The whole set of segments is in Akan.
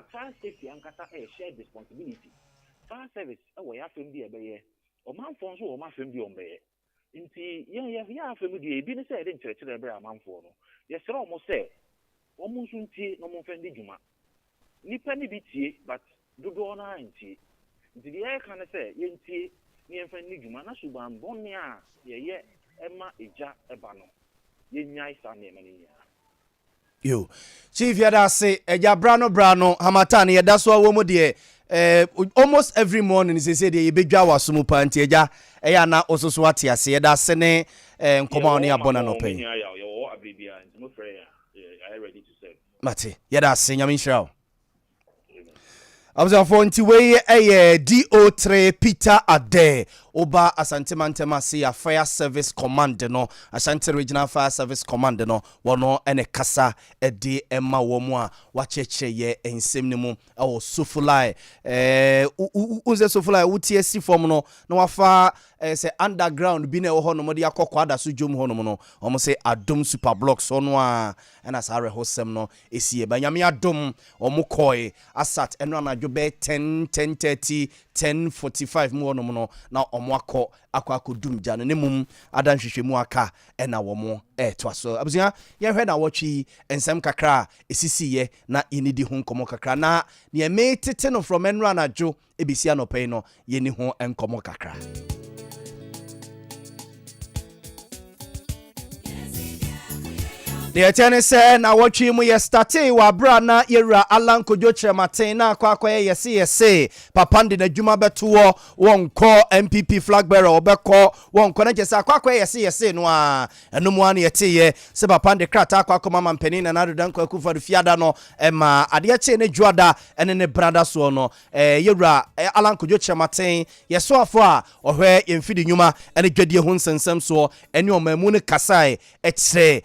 fact, fire safety and kata a shared responsibility. Fire service, we have to be a bay. Or man phones or my film be on bay. Inti, yeah, family, be the said in church, the bear man for no. Yes, almost say, almost no more friendly Juma. Nippany BT, but do go on tea. The air can say, Yenty, near friendly Juma, Nasuban, Bonia, Emma, Eja, Ebano. Yenya isa nemani yo chief yada say eja brano hamatani yada so awomo de almost every morning he say de yebedwa wasumu pa nti eja eya na ososo ate ase yada se ne nkoma ne abona no pen yo abibia mo frɛ I ready to serve mate yada se nyame nhyira Abzafo nti we DO3 Peter Ade Oba Asante Mantema see Fire Service Command no Asante Regional Fire Service Command no wono ene kasa edi emma womu a wacheche ye ensem ne mu e sofulai uze sofulai wutie si form no na wafa say underground bi na ho no mo de akokwa da so dwom ho no no omo say adom super blocks no a na sa rehosem no esie ba nyame adom omo koi asat eno na dwobe 10:30 10:45 mu no no na omwakọ akodum gya no ne mum adanhwehwe mu aka na wo mo to aso abusua ye hwe na wotwi ensem kakra esisiye na inidi hu nkomo kakra na ne metete no from enra na jo ebisia no pay no ye ni hu enkomo kakra The attorney said, "Now watch him. We started wa brana ira Alan Kojoche Matena kwa yesi papandi na juma betuo wonko MPP flag bearer obeko wonko na jesa kwa yesi no a eno mu ane yete ye se papandi krata kwa mama mpeni na nadu dan kwa kufa du fiada no ma ade ache ne juada ene ne brada so no yira Alan Kojoche Maten yeso afo a ohwe yemfidi nyuma ene dwadie ho nsensem so ene omamu ne kasai etre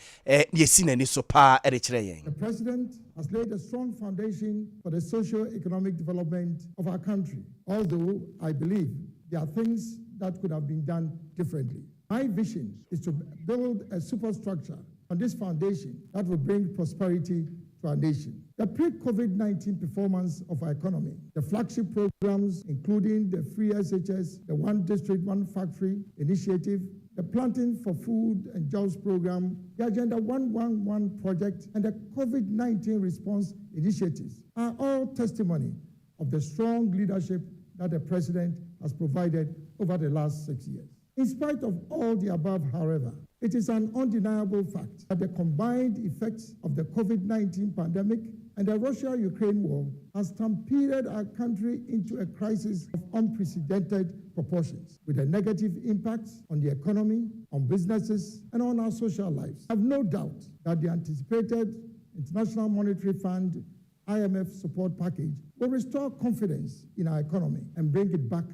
The president has laid a strong foundation for the socio-economic development of our country, although I believe there are things that could have been done differently. My vision is to build a superstructure on this foundation that will bring prosperity to our nation. The pre-COVID-19 performance of our economy, the flagship programs, including the free SHS, the One District, One Factory initiative, the Planting for Food and Jobs program, the Agenda 111 project, and the COVID-19 response initiatives are all testimony of the strong leadership that the president has provided over the last 6 years. In spite of all the above, however, it is an undeniable fact that the combined effects of the COVID-19 pandemic and the Russia-Ukraine war has stampeded our country into a crisis of unprecedented proportions, with a negative impacts on the economy, on businesses, and on our social lives. I have no doubt that the anticipated International Monetary Fund IMF support package will restore confidence in our economy and bring it back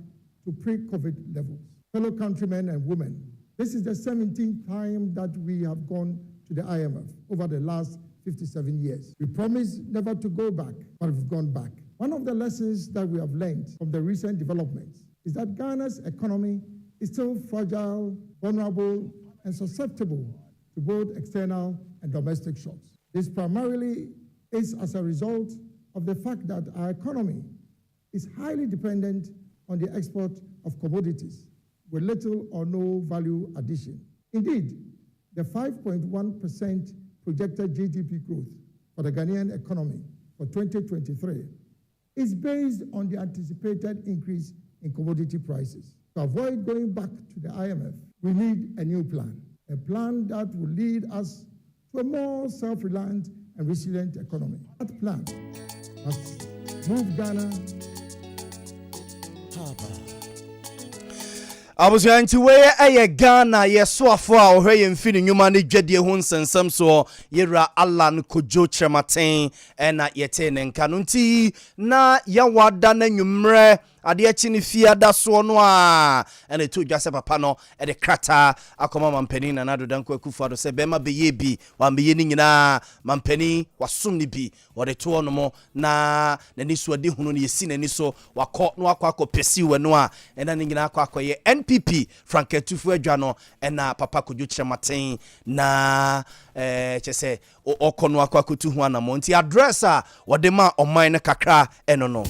to pre-COVID levels. Fellow countrymen and women, this is the 17th time that we have gone to the IMF over the last 57 years. We promised never to go back, but we've gone back. One of the lessons that we have learned from the recent developments is that Ghana's economy is still fragile, vulnerable, and susceptible to both external and domestic shocks. This primarily is as a result of the fact that our economy is highly dependent on the export of commodities with little or no value addition. Indeed, the 5.1% projected GDP growth for the Ghanaian economy for 2023 is based on the anticipated increase in commodity prices. To avoid going back to the IMF, we need a new plan, a plan that will lead us to a more self-reliant and resilient economy. That plan must move Ghana. Abusua nti we Ghana yeso afo a ohwe yemfini nyuma ne dwadie ho nsensem so yera Alan Kojoche Maten na yete ne nka no nti na yawada na nwumre ade achi ne fiada so no a ene to dwase papa no e de krata akoma mampani na nado danko akufu ado se bema beye bi wa beye ni nyina mampani wasum ni bi wode to no mo na nani so ade hunu ne yesi nani so wakọ no akọ pesi we no a ena ne nyina akọ ye NPP Franketufu adwa no na papa Kojo Chematen na chese okono akwakutu ho anamo nti address a wode ma oman ne kakra eno no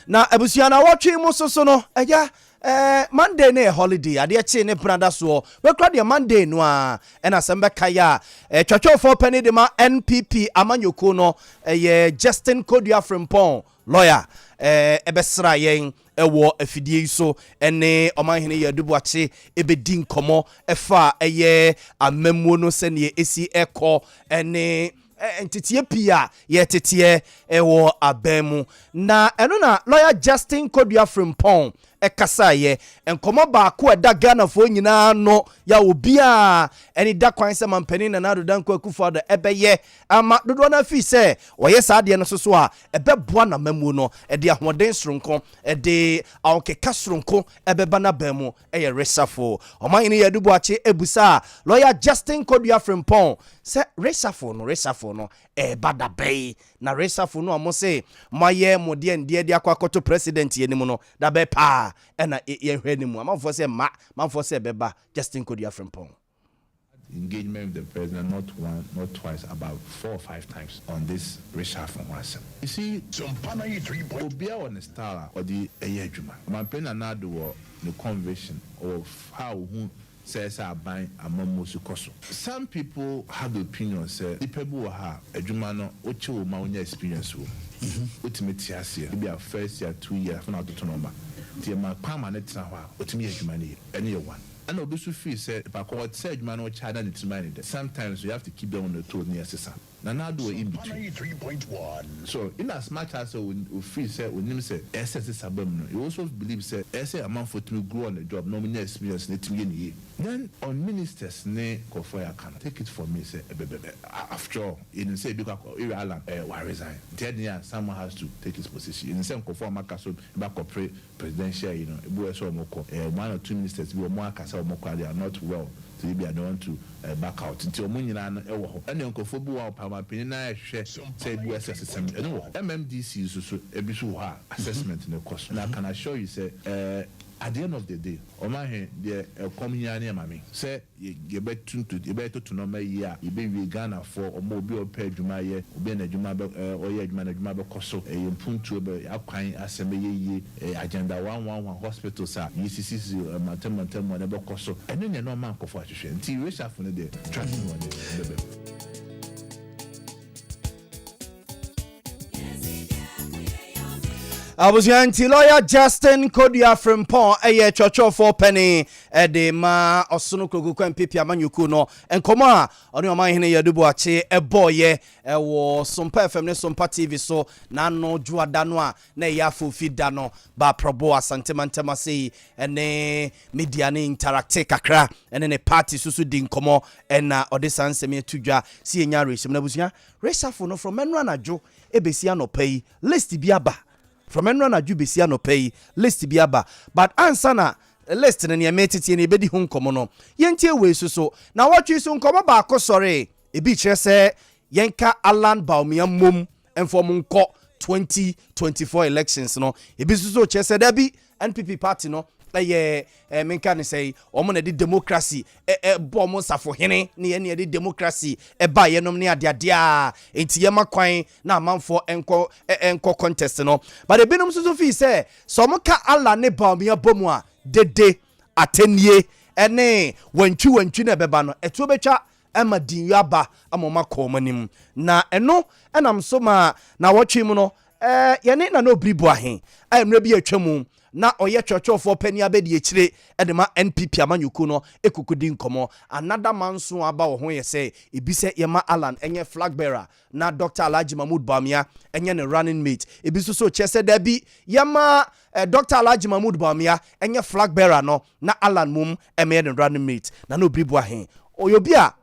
na abusia na watwe mu soso no eja Monday ne holiday ade eche ne brada so we kra de Monday no a na sembe kaya twatwofo pani de ma NPP amanyoko no Justin Kodua Frimpong lawyer ebesra yen ewo afidie so ene omanhene yadubuache ebedi nkomo efa amammuo no se ne esi eko ene entitie pia ye tetie ewo abemu na eno na lawyer Justin Kodua Frimpong ekasaye enkomo baako eda Ghana fo nyina no ya obi a eni da kwan se mampani na nado danko akufo da ebeye ama dodo na fi se woye saade no soso a ebeboa na mamu no ede ahoden sronko ede awokeka sronko ebeba na bamu eye resafo oman ni yadubu ache ebusa lawyer Justin Kodua Frimpong se resafo no bada bay na resafo no amose maye modie ndie de akwakoto president yenimu no da be pa na ye hwanimu amafo se manfo se beba Justin Kodua Frimpong engagement with the president not one, not twice, about 4 or 5 times on this reshuffle once. You see, Sompa 93 Obia on the star or the Ayajuma. My pen and the conviction of how who says I buy a mamusu koso. Some people have the opinion say the people have a jumano ocho maunya experience. Ultimate year, maybe a first year, 2 years, from out to number. The my permanent now, ultimate jumani, anyone. And obviously, feel said, if I call it said, man, or China, it's mine. Sometimes you have to keep them on the toe near Sessa. Now do in between 3.1. So, in as much as we feel said, when you say SS is subliminal, you also believe said, essay amount for to grow on the job, no many experience, net year. Then on ministers, ne Kofoya can take it from me, say, after all, in say, because Ireland, why resign? 10 years, someone has to take his position. In the same Kofoya Castle, back of presidential, you know, one or 2 ministers, we were more they are not well to be adorned to back out until Munina and Uncle Fobu Pama Penina say USA system. MMDC is also a bisu assessment in the cost. Now can I show you say at the end of the day, Omahe, the community, mammy, say you better to know my year, you be Ghana for or mobile pay Jumaya, Ben a Jumaba or Jumaba Coso, a Puntu, a kind assembly, agenda 111 hospital, sir, UCC, Matem, whatever Coso, and then you're no man for what you say. Until you reshuffle the day, tracking one day. I was yanti lawyer Justin Kodua Frimpong chocho for penny de ma osono krogu kwa MPP amanyuku no enkomo a oni omanhene yadubu ache boye wo Sompa FM ne Sompa TV so na no juada no a na ya fofida no ba probo asante mantema sei ene media ne interactive kakra ene ne party susu di nkomo na odesanse me tudwa si enya reshim na busia resafo no from menra najo ebesia no pay list biaba from enra na jubesia no pay list biaba but answer na list na ne metiti ne bedi hu nkomo no yentie we so na watwe so nkomo ba akosore ebi kire se yenka Alan Baumia mom enfom nko 2024 elections no ebi so kire se da bi NPP party no menka ne say omo na di democracy bo mo safo hene ne ye ne di democracy ba ye nom ne ade a enti ye makwan na amanfo enko contest no but e binom so fi say so mo ka ala ne ba me abomu a dede atenie ene wantwi na beba no eto betwa ama din yaba amoma komanim na eno enam so ma na wotwe mu no ye ne na no bribu ahen ayemra bi atwam na oye chocho for penny abedi echire edema NPP amanyuku no ekukudi nkomo another man so aba wo ho ye say ebise yema Alan enye flag bearer na Dr. Alhaji Mahmood Bawumia enye ne running mate ebiso so chese da bi yema Dr. Alhaji Mahmood Bawumia enye flag bearer no na Alan mum eme ne running mate na no bribu ahen oyobi a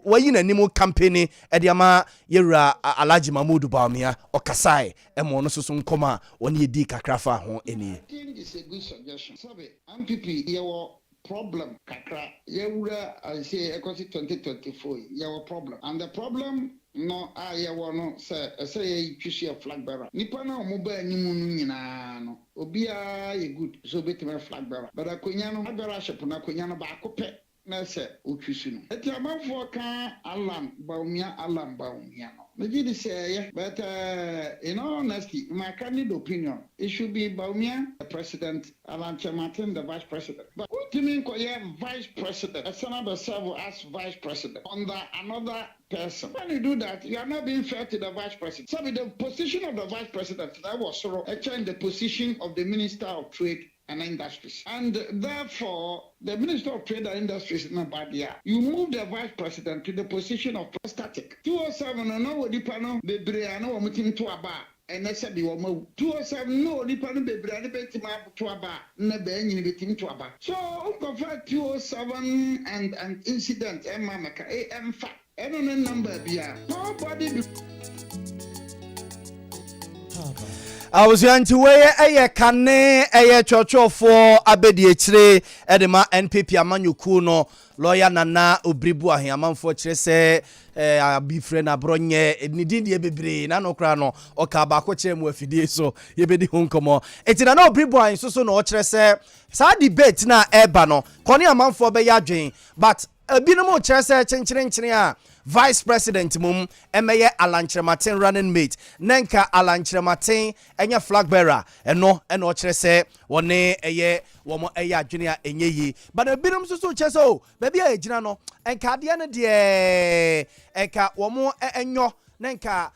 wayi na nimo campaign ediama yewra Alhaji Mahmood Bawumia okasai emo no so nkoma oni edi kakrafa ho eni. I think it's a good suggestion. Sabe, MPP your problem kakra yewra I say equity 2024 your problem and the problem no a yɛwɔ no sɛ ɛsɛ yɛ twisi a flag bearer nipa na ɔmo ba anim no nyinaa no obiara yɛ good so betime flag bearer but akonya no bearership na akonya no baako pɛ na sɛ otwisi no eti amanfoɔ ka alan baumia no Maybe say, but in all honesty, my candid opinion, it should be Baumia, the president, Alan Martin, the vice president. But what do you mean, vice president? A senator serve as vice president under another person. When you do that, you are not being fair to the vice president. So with the position of the vice president, that was sort of actually the position of the Minister of Trade and Industries. And therefore, the Minister of Trade and Industries is not bad here. You move the Vice President to the position of static. 207 no what dipano be briano mutim to aba. And I said, 207 no dipano be briano betima to aba. Nebe ni betim to aba. So, compare 207 and incident Mamaka AM fact. I don't know number bia. Nobody awusuanti weye eye kane eye chochofo abedi echire edema NPP amanyuku no lawyer Nana Obribu ahiamanfo kire se abifre na bronye nidindie bebre na no kra no oka ba ko kire mu afidie so yebedi honkomo eti Nana Obribu ahin so no kire se sa debate na eba no koni amanfo be ya dwen but ebinom kire se chenchire a Vice President mum emeye Alanchirematin running mate nenka Alanchirematin enya flag bearer eno kire se wone eye womo eye adwene a enye yi but ebinom so kire se o baby a ejina no enka de ne de enka womo enyo nenka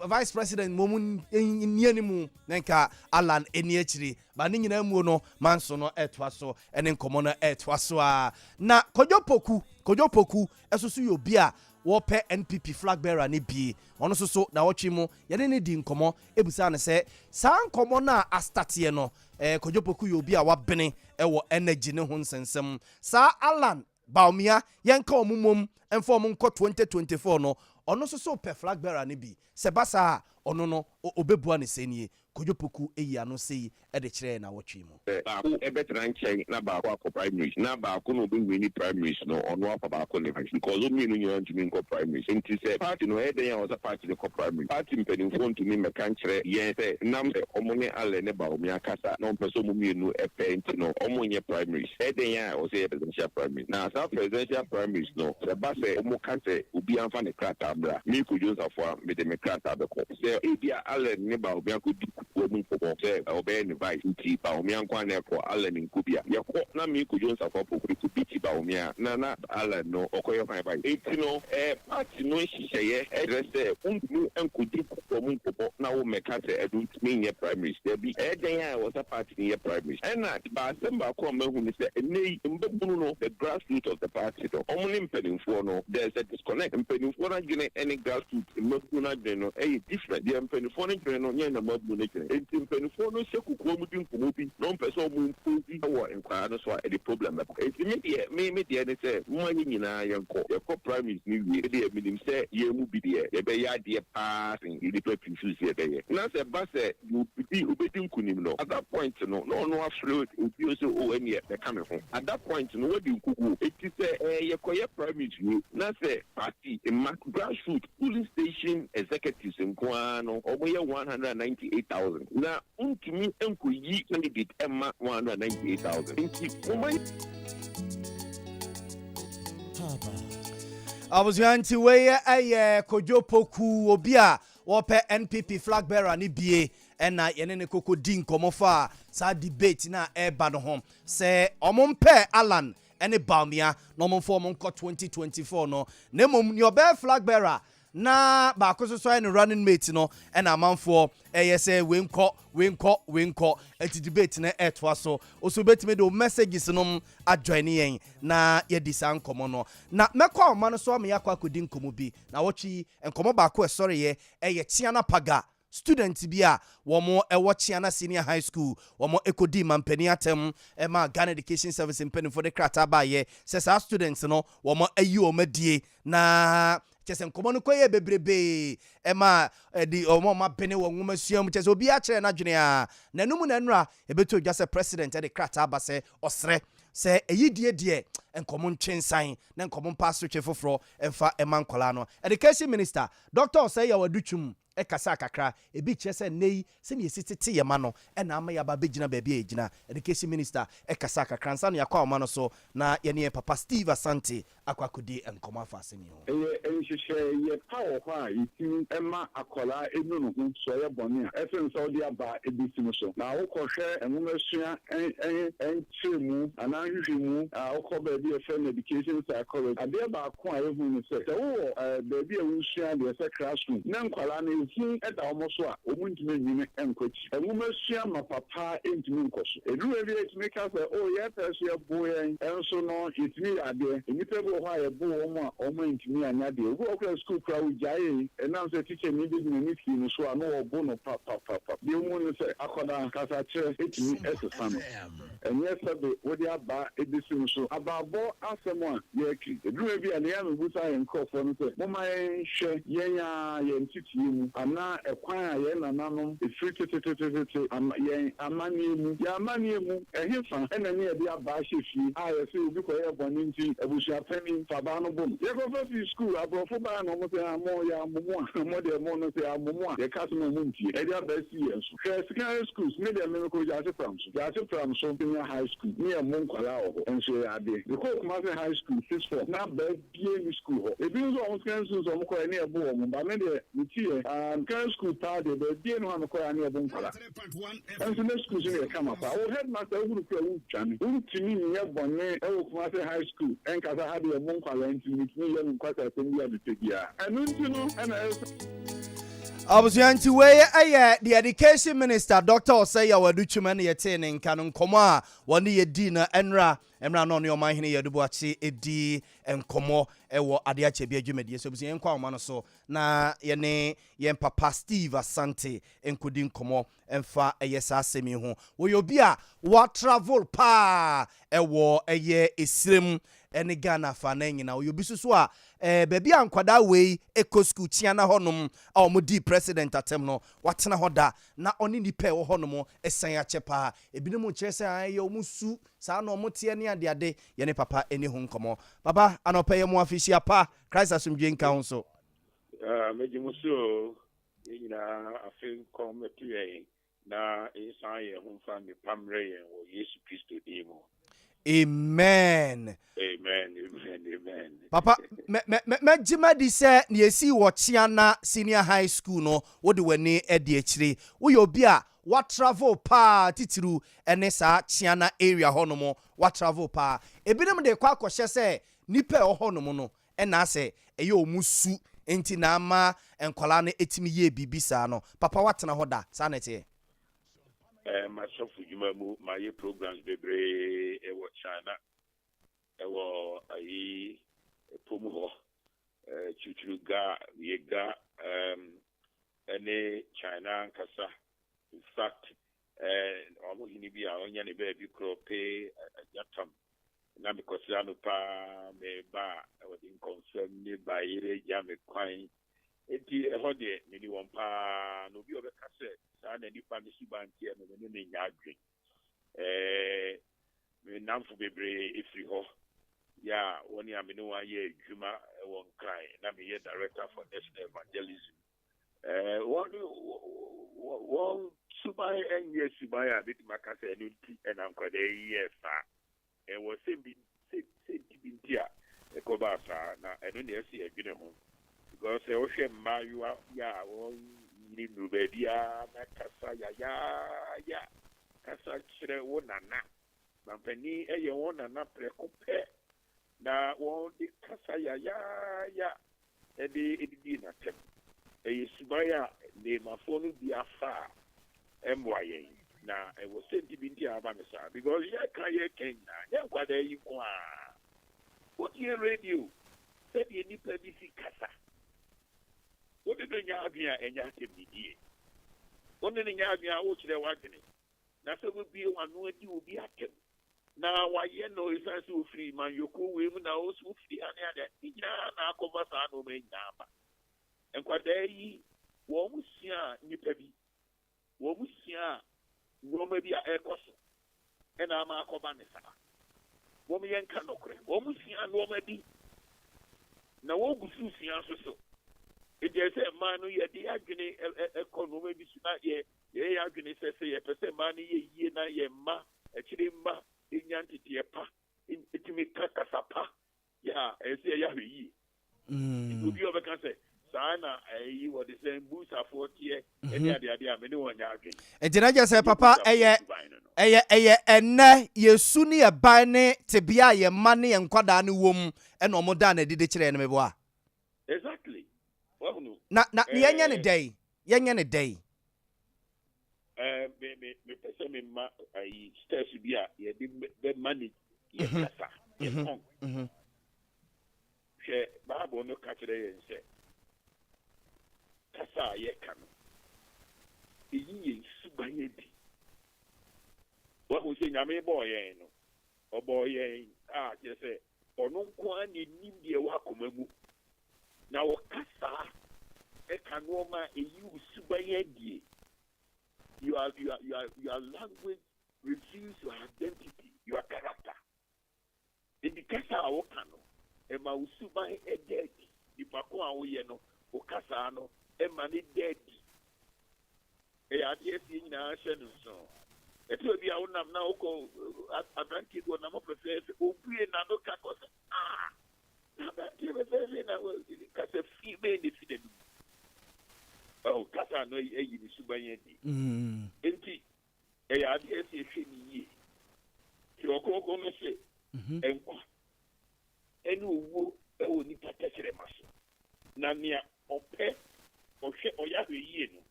Vice President mum nie ni mu nenka Alan eni akiri ba ne nyina mu no manso no etwa so ene nkomo no etwa so a na Kojopoku esusu yobi a wo pe NPP flag bearer ne bie ono so na wotwe mu ye ne di nkomo ebusa ne se sa nkomo na astate no Kojopoku yobi a wabene ewo energy ne ho nsensem sa Alan Baumia yenka omumom enfo mo nko 2024 no ono so pe flag bearer ne bi se basa ono no obebua ne senie Kojopoku eyi ano sei e de kire na wotwe mu baako ebetra nchen na baako akọ primaries na baako no be win primaries no ono apa baako ne because me no nyan ntumi nko primaries nti se party no eden ya was party de primaries party mpedinfo ntumi meka nkire yen se nam se omo ne ale ne ba omi akasa na ompeso mu mienu epe nti no omo nye primaries eden ya o se presidential primaries na sa presidential primaries no se ba se omo kante obi anfa ne krata bra me ko Jones afọ me de me krata be ko se ebia ale ne ba obi akodi omu ko se obey ne vice nti ba omi ankwa na ko ale ne nkubia ye ko na me ko Jones afọ pokuri ko biti ba omi a na ale no okoye fan ba enti no party no hihye edrese undunu enkodi ko mu ko na wo meka se edun me nye primaries there be eden ya was a party nye primaries and ba semba ko ma hu ni se enei mbebunu no the grassroots of the party no omuni mpedinfo no there's a disconnect mpedinfo na gene any grassroots mbebunu na gene no different the mpedinfo na gene no nye na mbebunu na gene enti mpedinfo no seku ko mu din ko mu bi no mpeso mu nkozi wo nkwa no so the problem enti me de ne se mo anyi nyina yenko primaries ni wie de minim se ye mu bi de ye be ya de passing you dey confuse ye be na se ba se you be obedin kunim no at that point no afloat obi so o eni e ka me ho at that point no wadi nkugu eti se ye koye primaries ni na se party in grassroots polling station executives nkwa no omo ye 198,000 na untumi enkoyi candidate emma 198,000 enti Abusuanti weye eye Kojopoku obi a wo pe NPP flag bearer ni bie ena yene ne koko di nkomo fa sa debate na eba no hom se omompe Alan ene Baumia no momfo monko 2024 no na mom ni obe flag bearer na ba ko so ne running mate no ena amanfo eye se wenko eti debate na etwa so oso betime do messages no adjoin yen na ye disa nkomo no na mekwa o man so me yakwa kodi nkomo bi na wochi nkomo ba ko sorry ye eye Tiana Paga student bi a womo ewo Tiana Senior High School womo ekodi mampani atem ma Ghana Education Service mpani for the krata ba ye se sa students no womo ayi o madie na chese nkomo no koye bebrebe ema di omo ma bene wo nwoma suam chese obi a kire na dwene a nanum na nura ebeto dwase president de krata ba se osre sɛ ɛyi die nkɔmɔ ntwensan na nkɔmɔ mpaso twe foforɔ ɛmfa ɛma nkɔla no education minister Dr. Osei Yawadutwum ɛkasa kakra ebi kyerɛ sɛ nei sɛ ne yɛsi tete yɛma no ɛna ama yɛaba bɛgyina baabi a yɛgyina education minister ɛkasa kakra nsa no yɛakɔ ɔma no so na yɛne papa Steve Asante akɔakɔdi nkɔmɔ afa asɛm yi ho ɛyɛ yɛ power hɔ a yɛtumi ɛma akɔla ɛnu no ho so ɛyɛ bɔne a ɛsɛ sɛ wode aba ɛbɛsi mu so na wokɔhwɛ ɛnwomasua ɛnkyerɛ mu anaa nhwehwɛ mu a wokɔ baabi ɛfɛ no education psychology adeɛ baako a ɛhu no sɛ wowɔ baabi a wosua deɛ sɛ classroom na nkwala no ɛhu ɛda wɔn so a wɔn ntumi nwene nkɔkyi ɛnwomasua ma papa ntumi nkɔ so eduru bi etumi ka sɛ yɛpɛ so yɛbo yɛn ɛnso no yɛtumi yɛ adeɛ nnipa bi wɔ hɔ a yɛbo wɔn a wɔn ntumi anya deɛ obi ɔkura school kura wogyae ɛnam sɛ teacher ni bi gyina ne fie no so a na wɔbo no papapapa deɛ mu no sɛ akɔda kasakyerɛ etumi ɛsesa no ɛnyɛ sɛbe wɔde aba ebisi no so abaabɔ asɛm a yɛkiri eduru bi a ne yɛ mebusa yɛn nkurɔfoɔ no sɛ moma yɛnhwɛ yɛn a yɛn titie mu ana ɛkwan a yɛn nananom efiri tetetetete yɛn amanneɛ mu yɛn amanneɛ mu ɛhefa ɛna ne yɛde aba ahyɛ fie a yɛsɛ obi kɔyɛ bɔne nti abusuapɛni fabaa no bom yɛkɔfa fi school aborɔfo baa na ɔmo sɛ amɔ yɛ amomo a mo deɛ mo no sɛ amomo a yɛka so na ɔmo ntie ɛde aba asi yɛn so hwɛ secondary schools me deɛ memekɔ gyaase pram so penya high school ne yɛ mo nkwalaa wɔ hɔ nso yɛ adeɛ yɛkɔ Kumasi high school 6-4 na baa bie ne school hɔ ebi nso ɔmo secondary schools ɔmo kɔɛ ne yɛbo wɔ mo ba me deɛ ne tie secondary school paa deɛ baabie no hɔ a mekɔɛ ne yɛbo nkwalaa ɛnso ne school so ne yɛkama paa wo headmaster wohuru kura wotwane wontumi nyɛ bɔne ɛwɔ Kumasi high school ɛnkasa ha de yɛbo nkwalaa nti metumi yɛ no nkwasa asɛm bi a mepɛ biara ɛno nti no ɛna Abusuanti weye ɛyɛ the education minister Dr. Osei Yawadutwum ne yɛte ne nka no nkɔmɔ a wɔne yɛdi na ɛnra no ne ɔmanhene yɛdubuakye edi nkɔmɔ ɛwɔ ade akyɛ bi adwumadie so busu yɛn kwa ɔma no so na yɛne yɛn papa Steve Asante nkodi nkɔmɔ ɛmfa ɛyɛ saa asɛm yi ho wɔyɛ obi a wa travel pa ɛwɔ ɛyɛ esrem ɛne Ghana fa na nyina wɔyɛ obi so a baabi a nkwada wei eco school tiana hɔnom a wɔn di president atem no watena hɔ da na ɔne nipa ɛwɔ hɔnom ɛsan akyɛ pa ebinom kyerɛ sɛ ayɛ wɔn su saa na wɔn tie ne ade yɛne papa ɛne ho nkɔmɔ papa anɔpɛ yɛ mo afisia pa Christ asomdwe nka ho so mejimuso nyina afi nkɔmɛtu yɛn na ɛsan yɛ ho fa me pamre yɛn wɔ Yesu Kristo din mu Amen. Amen. Papa, me di se ni esi wo Chiana Senior High School no, wo de wani edi akyire. Wo ye obi a wa travel pa titiru ene sa Chiana area honomo, wa travel pa. Ebinom de kwa akɔhye se nipa e honomo no, ena se eye omusu enti na ama enkwala no etimi ye bibisa no. Papa watena hoda, sa na tie. Myself, my programs bebre ewo China ewo ayi pomu chuchuga yega ene China kasa in fact omo hini bi a onya ne ba bi krope yatam na because anu pa me ba ewo din confirm ne ba ire ja me kwan eti eho de ni won pa no bi obeka se saa na nipa ne subantie no ne nya adwen me namfo bebre efiri ho ya woni amene wa ye adwuma won krai na me ye director for national evangelism won subai enye subai a bit makasa enu ti enankwade ye fa wo se bi dia ko ba sa na enu ne esi adwene ho because o hwe mmayu ya won ni nubedia na kasa ya kasa kire wo nana mampani eye wo nana preko pe na wo di kasa ya edi na tem subaya ne mafonu bi afa emwaye na e wo senti bi ndi aba me sa because ya kan ye Kenya ya kwada yi kwa what ye radio said ye ni pe bi si kasa what did nya abia enya temidie what did nya abia wo kire wadene na so bi wanu adi obi atem na waye no isanse ofri man yoko we mu na osu ofri ane ade nya na akova sa no me nya aba enkwada yi wo musia nipa bi wo ma bi a ekoso ena ma akova ne sa wɔn yɛn ka nɔkorɛ wɔn sia nneɛma bi na wɔn gu so sia so ɛdeɛ sɛ mmaa no yɛde adwene ɛkɔ nneɛma bi so na yɛyɛ adwene sɛ yɛpɛ sɛ mmaa no yɛ yie na yɛ mma akyire mma ɛnya nteteɛ pa ɛtumi ka kasa pa yɛ a ɛsɛ yɛyɛ ahwɛ yie obi a ɔbɛka sɛ saa na ɛyi wɔde sɛ busafoɔ teɛ ɛne adeade a mene wɔnyɛ adwene ɛgyina gye sɛ papa ɛyɛ ɛnɛ yɛsu ne yɛban ne tebea a yɛmma ne yɛn nkwadaa no wɔ mu ɛna ɔmo da na ɛdede kyerɛ no meboa exactly na yɛnyɛ ne dɛn yɛnyɛ ne dɛn mepɛ sɛ memma ayi stairs bi a yɛde bɛmanage yɛkasa yɛtɔn hwɛ bible no ka kyerɛ yɛn sɛ kasa a yɛka no ɛyi yɛn suban adi wahu sɛ nyame bɔɔ yɛn no ɔbɔɔ yɛn a kyerɛ sɛ ɔno nko a ne nim deɛ wɔ akoma mu na wɔkasa ɛka nneɛma a ɛyi wo suban adie your language reveals your identity, your character. In the kasa a woka no, ema usuban dead. Nipa ko a woyɛ no, okasa no, ema ne dead. Ade esi nyinaa hyɛ no so. Eto bi a wonam na wokɔ abranti go na mo prefer obue na no ka kɔ na abranti prefer na kasa fi be ne fi de oh, kasa no eyi ni suban di. Enti e ya de esi ehwe ni yie. Ti okoko no se enkwa. Enu owo e wo ni patakere maso. Na nia ope ohwe oya hwe yie no.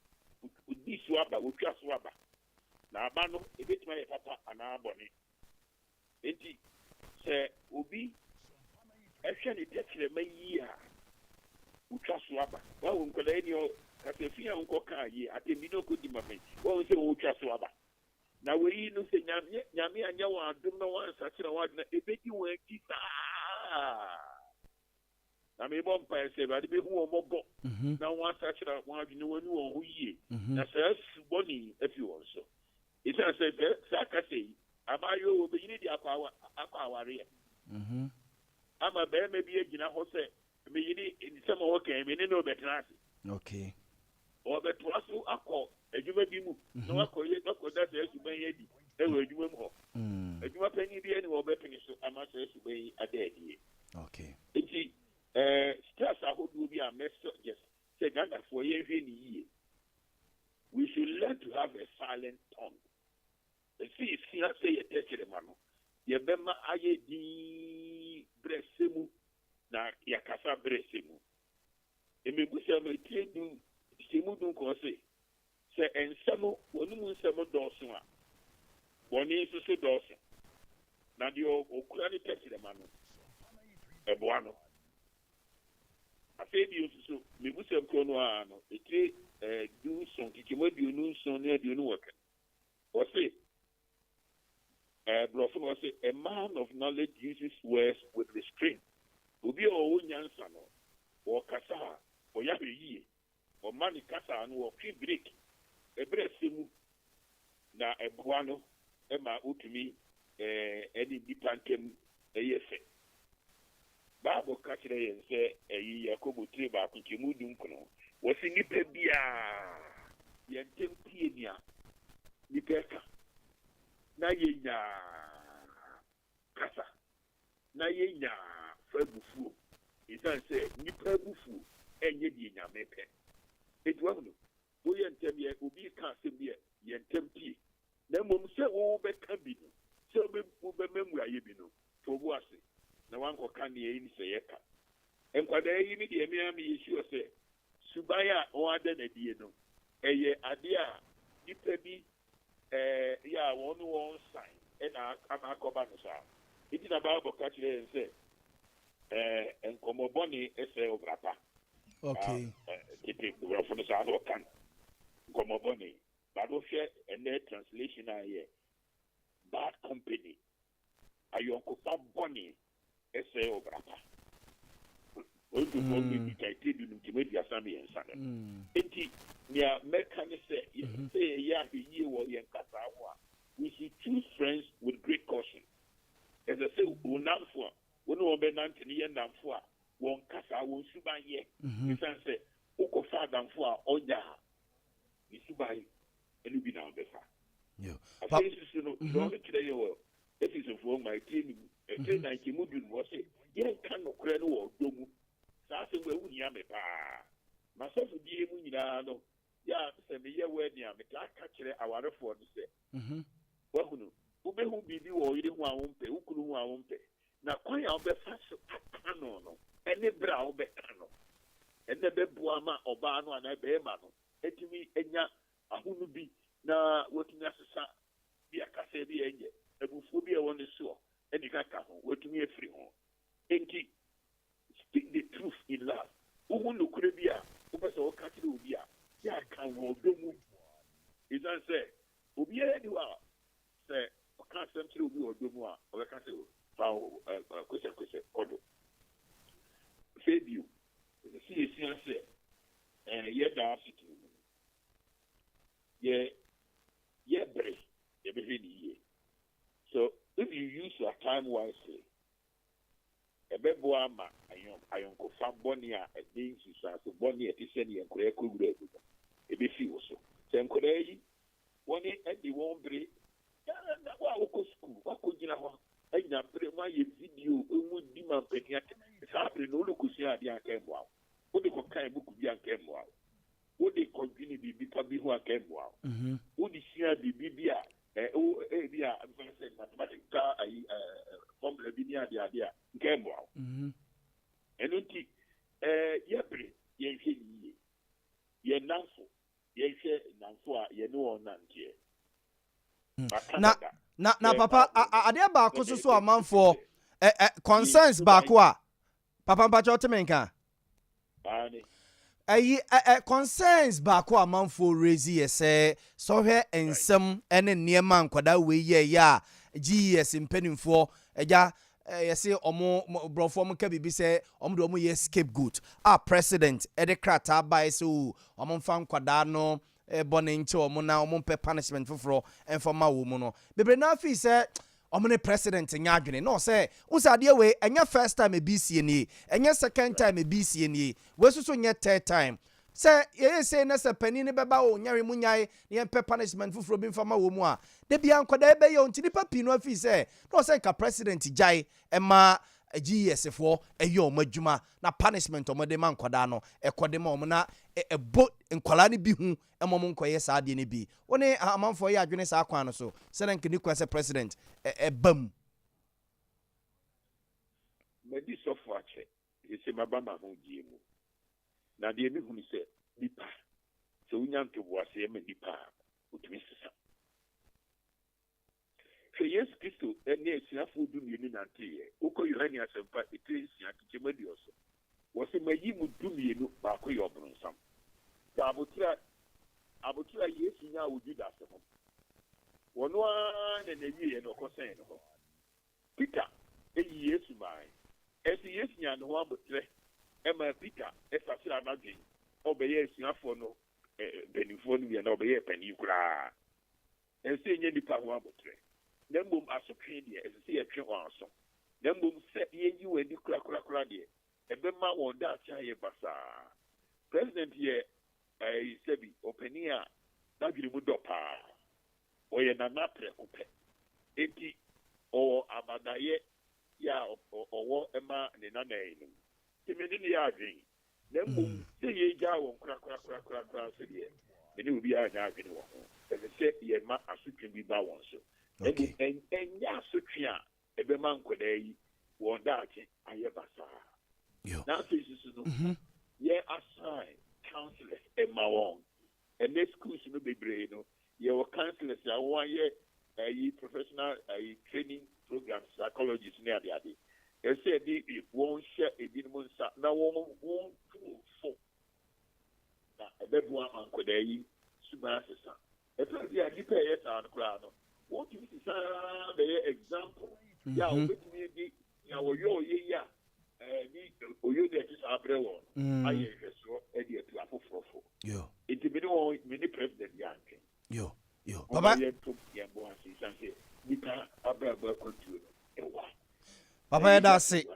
Udi so aba, otwa so aba. Na aba no ebetima ye papa ana abone. Enti se obi ehwe ni patakere ma yie a otwa so aba. Wa wo nkola eni o kasi fi ya nko ka yi atemi no ko di mame won se wo twa so aba na we no se nyame anya wa adum na wan sa kira wa na ebedi won aki saa na me bom pa se ba de be hu o mobo na wan sa kira wa adwene wani won ho yie na sa suboni afi won so isa se be sa ka sei abayo wo be yini di akwa aware ama be me bi agina ho se me yini nsema wo kan me ne no betena ase okay ọbẹ̀tọ́ aṣọ akọ ẹ̀dwuma bi mu na wakọ dasa ẹ̀sùnbẹ̀n yẹn di ẹ̀wọ̀ ẹ̀dwuma mu họ ẹ̀dwuma panyin bi ẹni wọ́n bẹ̀pẹ̀ so amáṣọ ẹ̀sùnbẹ̀n yẹn adé ẹ̀díyẹ. Eti stars ahodoɔ bi a mɛsɔ yes sɛ Ghanafoɔ yɛn hwɛ ne yie we should learn to have a silent tongue. Esi esi ase yɛ tɛkyerɛ ma no yɛbɛma ayɛ dii brɛsɛ mu na yɛkasa brɛsɛ mu. Emebusa me tie du semu dun ko se ensɛm wɔn mu nsɛm dɔɔso a wɔne nso so dɔɔso na deɛ okura ne tɛkyerɛ ma no ɛboa no afei bi nso so mebusa nkuro no a no etire du nson kikima aduonu nson ne aduonu wɔka wɔse borɔfo no wɔse a man of knowledge uses words with restraint obi a ɔwɔ nyansa no wɔkasa a ɔyɛ ahwɛ yie ɔma ne kasa no wɔtwe break ɛberɛ sɛ mu na ɛboa no ɛma wotumi ɛne nnipa ntam ɛyɛ fɛ Bible ka kyerɛ yɛn sɛ ɛyi Yakobo tire baako nkyɛmu du nkono wɔse nnipa biaa yɛntɛm pie nea nnipa ɛka na yɛnyaa kasa na yɛnyaa fa abufuo ɛsiane sɛ nnipa abufuo ɛnyɛ deɛ nyame pɛ ɛti wahu no woyɛ ntɛm yɛ obi ka asɛm bi yɛ ntɛm pie na mmom sɛ wobɛka bi no sɛ wobɛmammuayɛ bi no to wo ase na wankɔka ne ɛyi ne sɛ yɛka nkwadaa yi ne deɛ mea meyɛhyio sɛ suban a wɔada n'adie no ɛyɛ adeɛ a nnipa bi yɛ a wɔn san ɛna ama akɔba no saa ɛti na Bible ka kyerɛ yɛn sɛ nkɔmmɔbɔne ɛsɛ obrapa tete borɔfo no saa na ɔka no nkɔmmɔbɔne but wohwɛ ɛnɛ translation a yɛ bad company ayɔnkofa bɔne ɛsɛ obrapa ɔntufoɔ bi kaite du no ntima aduasa mmiɛnsa no enti nea mɛka ne sɛ yɛsɛ yɛyɛ ahwɛ yie wɔ yɛn kasa ho a we should choose friends with great caution ɛsɛ sɛ ndamfo a won kasa won suban ye sense uko fa ndamfo a onya ni suban elu bi na obefa yo papa no no kire yo efisi fo my team na ki mu dun wo se ye kan no kure no wo domu sa se we wunya me pa ma so fu die mu nyina no ya se me ye we ni a me ka kire awarefo no se wa hunu ubehu bibi wo yiri hu awompe ukuru hu awompe na kwan ya obefa so akano no ene bra obekano ene bebua ma oba no ana be ma no etimi enya ahunu bi na wotumi asesa bi akasa bi enye ebufu bi e won so eni kaka ho wotumi efiri ho enti speak the truth in love uhunu kure bi a ubese o kakire obi a ya kan wo domu izan say obi e di wa say o kan semtiri obi o domu a o ka say fa kwese kodo Fabio see say ye da situ ye break ye be ni. So if you use your time wisely, ebebo ama ayon ko fa boni a edin susa so boni e tise ne enkore kugura ebu e be fi so se enkore yi woni e di won bre na wa ko school wa ko gina ho anya pre ma ye video emu di ma penia sa pre no lu kusi ade akembo a wo de ko kan buku bi akembo a wo de ko gini bibi pa bi ho akembo a wo di sia bibi bi a bi a mathematics ai formula bi ni ade a nkembo a eno ti ye pre ye hwe ni ye nanfo a ye no onantie na papa ade ba ko so amanfo concerns ba ko a papa mpacho temenka concerns ba ko amanfo raise yese so hwe ensem ene niema nkwada we ye ya GS mpanimfo eja yese omo brofo mo ka bibi se omo do omo ye scapegoat president ede krata ba so omo mfa nkwada no bone nche omo na omo pe punishment foforo enfoma wo mu no bebre na fi se omo ne president nya adwene no se usade we enya first time BC ni enya second time BC ni we so nya third time se ye se na se pani ne beba o nyare mu nyai ne pe punishment foforo bi mfama wo mu a de bia nkoda ebe ye ontini papi no afi se no se ka president jai ema GS for eyo madwuma na punishment omode man nkoda no ekode ma omo na ebo nkwala ne bi hu emom nkoye saade ne bi woni amanfo ye adwene sa akwan no so se na nkini kwa se president bam medi sofo ache yese mabama ho diemu na de bi hu ni se nipa so unya ntobo ase me nipa utumi sisa Yes, Christo, and yes, you have food in the Nanti. Oko Urania Sompa, it is Yakimedioso. Was it my you would do me look back your bronzam? Abutra, yes, you now would do that. One and a year, no concern. Peter, a year to mine. As the yes, you know, one but Emma Peter, as I said, I'm not doing. Obey yes, you have for no Benifoni and obey a penny cry. And say, any power but then boom asopwe de as see a twe on so then boom set ye you and kura de e be ma won da cha ye basa president ye sebi openia da dwiri mu dopa o ye na na pre ope enti o abadaye ya owo ema ne na na enu timeni ne ya adwen then boom say ye ja won kura so de me ne obi a nya adwen wo e se ye ma asopwe bi ba won so okay. And ya sutria ebe man kwada yi won dache aye basa now this is no ye assign counselors e ma won and the schools no be brave no ye were counselors ya one ye professional training programs psychologists near the ade e say di won share e bi mo nsa na won fo na ebe bu man kwada yi suba sesa e tell the adipe ye sound kra no what you see the example ya with me ya wo yo ye ya ni oyo de ti sabre won aye so e de tu afofofo yo it be no mini president ya nke yo baba ye to ye bo asi sanse ni ka abra ba control e wa baba ya da se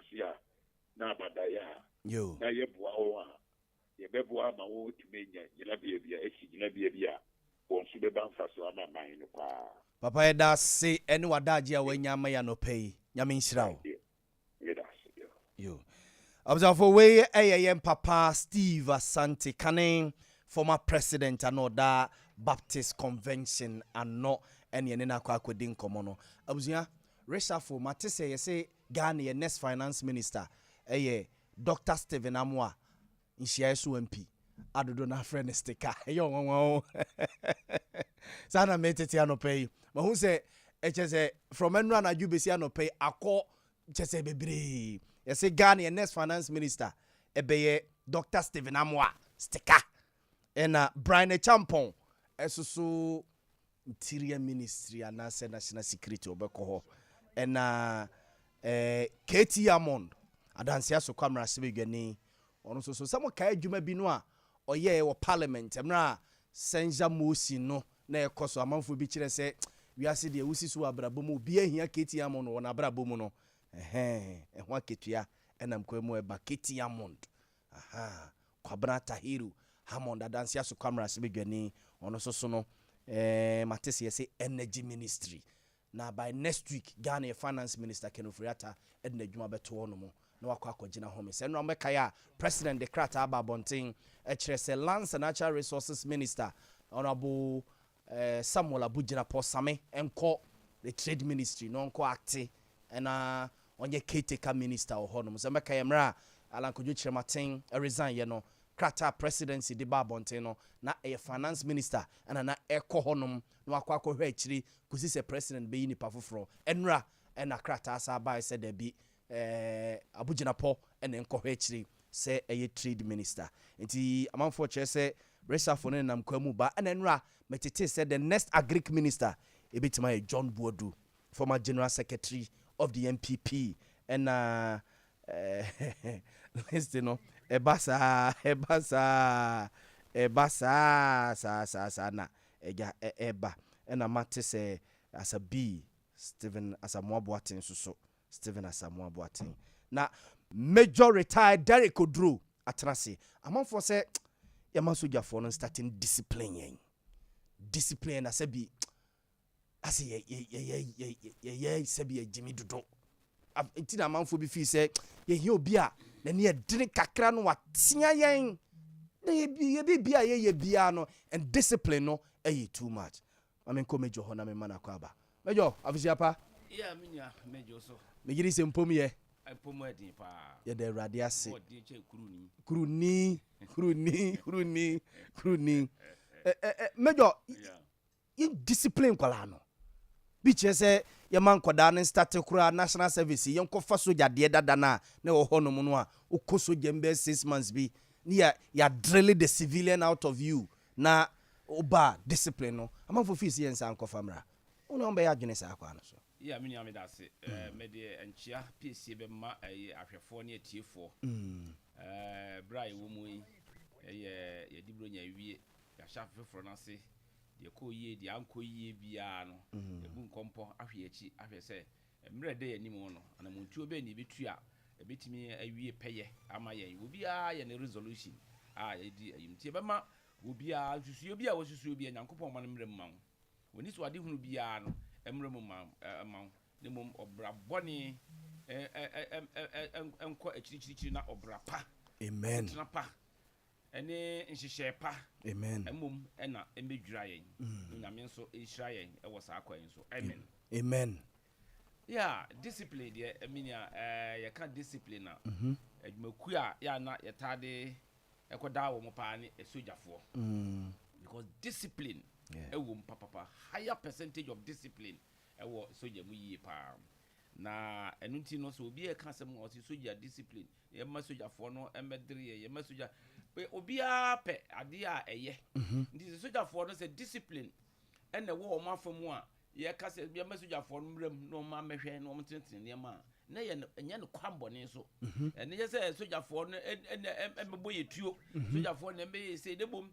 na Yo. Na ye bua ho a ye beboa ma wo timenya nyina bia esi nyina bia won su be ban fa so ama man no kwa. Papa eda se ene wadaje a wanya ma ya no pay. Nyame nhyira wo. Yo. Observe we yem Papa Steve Asante Kane, former president and that Baptist Convention and no any na kwa kwedi nkomo no. Abusua reshuffle mate say Ghana next finance minister Dr. Stephen Amwa nhia so MP adodo na friend sticker yo won sana metete anopay ma hu say say from enra na jubesi anopay akọ chese bebre say Ghana next finance minister ebeye Dr. Stephen Amwa sticker and Brian Champon esusu interior ministry and national security obeko and Katie Amond adansia so kwamra sebegani ono so samo kai adwuma bi no a oye wo parliament emra senja mosi no na ekoso amanfo bi kire se wiase de wusi so abrabomu bi ahia Katie Amond wona abrabomu no ehho aketua enam kwamu eba Katie Amond kwabra tahiru Hammond adansia so kwamra sebegani ono so no matese say energy ministry na by next week Ghana finance minister Kenofriata edna adwuma beto ono mo na wakọ akọgina home se no meka ya president de krata aba bonten kire se lands and natural resources minister honorable Samuel Abujina Posame enko the trade ministry no enko acte na onye caretaker minister ohonom se meka ya mra alankojo chirematen resign ye no krata presidency de ba bonten no na finance minister na eko honom na wakọ akọhwe akiri kusi se president be yi nipa foforo enra na krata asa ba se da bi Abujina po ene nkọhwe akiri se trade minister nti amanfo kire se resafo ne nam kwamu ba enra metete se the next agric minister ebitima John Buodu, former general secretary of the MPP and listen no ebasa sa na eja eba na mate se as a B Stephen Asamoah Boateng so Stephen Asamoah Boateng na major retired Derek Odro atrase amanfo se yamaso jafo no starting discipline na sabi ase ye sabi Jimmy Dodo nti na amanfo bi fi se ye hia obi a na ne edene kakra no watia yen na ye bia ye bia no and discipline no too much amenko mejo ho na me mana kwa ba mejo afisiapa yeah minya mejo so megiri se mpom ye mpom adin pa ye de Awurade ase odi che kuruni mejo ye discipline kwala no bi chese ye man koda ne start kura national service ye nkofa soja de dada na wo honom no a ukoso jembe 6 months bi ni ya drill the civilian out of you na oba discipline no amanfo fees ye nsa nkofa mra uno mbe ya dwene sa akwa no so yeah minya me da se me de enchia PC be ma ahwefo ne atiefo brai wo mu ye dibro nya wie ya shafe fro na se de ko yie de anko yie bia no ebu nkompo ahwe achi ahwe se mre de yanim no ana montuo be ni betu a ebetimi awie peye ama ye obi a ye ne resolution edi ayimtie be ma obi a susu obi a wosusu obi nyankopon ma mre mma woni so ade hunu bia no emre mma ne mom obra boni enko achirichiri na obra pa amen na pa ene nhihye pa amen emom ena emedwira yen nyame nso ehira yen ewo sa akwan so amen yeah discipline de eminia ye kan discipline na adwumaku a ya na yetade ekoda wo mo pa ne esojafo because discipline ewo papa higher percentage of discipline ewo soja mu yie pa na enunti no so obi e kan sem o soja discipline ye ma sojafo no emedere ye ma soja obi a pe ade a eye nti sojafo no se discipline ene wo mo afamu a ye ka se ye ma sojafo no mrem no ma mehwe no mo tenten ne ma na ye enya ne kwambone so ene ye se sojafo no emebo yetuo sojafo no embe se debom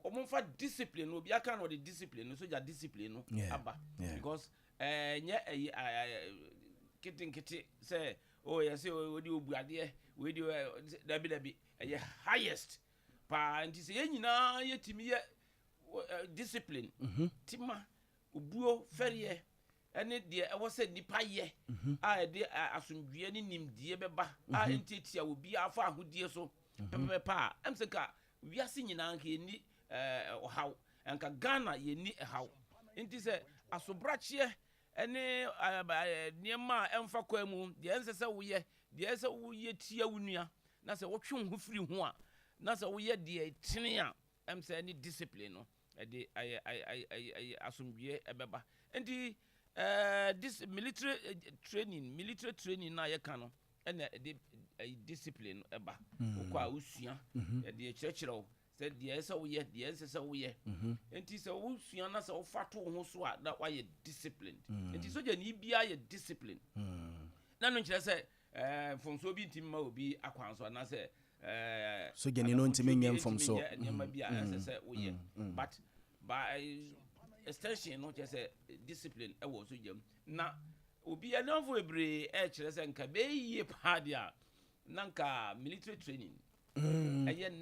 omfa discipline no obi aka no the discipline no soja discipline no aba because nye kitin say oh yes we di obuade we di dabi highest pa nti se nyina yetimi ye discipline tima obuo feriye ene de ewo se nipa ye a de asomdue ne nimdie beba a entitia obi afa ahodie so pepe pa em se ka wiase nyina nka ni ohaw enka Ghana ye ni ehaw nti se asobrachie ene niema emfa kwa mu de ensese woye de ese woye tia wunua na se wotwe ho firi ho a na se woye de tene a em se ni discipline no de ay asomdue ebeba nti this military training na ye kan no ene de discipline eba kwa usua de chirechiro said the answer we yet the answer we ye enti se wo sua na se wo fato ho so a na why disciplined enti so je ni bia ye discipline na no nkire se fonso bi ntim ma obi akwanso na se so je ni no ntimi nyem fonso nyema bia answer se we ye but by extension no je se discipline e wo so jam na obi anafo ebre e kire se nka be yie pa dia na nka military training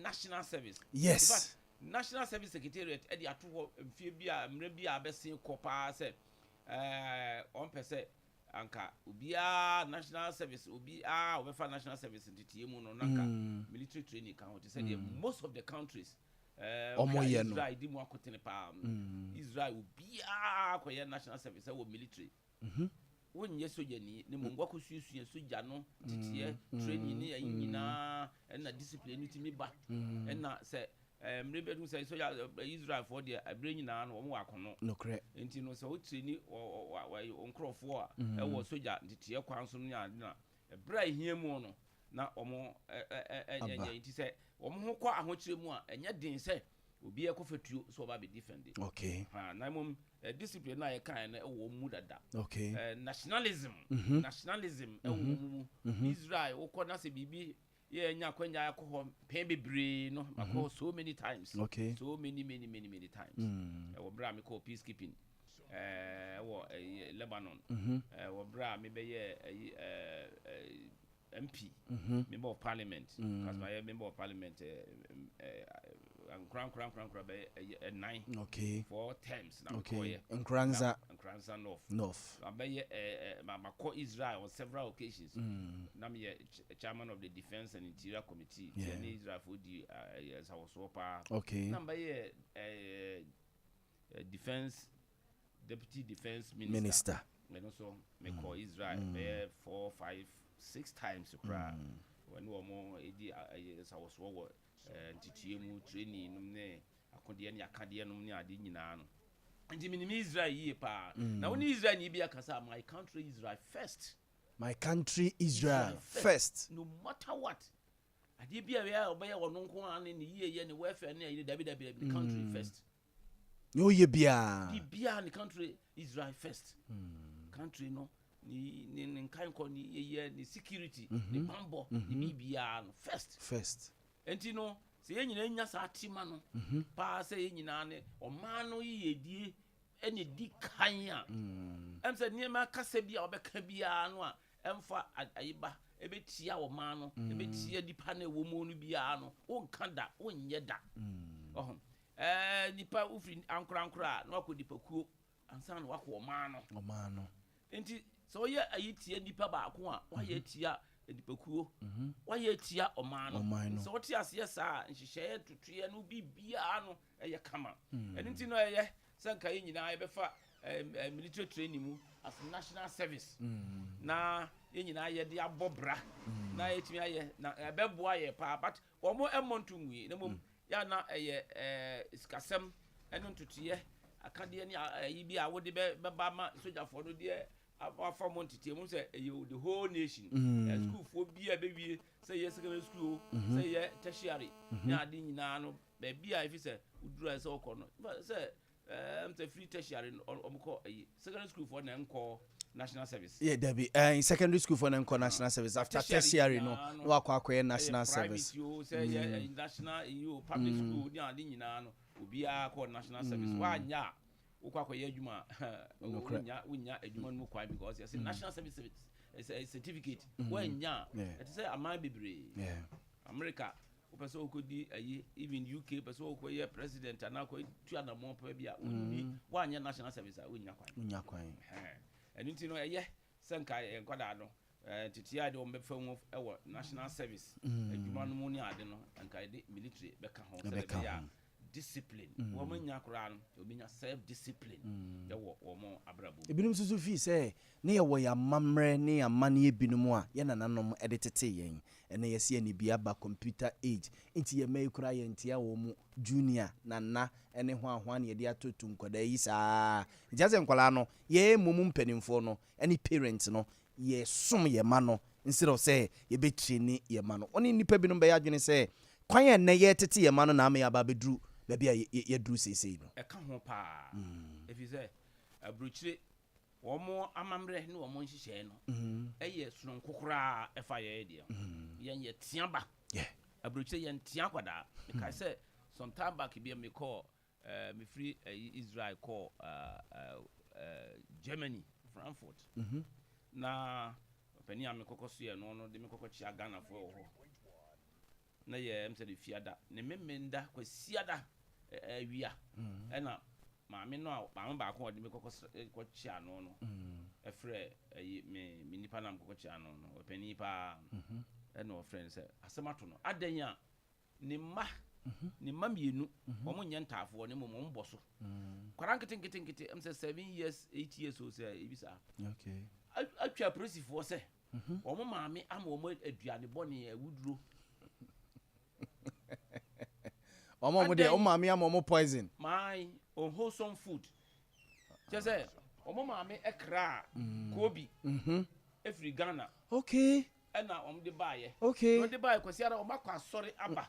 national service. Yes. In fact, National Service Secretariat at the atu mfie bia mre bia besin kopa se on pese anka ubia national service ubia obefa national service ntitie mu no naka military training kan what say most of the countries Israel di mu akotene pa Israel ubia akoye national service wo military wonye soja ni mongwa kosusu soja no titie training ni yina na discipline timi ba na se mrebe dun se soja Israel for the abrenyi na no mo akono no kre enti no se o training onkrofo a e wo soja titie kwanso no ya na bra hia mu no na omo enti se omo ho kwa ahokyere mu a enya den se obi ekofatuo so ba be defend okay na mum discipline na ye kan na wo mu dada okay nationalism mu Israel wo kɔ na se bibi ye nya kwanya akɔ pen bebre no akɔ so many times okay so many times wo bra me call peacekeeping wo Lebanon wo bra me be ye MP member of parliament because my member of parliament crown be 9 okay 4 terms na okay Nkranza north abaye mako Israel on several occasions na me chairman of the defense and interior committee in Israel for the Sompa okay na baye defense deputy defense minister and also me call Israel 4 5 6 times when we more edi Sawoso ntitiemu training num ne akode ne akade num ne ade nyina no nti minimi Israel yi pa na woni Israel ni bia kasa my country Israel first no matter what ade bia we obeye wono nko an ne yiye ne welfare ne yi dabi the country first yo ye bia the country Israel first country no ni kan ko ni ye ni security ni bambo ni bia no first enti no se yenyina nya sa atima no pa se yenyina ne oman no yedie ene di kan a em se niema kasa bia obeka bia no a emfa ayiba ebetia oman no ebetia dipa na ewo mu no bia no wonka da wonye da nipa ufri ankra na wako dipakuo ansa na wako oman no enti so ye ayitie nipa ba ko a wa ye tia edipakuo wa ye tia oman no so what ase sa nhihye tutuye no bibia no eye kama enti no eye sanka ye nyina ye befa military training mu as national service na ye nyina ye de abobra na ye timi aye na beboa ye pa but omo emontunwi na mom ya na eye iskasem eno tutuye akade ne ayi bia wo de beba ma soja for no de afa montete mu say the whole nation school for bia bewie say yes secondary school say yeah tertiary na ade nyina no be bia if say udura say okono say say free tertiary omko secondary school for na nko national service there be in secondary school for na nko national service after tertiary no akwa national service you say yeah national you public school ni ade nyina no obi akọ national service wa nya ukwa kwa adwuma unya adwuma no kwa because yes national service a certificate when nya it say aman bebre America person ko di even UK person ko ye president and ko tua na mo pa bia uni wanya national service a unya kwan enu ti no ye senka enkwada no titia de o mefa mu e national service adwuma no mu ni ade no anka de military beka ho se be ya discipline wo manya kura no obinya self discipline ye wo mo abrabo ebinum susu fi say ne ye wo ya mamre ne ya mane ebinum a ye nananom edetete yen ene ye se ani bia ba computer age nti ye mai kura ye ntia wo mu junior nana ene ho ahwa ne ye de atotu nkoda yi saa jaze nkwala no ye mumu mpanimfo no ene parents no ye som ye ma no instead of say ye be train ye ma no oni nipa binum be ya dwene say kwan ye ne ye tete ye ma no na ama ya ba bedru baby ye dru sesei no e ka ho pa if you say abruchire wo mo amamre ne wo mo nhihye no eye sunon kokora e fa ye de ye tiaba abruchire ye ntia kwada because say some time back be me call me free Israel call Germany Frankfurt na pani am kokoso ye no de me kokochi Ghana for ho na ye am say de fiada ne memenda kwasiada wia ena maame no maame ba ko de me kokochi ano no efre me nipa nam kokochi ano no pani pa ena o friend say asemato no adanya ne ma mienu o mo nyentafo ne mo mbo so kwara nkete am say 7 years 8 years o say ebisa okay atwa prosifo say o mo maame ama o mo aduane bone awuduro o mo de o maame ama o mo poison my unwholesome food just say o mo maame ekra kobi every Ghana okay ena o mo de baaye okay o de baaye kwasi ara o makwa asori aba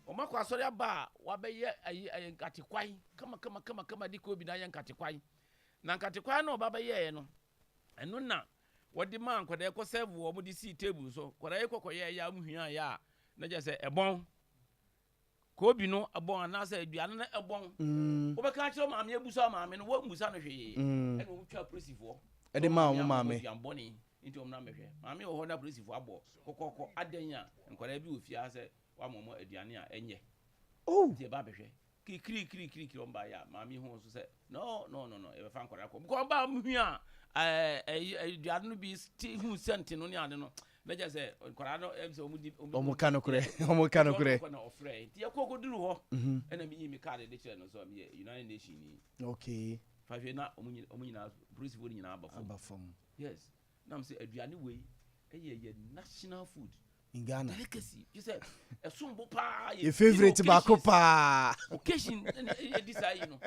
o makwa asori aba wa be ye ayi nkatekwai kama di kobi na ye nkatekwai na nkatekwai na o baba ye no eno na wodi man kwada ko serve wo mo di si table so kwada ye kokoye ya muhia ya na je say ebon kobi no ebon anasa aduane na ebon wo be ka kire maame ebusa maame no wo musa no hwe ene wo twa prosifo e de ma wo maame yamboni nti omna mehwe maame wo ho na prosifo abo kokoko adanya nkwada bi ofia say wa momo aduane a enye nti ba behwe kiri omba ya maame ho so say no e be fa nkwada ko ko ba muhia aduane no bi sti hu senti no ne ade no na je say nkwada no em say omo kanokure na ofre ti yakoko duru ho ena mi yimi card de chere no so mi United Nation ni okay fa hwe na omo nyina police for nyina abafom yes na am say aduane we ye national food in Ghana delicacy you say esumbo pa your favorite bako pa occasion decide you know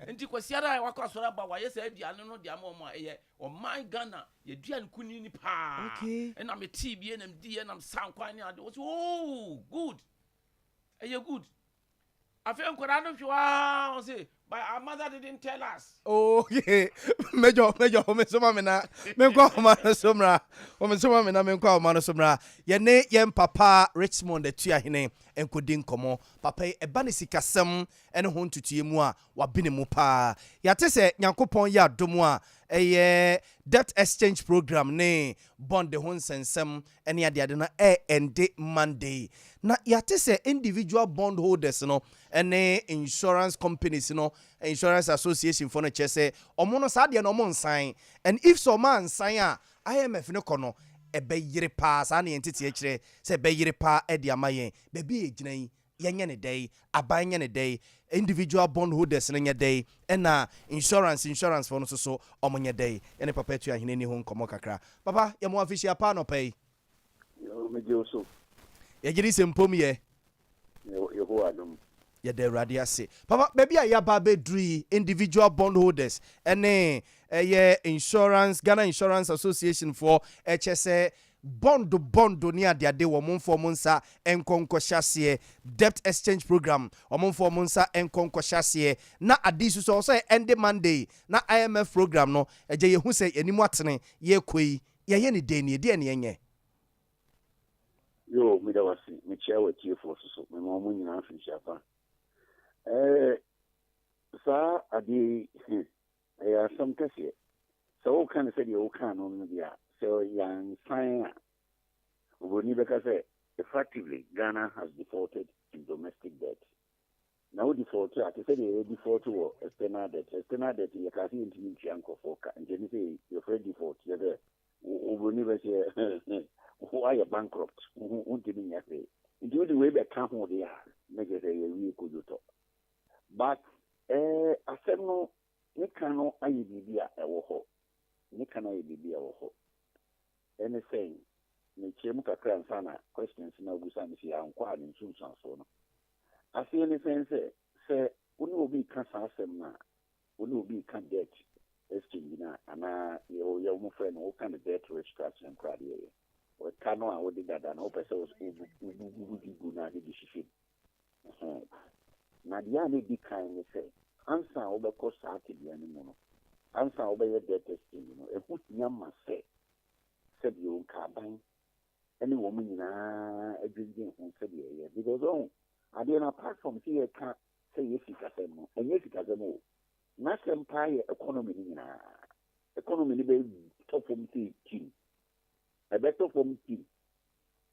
enti kwasiara wakasora ba wa yesa aduane no de ama omo eye o my Ghana ye duane kunini pa okay and am tea bi and am di and am sankwan ade oh good eye good afi nkora no hwa o say but our mother didn't tell us okay mejo me soma me na me kwa ma no somra o me soma me na me kwa ma no somra ye ne ye papa Richmond de tua hene enkodi nkomo papa e ba ne sikasem ene ho ntutue mu a wa bine mu pa ya te se nyankopon ya domo a eye debt exchange program ne bond ho nsensem ene ade na ende Monday na ya te se individual bond holders no ene insurance companies no insurance association for no chese omo no sa de no mo nsan and if so man nsan a IMF ne kono ebe yire pa sa na entity kire se ebe yire pa e de amayen be bi eginan yenye ne dey aban nye ne dey individual bond holders ne nye dey na insurance for no so omo nye dey ene papa tu ahene ni ho nkomo kakra papa ye mo official pa no pay yo me joso ye giri sempom ye ho adom ye de radio ase papa baby ya ba be dri individual bond holders ene ye insurance Ghana Insurance Association for HSA bond ni ade wo monfo monsa enkonko hyase debt exchange program wo monfo monsa enkonko hyase na adisu so end Monday na IMF program no eje ye hu se enimu atene ye koi ye ne de ne de ne yenye yo mi da wasi mi chawa TF so me mo nyina afi shapa sa adi ya sam kase so kan se di o kan no dia So young sign because effectively Ghana has defaulted in domestic debt. Now default I said default to external debt. External debt you can see into Chianco for and then say your friend default you're there. Why a bankrupt? Who didn't have it? Into the way back come who they are, make it a real good talk. But I said no, you cannot be a woho. You cannot be a woho. Anything, me chemu kakra sana questions na gusa mi si ankwa ni nsunsan so no. I see anything say uni obi kan asem na uni obi kan debt exchange na ana yo mo friend o kan debt restructuring crowd here. O kano a wodi dada na o pese o bu na di shifi. Na dia ne di kan ni say ansa o be ko sa ti dia ni mo no. Ansa o be debt exchange no e hu nyama say said you carbine any woman in a drinking on said because I didn't apart from here can't say if you can and yes it has a more not empire economy in economy be top from team a better from team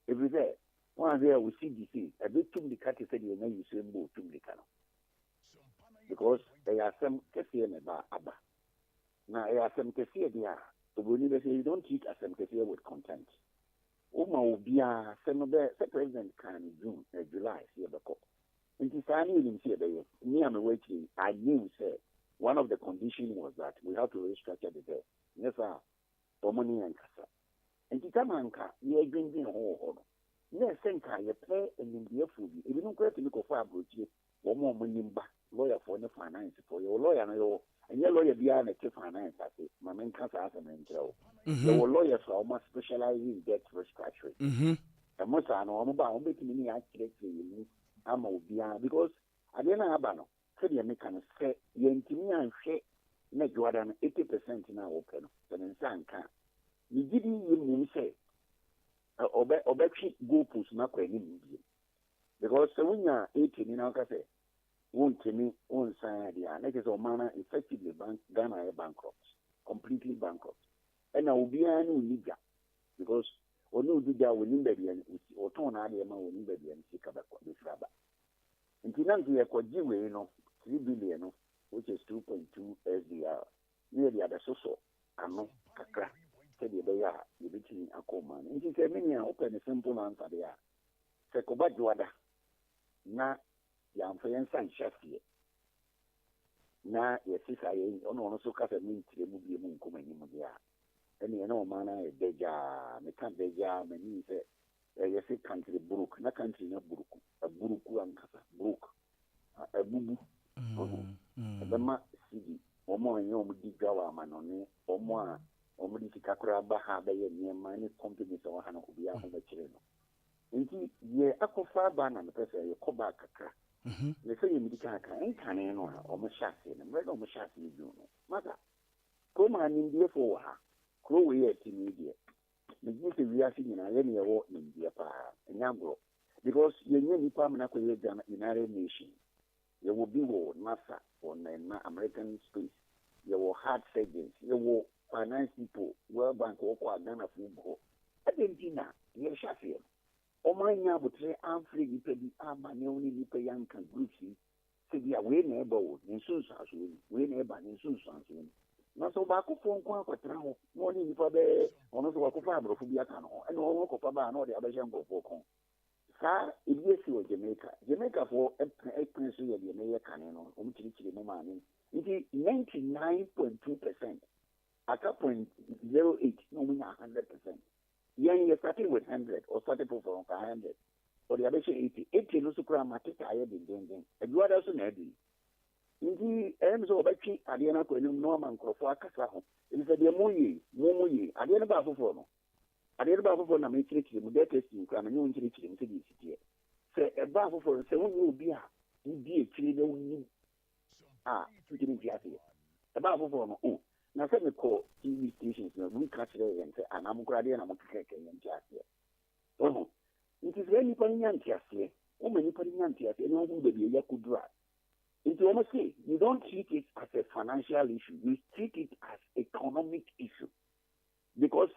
every day one there we see this a bit too the cat said you know you say more to the cano because they are some kesian about abba now they are some kesian there. So when you don't treat assembly with content. Uma Ubia, some of the president can June, July, see the court. And if I knew him here, me and waiting, I knew, say, one of the conditions was that we have to restructure the debt. Yes, sir, for money and Casa. And Titamanka, you are drinking a whole. Yes, Senka, you pay and in the food. If you don't get to look for a brochure, or more money back, lawyer for the finance for your lawyer and your lawyer behind the finance, I say, my main cancer as an angel. There were lawyers who almost specialize in debt restructuring. And most are no about making me actually I'm a because I didn't have no. So the American say, Yentimia and share make more than 80% in our open. Then in Sanka, you didn't say, Obechi go push not because when you're 18 in our say, won't me on side, that is a manner effectively Ghana bankrupt, completely bankrupt. And I will be a new leader because or no leader will in baby and or turn out the amount will baby and seek about this rubber. In Tinanti, a quadrill, 3 billion, which is 2.2 SDR, nearly at the social, and no kakra, said they are between a common. And she said, many are open a simple answer there. Sekoba Juada, na young friends and chefy. Na, yes, I on also cut a meat to the movie moon coming in the and you know, man, I deja, me can't deja, me need yes, a country brook, na country na brook, a buruku and brook, a bubu, the ma city, or more in your digawa man on it, or more, or Mudikakra Baha, near many companies or Hano be out of the channel. Indeed, ye Akofa Ban and the person, you call back a crack. They say you Midikaka ain't canning or Mashasi, and red on Mashasi, you know. Mother, come on in there for her. Crow way at immediate. The youth we are seeing in any award in India, and Yambro, because you need permanent United Nations. There will be war, NASA, on American space. There were hard surgeons. There were finance people, World Bank, or Ghana football. Argentina, near Sheffield. O my now would say, I'm free, you pay the arm, and only you pay young can groups. Say, we are way neighbor, in Susan's way neighbor, in Susan's win. Na so ba ko fon kwa kwatra ho mo ni nipa be ono so ko fa abro fu bia ka no e no ko pa ba no de abehye ngofo kon sa ibiesi o Jamaica for e prince ye de me ye kane no o mchirichiri no ma ni nti 99.2% aka 0.08 no munya 100% yen ye starting with 100 or started from 100 or the abehye 80 no so kura mateka aye den eduada so na adi Indeed, Emso Becky, Adiana Quenum Norman Crofa Casaho. It is a dear Moye, Adiana Bafono. Adiana Bafona make it to the testing, come and you in city. Say a Bafo, say, when you be a chili, shooting Piazzi. A Bafo, oh, now send me call TV stations, we catch there and say, and I'm glad I'm a cake and Piazzi. Oh, it is very Panian Piazzi, oh, many Panian Piazzi, and no baby, you could drive. It's almost say you don't treat it as a financial issue. You treat it as economic issue. Because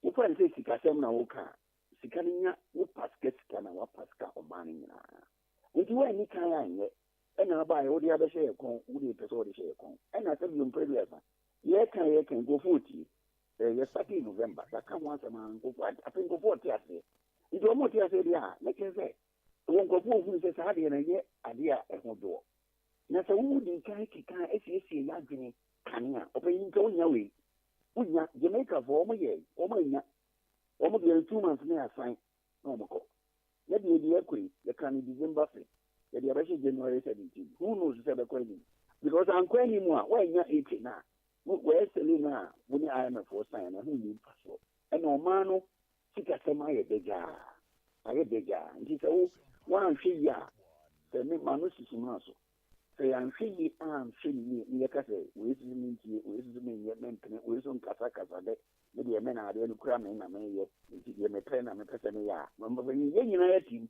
wo fa nse sika sem na wo ka sika nya wo pasket sika na wa paska o man nyina nti wa ni kan anye ena ba ye wo dia be share kon wo de pese wo de share kon ena se bi mpre asa ye kan go 40 ye start in November that come once a man go I think go 40 ase nti o mo ti ase dia na ken se wo go fu se sa de na ye ade a e ho do na se wo di kan kika esi ya dwene kania o pe yin ko nya we unya Jamaica for mo ye o mo nya o mo de 2 months na assign no mo ko na de ekwi ye kan December 1 ye de abashi January 17 who knows se be ko ni because an kwa ni mu a wa nya 80 na we selina woni IMF for sign na hu ni paso e no ma no sika sema ye deja nti se wo wan hwe ya se me ma no sisi mu aso se ya hwe yi an hwe ni ye ka se we sisi mi nti we sisi mi ye mentene we so nkasa de me de me na ade no kura me na me ye nti ye me pre na me pese me ya mama ba ye nyina ya tim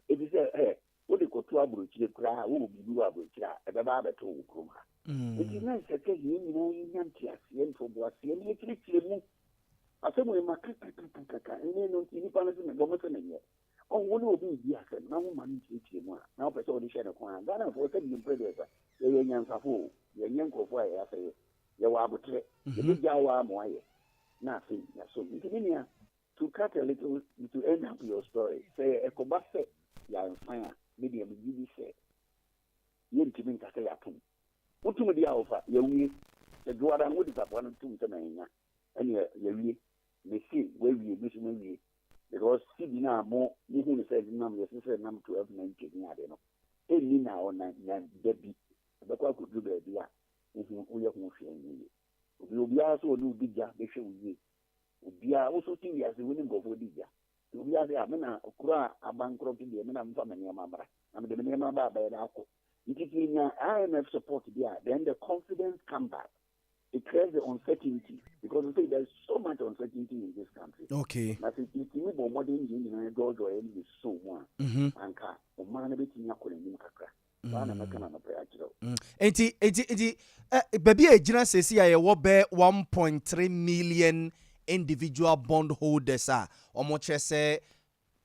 e bi se wo de kotu abrochire kura wo bibi wa abrochire e be ba beto wo krom ha nti na se ke ye nyina nyanti ase nto bo ase ni kirikire mu asemu e makaka ni no ti ni pa no se me bo mo se me ye on wo no obi bi ase na wo ma ni kirikire mu a na wo pese wo de share ko an Ghana for se bi mpredesa ye nyansafo ye nyankofo a ye ase ye wa abotre ye bi jawa mo aye na afi ya so nti ni ya to cut a little to end up your story say ekobase ya mfanya medium gibi say ye ntimi nkasa ya pum utum dia ofa ya wie e duara ngodi ka bwana tum te na nya ene ya wie me si we wie bi so wie because si bi na mo ni hu say nam ye say nam 12 na nke ni ade no eni na ona nya debi be kwa ku du be bia hu uye hu hwe ni obi aso onu digya be hwe wie obia wo so ti wiase woni ngofo digya obia se amena okura abankro bi de mena mfa mania mabra na me de menia mabra ba da akọ ntikinya IMF support there then the confidence come back. It creates the uncertainty because we say there's so much uncertainty in this country. Okay. Na se ti ni bo modern in na dojo e so one anka o man be ti nyakọ ni kakra na meka na prayer kiro enti baby agina sesi ya wo be 1.3 million individual bond holders a omo chese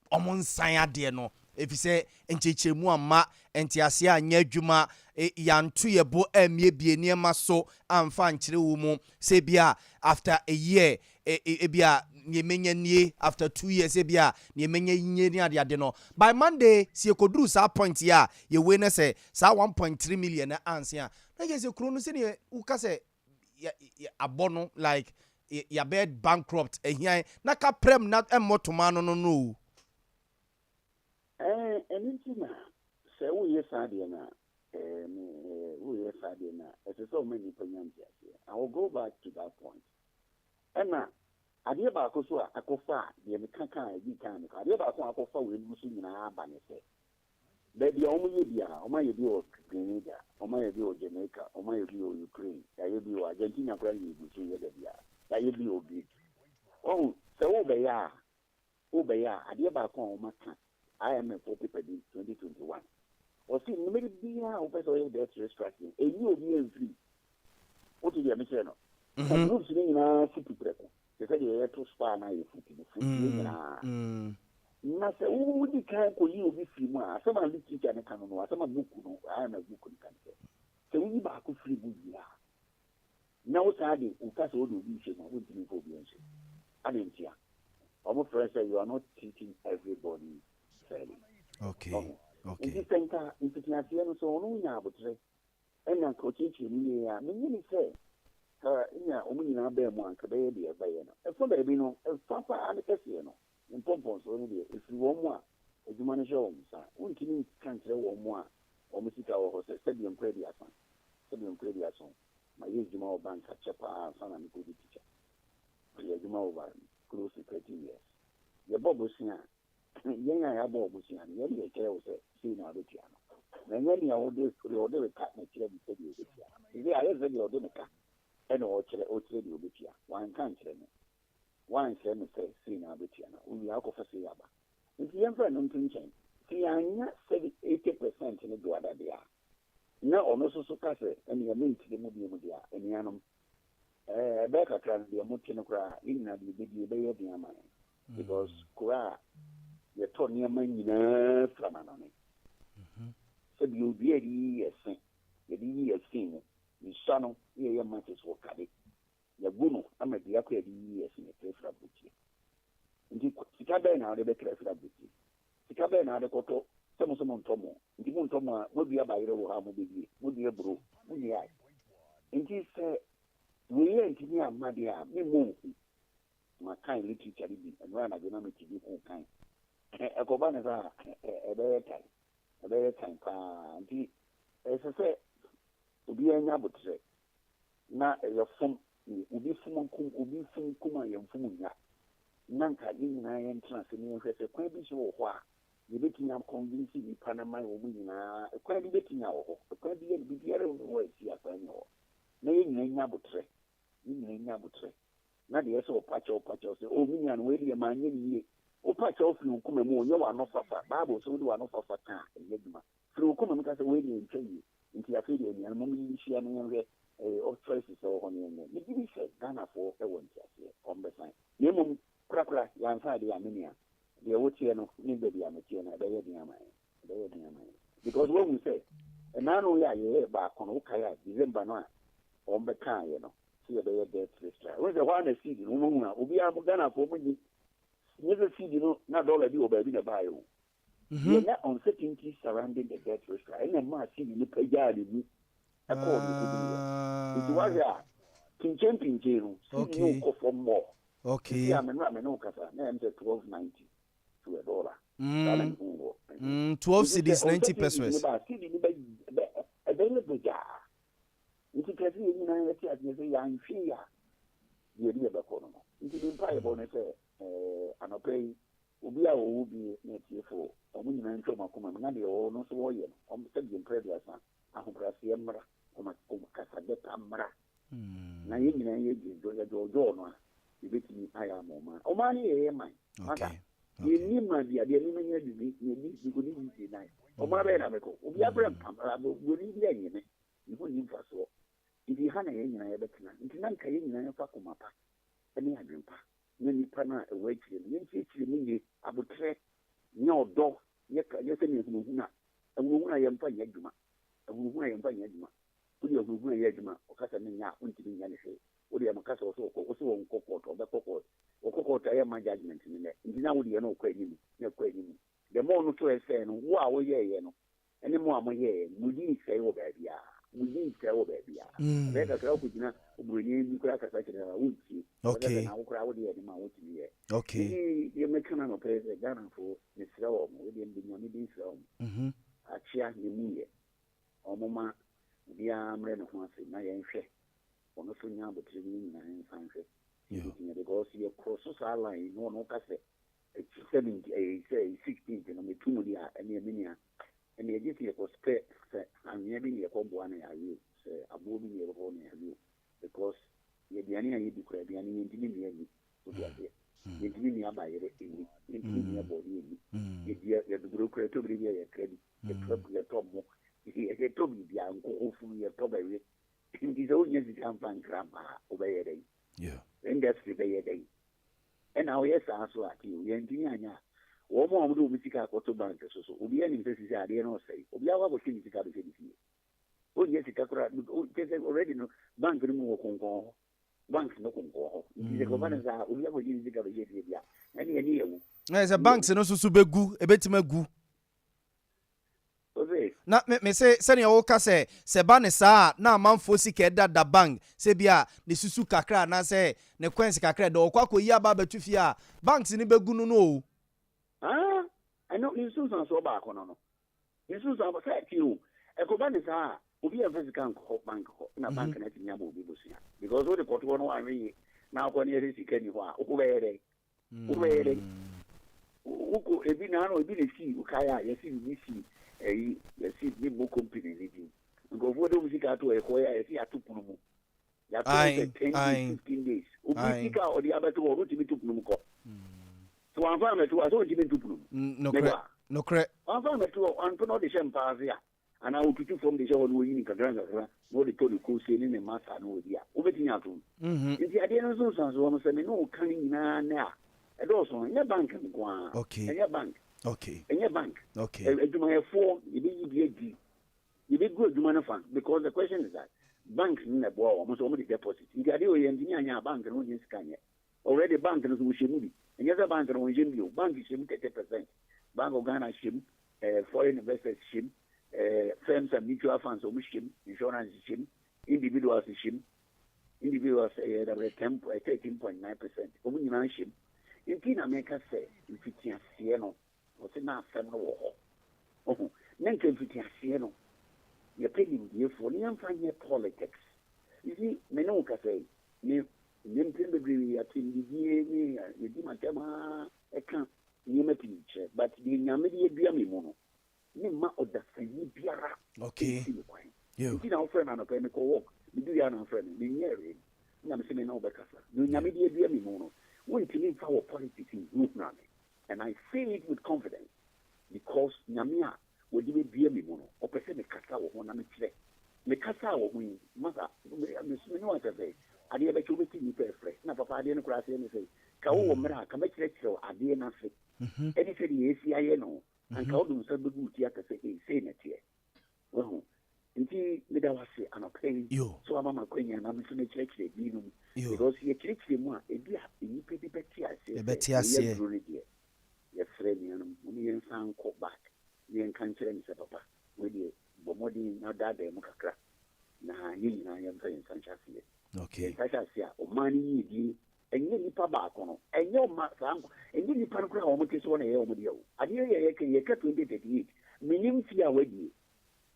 omo nsan ade no efise enchechemu ama entiase anya adwuma yanto yebo amie bie niema so amfa nkyere wo mu se bia after a year bia nyemenya nie after 2 years bia nyemenya nye ni ade no by Monday si ekoduru sa point ya ye we na se sa 1.3 million na ansia na je se kro no se ne uka se abono like ya bed bankrupt ehia na ka prem na emotoma no anything say we yes ade na we yes ade na it's so many penyanti here. I will go back to that point ena ade ba ko so akofa de me kaka agi kan ka ade ba ko akofa we nu so nyina aba ne se da bi o mo ye bia o ma ye bi o Grenada o ma ye bi o Jamaica o ma ye bi o Ukraine ya ye bi o Argentina kwa ye bi so ye da bia ya ye bi o bi oh se wo be ya ade ba ko o ma ka IMF for people in 2021 o si no me bia o pe so ye debt restructuring e ni obi en free o ti ya me che no groups ni na futu preko se se ye to spa na ye futu na se wo di kan ko yi obi free mu a se ma li teacher ne kan no se ma buku no IMF buku ni kan se wo yi ba ko free bu bia na o sa de o ka se o do bi che no o di ni fo bi en che adentia our friends say you are not teaching everybody fairly. Okay. This center international so no nya abotre ena ko teaching ni ya me ni say nya o mu nyina ba mu anka ba ye de ba ye no e fo ba bi no e papa an kese no impompo so ni de e fi wo mu a ejuma ne show mu sa untini kan kire wo mu a o mu sika wo ho se stadium credit asan ma ye ejuma o bank chepa sana ni ko di teacher ye ejuma o ba close to 30 years ye bobo sia yenya ya bobo sia ye ye kire wo se si na do tia no na nya o de ka na kire bi se di o tia ye aye ze di o de ka ene o kire di o tia wan kan kire no wan se no se si na do tia na o ya ko fa se ya ba nti ye mfa no ntinchen ti anya 80% ne do ada dia na ono so ka se ene ya minti de mu dia enianom Beka can be a mutinokra in a baby man because Kura, the Tony man from an army. So you be a year sing, the year sing, the son of your matches will cut it. The woman, I'm a dear years in a place of butcher. Indeed, Sikabe now the better of butcher. Sikabe now the Koto, some Tomo, the Montoma, would be a buyer of how would be a brew, would be I. Indeed, sir. We ain't near Madia, me move. My kindly teacher, and run a dynamic to be all kind. A cobanza, a better time, as I say, to be a nabut say. Not your phone, ubi fum kuma yam fumuya. Nanka in I entrance in a quabish or wha. The betting up convincing the Panama woman, a quabi betting out, a quabi and be the other voice, yes, I know. Nay, nabutre. Nabutre. Not the SO patch or say, oh, me and William, my ye. Oh, patch off you come more, you are not for Bible, so you are not for Fata and Yedma. Through come because the way you tell you into a video and mommy, she and of choices or on your name. You give me Ghana for a one here on the sign. Yemum, Crackra, Yanside, the Armenia. The Otiano, Nibby, Amatiana, because when we say, and now we are here back on Okaya, December 9. On the car, see a bear dead sister. When the one is seed, will be able Ghana for me. Never see, not all of you by the bio. We are not uncertainty surrounding the dead sister. And then my seed in the payard in me. According to it was King Champion Jail, okay, for more. Okay, I'm a Ramanoka, named $12.90 to $1. 12 cities, 90 pesos. Available jar. If you can see in young fear, the idea of economy. It is impossible to say, and obey, will be near for a woman and Toma Commandy or no so warrior, on the same previous one, Ahumbrasiamra, or Casadamra. Nayin and Jojo, you bet me, I am Oma. O money, am I? Okay. You need my dear, the enemy you need to deny. O my Amico, we are Bram, will be in it. You wouldn't even so. If you had a young Betina, it's not a young Pacumapa, any Adrimpa, many Pana away to you, I would say, no dog, yet yes, Muna, a woman I am by Yagma, a woman I am by Yagma, put your woman Yagma, or Casamina, until the Yanisha, or the Amacasa also on Cocoa or the Cocoa, or Cocoa, I am my judgment in it. Now we are no quaking, no quaking. The more no to a saying, wow, yeah, any more, my yeah, we didn't say, oh, baby, we need to go baby. Let us help with now. We need to crack a second. Okay. Okay. You make an appraise a gun for the slow, within the money slow. A chair, the media. Or Mama, the arm ran once in my own share. On the swing out between 9 and 5. Because you cross our line, no cassette. It's 70, 16, and only 2 million and a million. And the agency was spare, and maybe a combo one I use, a movie of one I use, because the Diana you declare the engineer to get there. The engineer by the engineer body, the broker to be a credit, the top more. He had told me the uncle, hopefully a top of it. In his own years, he can't find grandma obey a day. Yeah. And that's the day a day. And now, yes, I also like you, the engineer. One more do Michigan to bank, so we are in this is I don't say. We are what things to get it. Oh, yes, it already no bank remove Congo. Banks no Congo. The governors are we are using the any there's a bank, no Subegu, a bit magu. Not me say, Sanya Oka say, Sebanesa, now man for sick at that bank, Sebia, the Susuka cra, na say, ne Quensica cred or Quaco Yaba Betufia, banks in Ibeguno no. I know in Susan so back on. In Susan was like you. A Coban is we have a physical bank in a bank and in Yabu because what the court one I mean now when you see anywhere, Uberre. Uku, a binano, a bit of sea, Ukaya, you see, a see more company. Go for the music to a where I see a tupumu. That 10 15 days. Ubika or the other two or to be tupumu. So I'm found to us all given to blue. No correct. I'm found to Antonio de Champazia. ana ututu from the show no yin kakra no de to the course ni ne master no dia obetini atom nti ade no so so so say me no kan nyina na e do so nya bank nko a nya bank nya bank adwumayefo you be good adwuma na fan because the question is that bank ni na bo o mo so mo de deposit nti ade o ye nya bank no yin skanye already bank no so wo shemu bi nya za bank no wo shemu bi bank shemu 30%. Bank of Ghana shim, foreign investors shim, firms and mutual funds shim, insurance shim, individuals shim, individuals 13.9%. Omunyina shim. In America say if it is sieno, or say na family war. Oh, nanke if it is sieno. You're paying the for the politics. You see, Menoka say, you degree at in the you dimatema, I can't. But the Yamidi Biami Mono, Nima or the Sani Biara. Okay. You did our friend on a chemical walk. You do your friend, the Yeri, Namsime no Becassa. The Yamidi Biami Mono, went to live our politics in Group. And I say it with confidence because Yamia would be Biami Mono, or Person the Cassa or one Amitre. The Cassa or we, mother, Miss Minoa say, I did bet you with me fresh. Now, Papa didn't cry anything. Kawo Mra, come back to I did not say. Anything the ACI no, and called them some good theatre say net here. Well, indeed, let us say, I'm paying you. So I'm a queen and I'm going to check the deal because he checks him one. If you have any pretty Betty, I say, your friend, only in sound call back. The encounter and say, Papa, with you, Bomodi, not that they muck a crack. Nah, you know, I am saying Sanchez here. Okay, Sanchez here, or money, and you nipa back on, and your master, and you nipa ground almost one a year over the I hear you can get 2038. Minim fear wedding.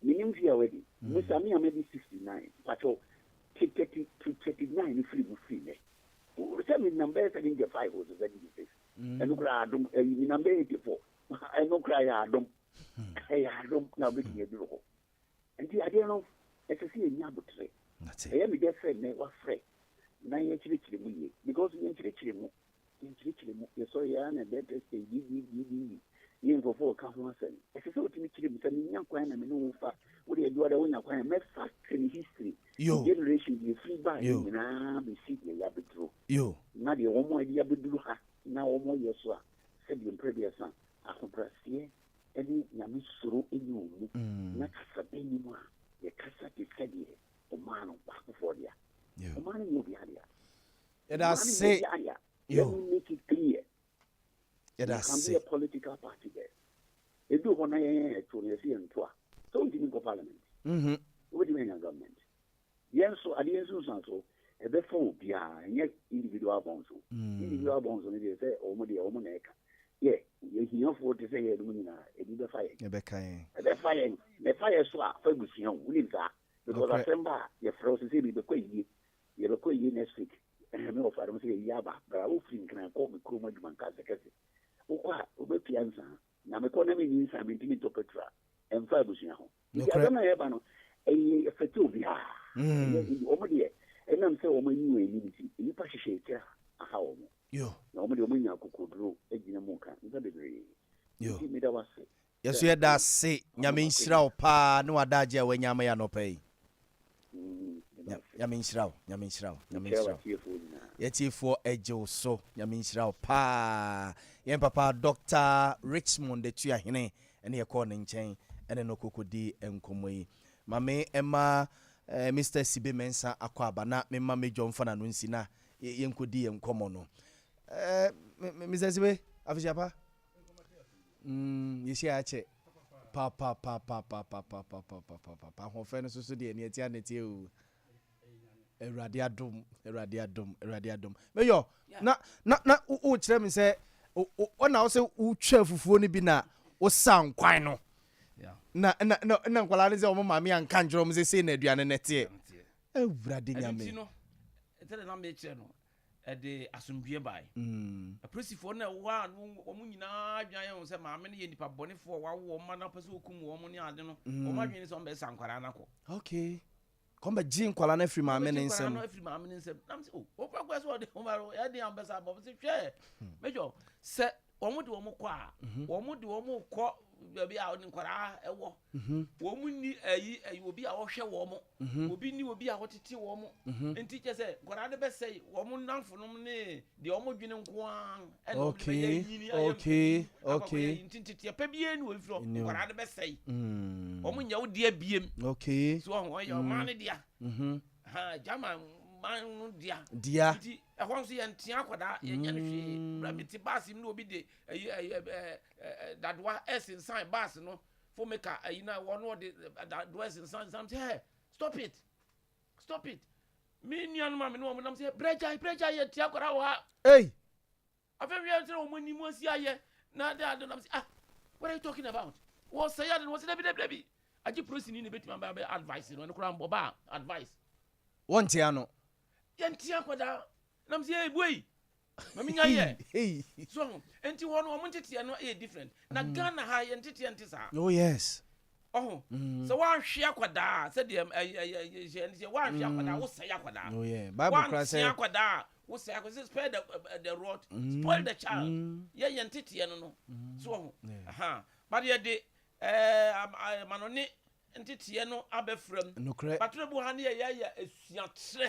Musami maybe 69. But 30 to 39 free. Seven numbers I think the 5 was very big. And look at number 84. I no cry, I don't now making a draw. And the idea of as I see a Yabutre. That's it. I am a friend, never afraid. Na yɛkyerɛ mu because yɛnkyerɛkyerɛ mu yɛsɔ yɛa na bɛtɛ sɛ yi nkɔfo ɔka ho asɛm ɛsɛ sɛ wotumi kyerɛ mu sɛ menya kwan na me ne wo fa wode aduada wonya kwan mɛfa kane history generation deɛ firi baa nyinaa bɛsi deɛ yɛabɛduro na deɛ wɔmɔ ade yɛabɛduru ha na wɔmɔ yɛ so a sɛdeɛ mprɛdeɛ sa ahobraseɛ ɛne nyame soro ɛnyɛ wɔ mu na kasabɛ ni mu a yɛkasa te sɛdeɛ ɔmaa no baakofoɔ deɛ That's it. Let me make it clear. There can be a political party there. They do one to see and twa. So we didn't go parliament. What do you mean a government? Yes, so at the end so a before and yet individual bonds. Individual bonds on it say Omodia. Yeah, you know what to say a fire. The fire swap for Busion, we need that. Because I remember your frozen city the quay. You look next week, and I know if I don't say Yaba, but I will think can I call me Kruma Jumankasa. Obe Pianza, Namakonomi means I'm intimate to Petra, and Fabusian. You don't know a Fetuvia, Omodia, and I'm so many unity. You pacificate how you normally could grow a Ginamoka, the degree. You give me the was say. Yes, you had that say, Yamin Shrao Pa, no Adaja when Yamaya no pay. Yamin Shrao. Yeti for Ejo so Yamin Shrao Pa. Yen Papa Dr. Richmond de Tua Hine and your corning chain and an okokodi and Komwe. Mame Emma Mr. Sibe Mensa Aquaba, not me Mammy John Fananunsina, Yenkudi and Comono. Mrs. Sibe, Avijapa? You see, I check. Papa, her friends also did near Tianity. Eradiadum. Mayo, na tell me say, o na say o chefufuo ni bi na o san kwan no. Na kwala say o mama an kanjro me say na aduane nete. Ewurade nyame. No. Etele na me kire no. E de asomdue bai. Apresifo na wa omo nyina adwan say maame ne ye nipa bonefo wa wo ma na pese okum wo mo ne ade no. O ma dwen say o be san kwara na ko. Okay. Come Jean Qualana free my men in some. Oh, progress what the Eddie ambassador, share. Major, set one would do qua, one would do baby a on nkwara ewo wo mu ni ayi obi a wo hwe wo mo obi ni obi a wo tete wo mo enti che se nkwara de be sei wo mo nanfonom ne de wo mo dwene nko an e no be yini okay enti pe bie ni wo fro nkwara de be sei wo mo nya wo dia biem okay so wo yo man dia ha jama man dia enti ehon so ye ntia kwada ye nya no hwe bra meti bus ni obi de dadwa esensan bus no for make a na one of the dadwa esensan something hey stop it me nuan ma me no mo nam say breja ye tia kwada wa hey afem ye tell o mani mo si aye na da do nam say what are you talking about what say ya was debi aji prosi ni betima ba advice no kura mbo ba advice want ya no ye tia kwada nam say hey boy mami nya ye so enti wono o montete no e different na Ghana ha ye ntete ntesa oh yes so wan hwe akwada se de ye wan hwe akwada wo se akwada oh yeah bible class say akwada wo se akwada spare the rod spoil the child ye ntete no so but ye de manone ntete no abefram patrobu ha ne ye esuatre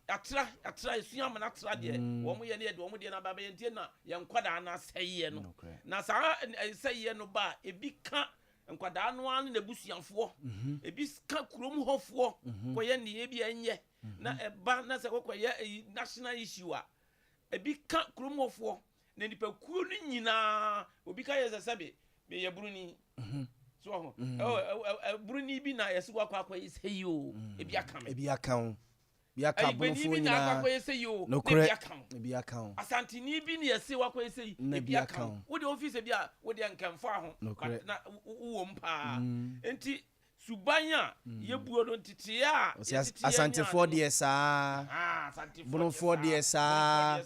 atra esuam na atra de wo mo ye ne de wo mo de na baba ye ntie na ye nkwada na seye no na sa seye no ba ebi ka nkwada no an na busuamfo ebi ka kurom hofo koye ne ye bi enye na eba na se koye national issue a ebi ka kurom hofo na nipa kuo no nyina obi ka ye sesebe be ye bruni so bruni bi na yesu akwa yi o ebi aka biaka bonofo nyina no correct biaka asantini bi ne yesi wakwa yesi biaka wo de office bia wo de nkamfo aho na wo mpa enti subanya yebuo no ntete a asantefo de esa bonofo de esa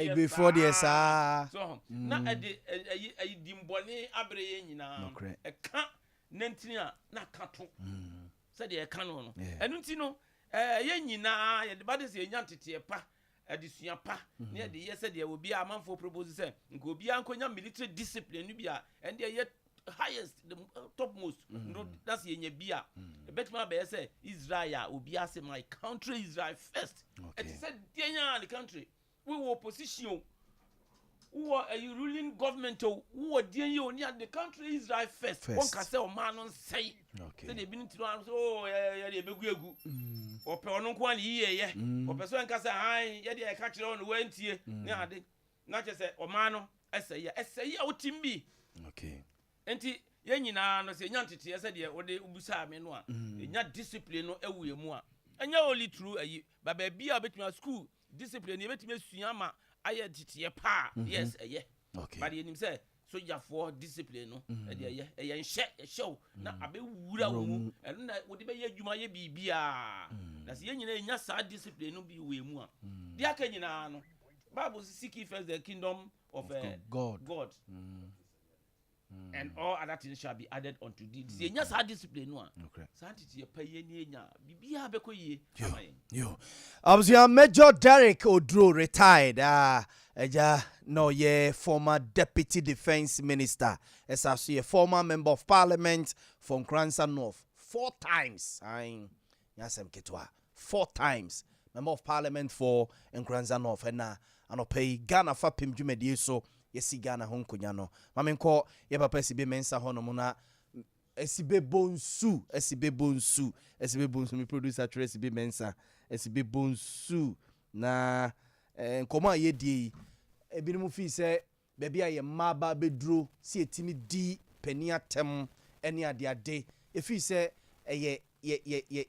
ibefo de esa so na ade dimbone abre ye nyina e ka nantini a na kato se de e ka no enu nti no ye nyina ye de bade se nya ntete pa adisua pa ne de ye se de obi a manfo propose se nko obi ankonya military discipline no bia and ye highest the topmost no that's ye bia betima be say Israel obi ase my country Israel first it is said the country we were opposition who are a ruling government who are the country Israel first one can say o man on say say they been to so ye be guegu o pe onu kwa ni ye o pe so nka say han ye de ka kire on wantie ne ade na che say o man no eseye o timbi okay enti ye nyina no se nya ntete ye se de wo de ubusa me no a nya discipline no ewu emu a enya only true ayi ba ba bia betuma school discipline ye betuma sua ma aye tete pa yes eye okay but ye nim say soldier for discipline no e de ye show na abewura wo eno na wo de be ye adwuma ye bibia na se ye nyina nya sa discipline no bi we emu a dia ka nyina no Bible seek first the kingdom of God. And all other things shall be added unto thee. See, nya sa discipline no. Santity ye pay ye nya. Bibia be ko ye. Yo. Abusua Major Derek Odro retired. Eja no ye former deputy defense minister. As a former member of parliament from Kransa North 4 times. Yasem ketwa 4 times member of parliament for Kransa North and pay Ghana Fapem dwumedie so yesi Ghana ho nkonya no mamenko ye papa sibe mensa ho no mo na esibe bonsu mi producer Tracy sibe mensa esibe bonsu na nkoma ye die ebinimu fi se baabi aye maba beduro si etimi di pani atem ene ade efi se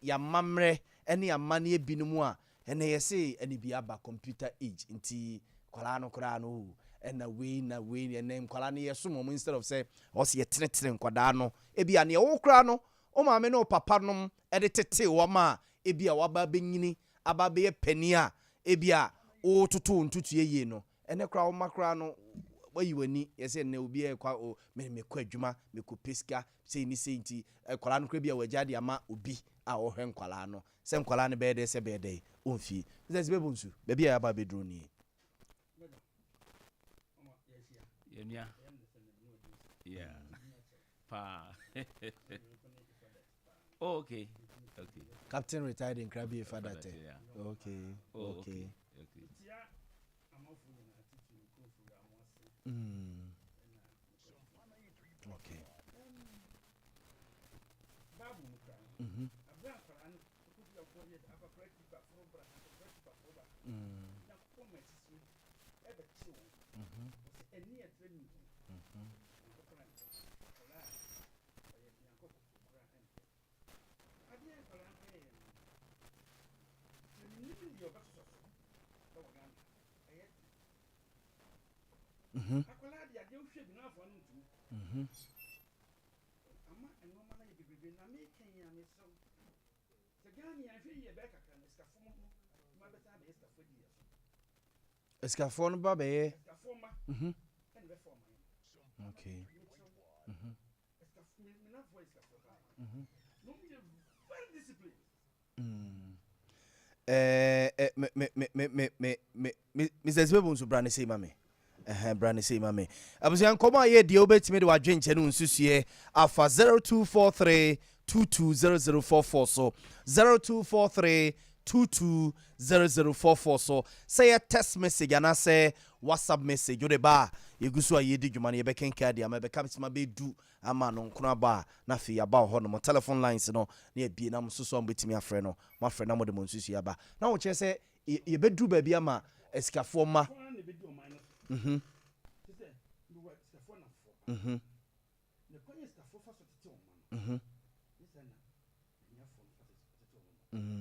ya mamre ene amane ebinimu a ene yesi ene bi aba computer age nti kwala no na we ene nkwala ne yeso mo instead of say o se yetenetere nkwada no ebia ne wo kra no o maame no papa nom ede tete wo ma ebia waba benyini aba be pani a ebia o tutu ntutu yeye no ene kra wo makra no wayi wani yese ne obi e kwa o me kwa adwuma me ko peska sei ni sei nti kwala no kra bia wajade ama obi a wo hwe nkwala no se nkwala ne be de se be de onfi ze be bonsu be bia aba be dro ni yeah Pa. Oh, okay. Okay. Captain retired in Krabi Father. Yeah. Okay. Oh, Okay. Okay. Mm. Okay. Mm-hmm. Mm-hmm. Mm-hmm. Escafon babe. Mm-hmm. Okay. Mm-hmm. Mm-hmm. Mr. Sibebun so brand say mame. Brand say mame. Abusian koma ye de obetimi de wadwenche no nsusue afa 0243 220044 so 0243 220044 so say a text message and I say WhatsApp message you de ba yegusu aye di dwuma ne yebekenka dia ma beka bitima be du ama no nkuna ba na fi aba ho no telephone lines no na ebie na msoso ambetimi afre no ma afre na mo de mo nsusu aba na wo che se yebedu ba bi ama esikafo ma mhm mhm mhm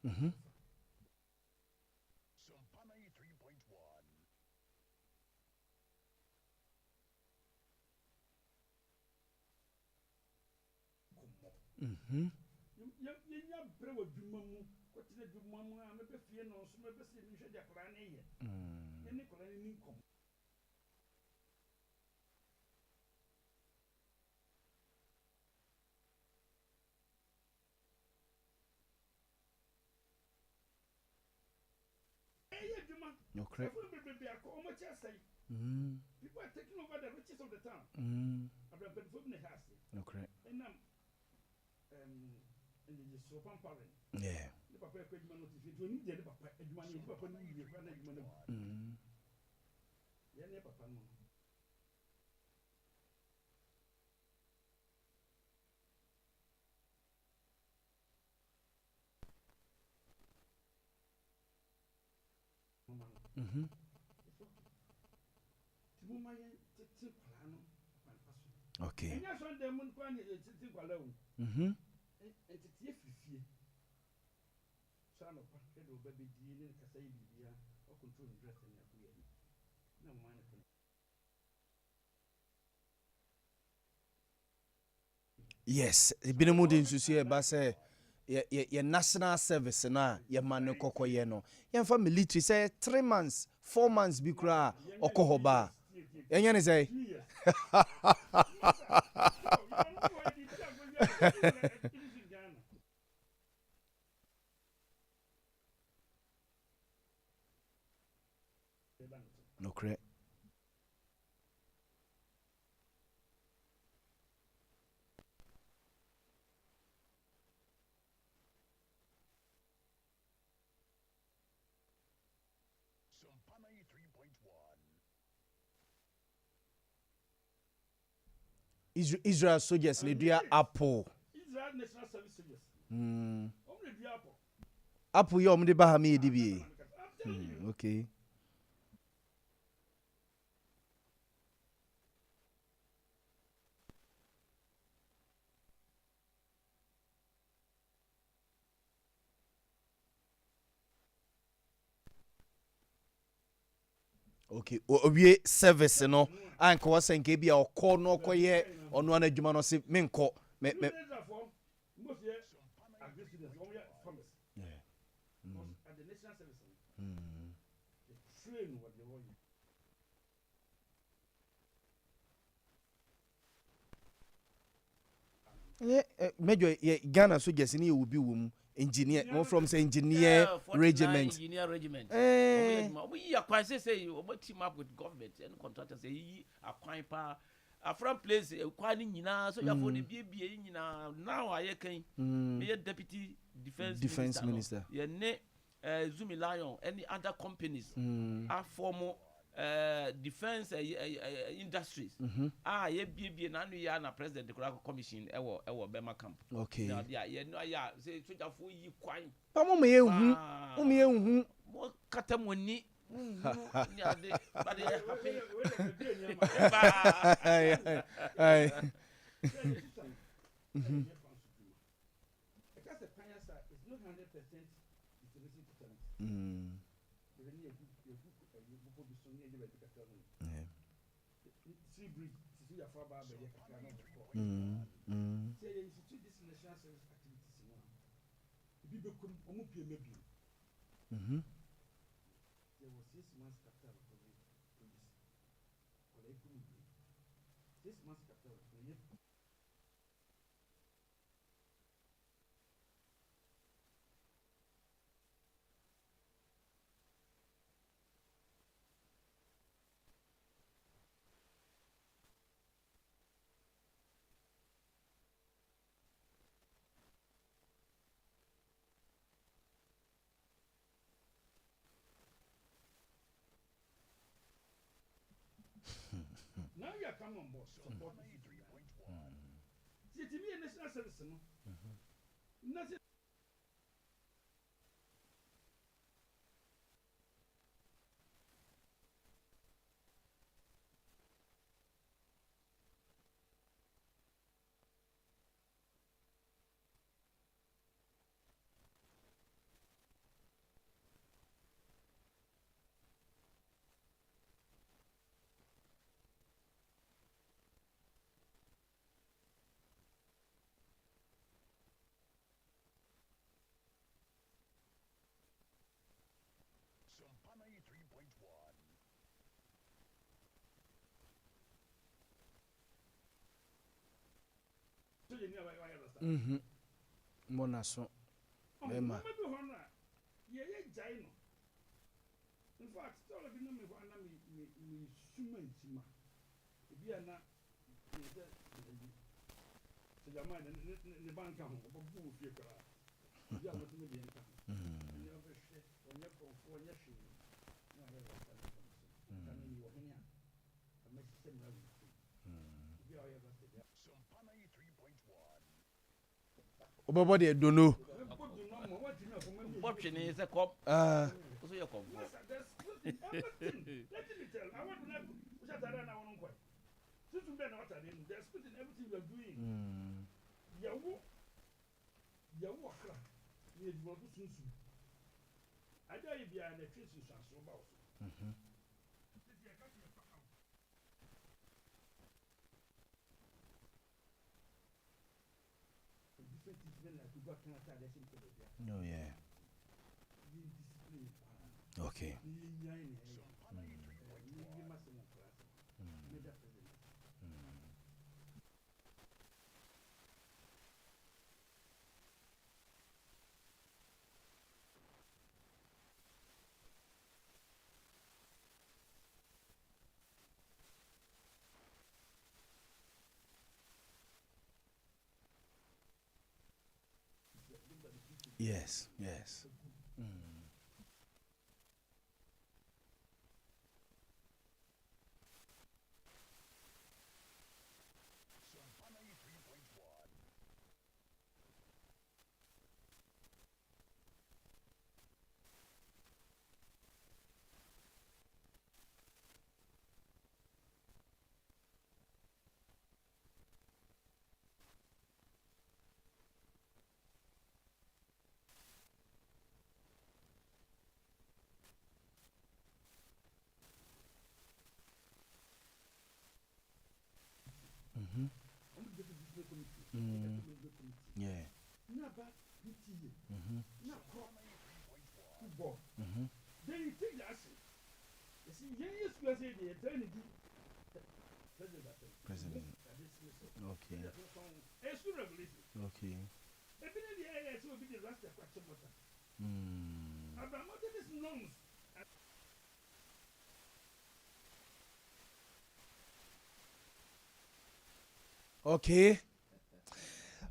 mhm mhm okay People are taking over the riches of the town. okay And the Sompa parent. yeah The papa could not if you need the papa, money, papa, you run a human. Yeah, papa. Okay. Yes, ibine mu din susu e ba say ye national service na ye man kokoye no. Ye fa military say 3 months, 4 months bi kura okohoba. Enye ne say no correct. Israel soldiers ne dua apple. Israel National Service Soldiers. Only the apple. Apple yo mde ba ha me di bi. Okay. Okay, owie service no anka wasenke bia okọ no okoye ono na adwuma no se menko me major Ghana soldiers ni will be engineer more from say engineer regiment. We acquire say we team up with government and contractors say acquire pa a from place acquire nyina so ya for the bie nyina now I can be deputy defense minister. Ye ne Zumi Lion any other companies are formal defense industries ye bie na no ya na president the commission ewo Bema camp. Okay. Now yeah no ya say soldier for yi kwan pa mo me ehu mo katamoni ni ade but they happy There was 6 months capital of police. 6 months capital of police. Now you are coming on board. Support me 3.1. See, to me, a national service, no. Nothing. Mona so Bema. In fact, all of you know me for me suman be na so your mind the bank account but boo fi kra you are not me the income you have a share on your for your share na be can you here I make same now you are here Sompa 3.1 Obobody don't know. what you need is a cop. there's Everything. Let me tell. I want to know. Which are there now? Since we are not they're splitting everything we are doing. Yawu akra. We are going to soon. I don't even be an electrician so about. Oh yeah. Okay. Yes, yes. Yeah. Then you take the action. You see, yes, you are saying the eternity. President. Okay. It's good regulation. Okay. Even in the area, it will be the last question. Abraham, this norms. Okay.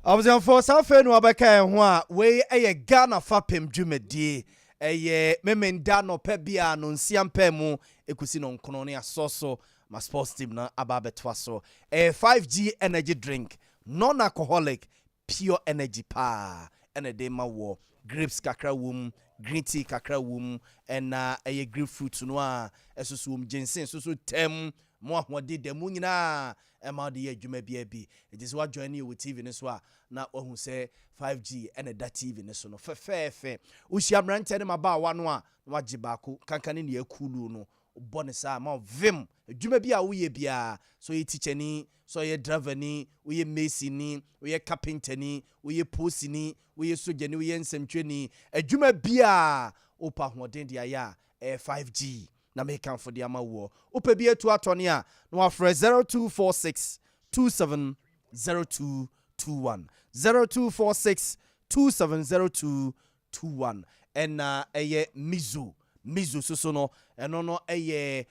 Abusanfo safe no abeka ho a we eye Ghana Fapem dwumadie eye memenda no pa bia no nsiampa mu ekusi no nkono ne asoso ma sports team na ababetwa so 5G energy drink non-alcoholic pure energy pa ene de ma wo grapes kakra wum green tea kakra wum ena eye grapefruit no a esusu ginseng susu tem mo ahode de mu nyina ema de adwuma bia bi it is what join you with TV ne so a na ohun say 5G ene da TV ne so no fe usia brante ne maba no a waje baako kankane ne akulu no bone sa ma vim adwuma bia wo ye bia so ye teacher ni so ye driver ni wo ye mason ni wo ye carpenter ni wo ye post ni wo ye soja ni wo ye nsɛmtwe ni adwuma bia opa hoden dia ya 5G na me kan for the amawo opa bi etu atone a no afre 0246 270221 0246 270221 and eye mizo so no eno no eye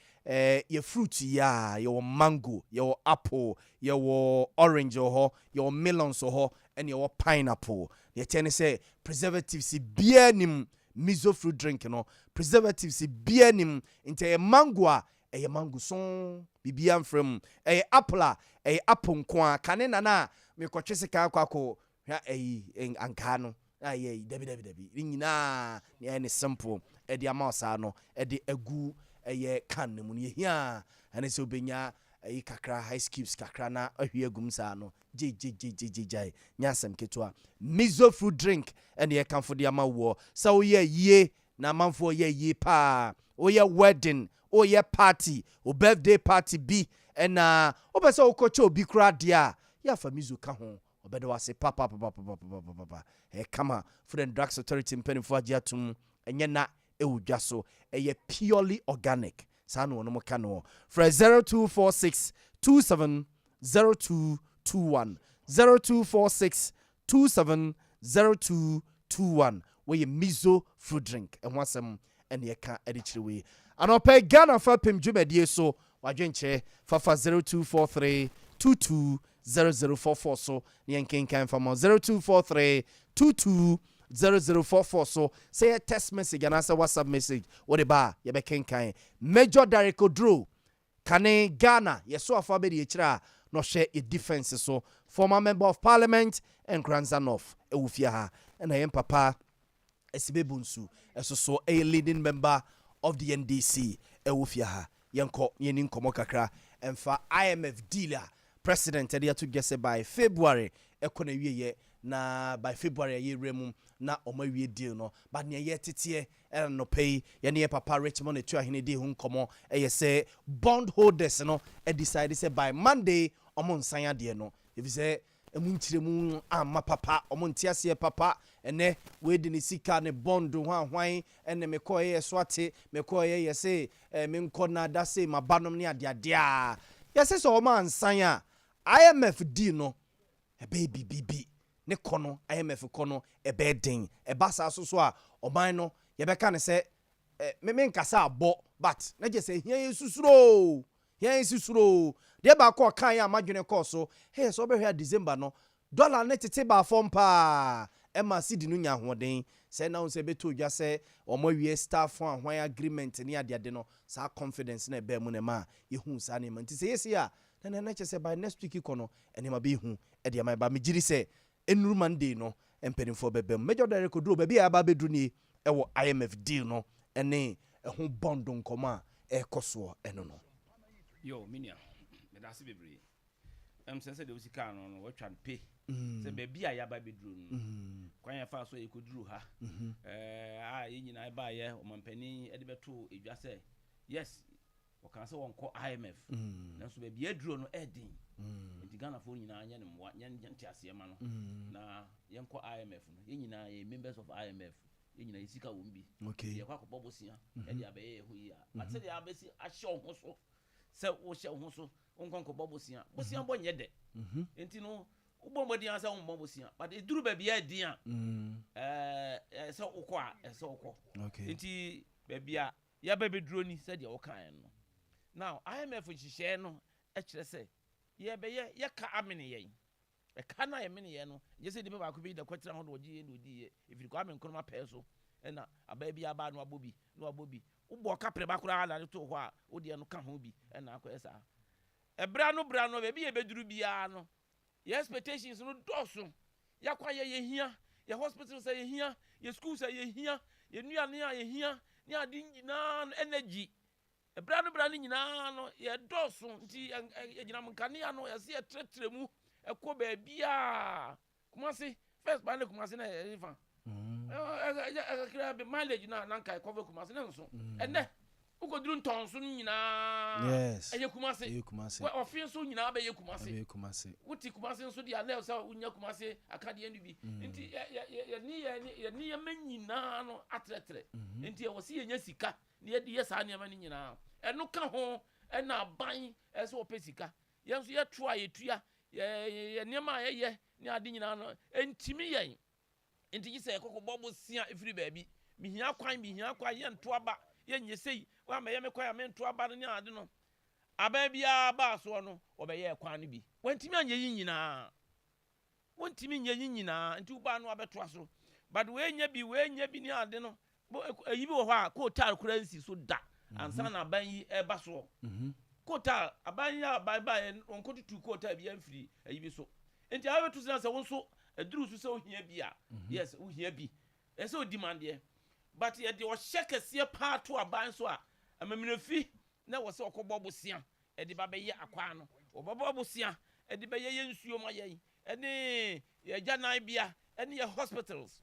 ye fruit ya your mango your apple your orange ho your melon so ho and your pineapple ye tell say preservatives bianim mizo fruit drink no preservatives bianim inte mango a mango son bibiam from apple apple nko kane na me kwatwese ka kwako anka no dabi nyina ne simple e amasa no e agu kan mu ne hia ane se obenya kakra high skips kakra na ahwe agum sa no jai nyasem ketwa mizo fruit drink ene ye kan for de amawo sa wo ye na manfo ye pa o ye wedding o ye party o birthday party bi ena obese okocho obi kra dia ya fa mizo ka ho obedo wase papa kama Food and Drugs Authority mpenifo agiatum enye na ewudwa so eye purely organic sanu ono mo ka no for 0246 270221 0246 270221 we mizo fruit drink enwasem ene ye ka edichiriwe anope Ghana Fapem dwumadie so wadwenche fafa 0243 220044 so nyenkenkan famo 0243 220044 so say a text message and answer WhatsApp message what ba ye be kenkan Major Dareko Dro kane Ghana yeso afa be de kira no share a defense so former member of parliament and Granzanoff ewufia ha na yem papa esibebunsu eso so a leading member of the NDC ɛwɔ fie ha yɛnkɔ yɛni nkɔmmɔ kakra ɛmfa IMF dealer president ɛde ato gɛsɛ by February ɛkɔ na wieyɛ na by February ayɛ remu na ɔma wie deal no but nea yɛ teteɛ ɛna no pay yɛne yɛ papa Richmond etu ahene de ho nkɔmmɔ ɛyɛ sɛ bond holders no decide sɛ by Monday ɔmo nsan adeɛ no if sɛ emu nkyeremu amma papa ɔmo ntiaseɛ papa ene we de ne sika ne bond ho ahwan ene me kɔ yɛ so ate me kɔ yɛ sɛ me nkɔ na da sɛ mabanom ne adeade a yɛsɛ sɛ ɔmo ansan a IMF di no ebe bibibi ne kono IMF kono ebe den eba sa so a ɔman no yɛbɛka ne sɛ me nkasa abɔ but na gye sɛ hia yesusuro de ba kɔ kan ya madwene kɔ so hey so be hwɛ December no dollar ne tete ba fom pa ema sidi no nya hoden sɛ na unse beto dwa sɛ ɔmo wie staff ho ahwan agreement ne ade no sa confidence na ebe mu ne ma yehu sa ne ma nti sɛ yesi a na kyɛ sɛ by next week kono ene ma be hu e de ma ba me giri sɛ enuru Monday no empenifo bebem major director duro ba bia ba bedru ni ɛwɔ IMF deal no ene ɛho bond nkɔma ɛkɔso ɛno no yo minia me da se bebre sense de usika no no watwa pe se be bia ya ba bedru no kwan ya fa so e koduru ha yenyina ba ye o mampani e de beto edwa se yes o kan se won kɔ IMF na so be bia duro no edin nti Ghana fo nyina anya ne mwa nya nti ase ma no na yen kɔ IMF no yenyina ye members of IMF yenyina yisika wo mbi ye kwa kɔ bosia e de abaye ho yi a but se de abesi ahye ho so se wo hye ho so onkonko bosia bo nye de enti no ubomodi ansa wo bosia but eduru ba bia din a se ukọ a se ukọ enti ba bia ya ba beduro ni se de wo kan no now IMF hihye no e kire se ye be ye ka amene yen e ka na ye mene yen no je se de ba ko bi da kwatira ho do oji ye odi ye ifiri ko amen kono ma pe so e na aba bia ba no abobi ubo kapre ba kura ala to ho a odi no ka ho bi e na akọ esa ebra no be bi ye beduru bia no your expectations no doso ya kwa ye hia your hospital say ye hia your school say ye hia ye nuane ya ye hia ni ade nyina energy ebra no nyina no ye doso nti ye gina mkania no ye se ye tretremu ekọ ba bia kuma se first ban kuma se na ye fa kira be mileage na nanka cover kuma se na nso ene ukoduru ntonso nyina yes eye kumase we ofin so nyina be ye kumase wuti kumase nso dia na so unya kumase akade enu bi nti ye ni manyina no atretre nti ye wosi ye nya sika ne ye ye sa ne ma nyina enu ka ho na ban eso opesika ye nso ye tro ayetua ye ne ma ye ne ade nyina no entimi yen nti yi se kokko bobo sia efiri baabi mihia kwan ye nto aba ye nyesei wa me ye me kwa ya me nto aba no ne ade no aba bia ba so no obeye kwan no bi wantimi anye yi nyina nti uba no abeto aso but we nya bi ne ade no ayi bi wo ho a kotal currency so da ansa na ban yi eba so kotal aban ya bye onkotutu kotal bi amfiri ayi bi so nti abeto sina se won so aduru so se ohia bi a yes ohia bi ese o demand ye but ye de o sheke sie pa to aban so a amamirafi na wo se okobọ bosia e de ba be ye akwa no obọbọ bosia e de be ye nsuo ma ye ene ye janan bia ene ye hospitals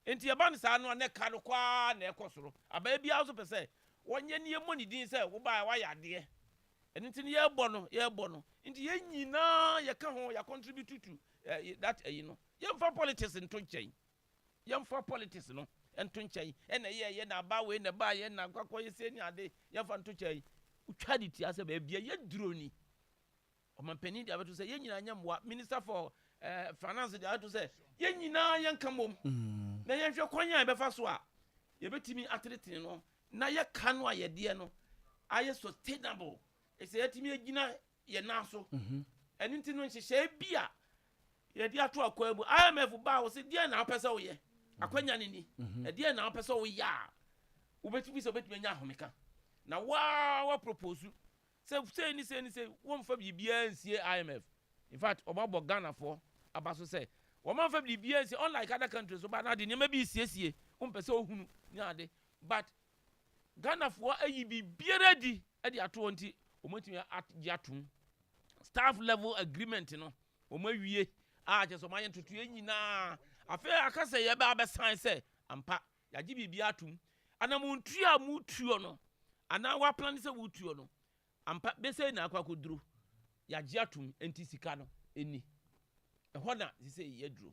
enti ye ban sa no na ka no kwa na ekosoro aba bia so pese wonye ne ye moni din se wo ba wa yade ene tin ye bọ no enti ye nyina ye ka ho ya contribute to that you know ye for politics nto nchen ye for politics no ento nchen ena ye na ba we na ba ye na kwakọ ye se ni ade ye fa nto nchen utwa di ti ase ba bia ye droni o man peni dia beto se ye nyina nyamwa minister for finance dia beto se ye nyina ye nkamom na ye hwe kwanya be fa so a ye betimi atretin no na ye ka no aye de no aye sustainable e se yetimi agina ye na so eni nti no nhye bia ye dia to akwa bu IMF ba wo se dia na apesa wo ye akwanya ni dia na apesa wo ya wo betimi so betimi nya ahomeka na wa propose say ni won fa bibia nsie IMF in fact obabo Ghana for abaso say wo man fa bibia nsie unlike other countries so ba na de nyema bi siesie won pese ohunu ni ade but Ghana for ayi bibiara di e di ato nti omotimi atum staff level agreement no omawie je so maye ntutu nyina afa akasa ye ba abesan se ampa yaji bibia atum anamuntu a mutuo no ana wa plan se wutuo no ampa bese na akwa koduro yaji atum enti sika no eni ehɔ na sise yeduro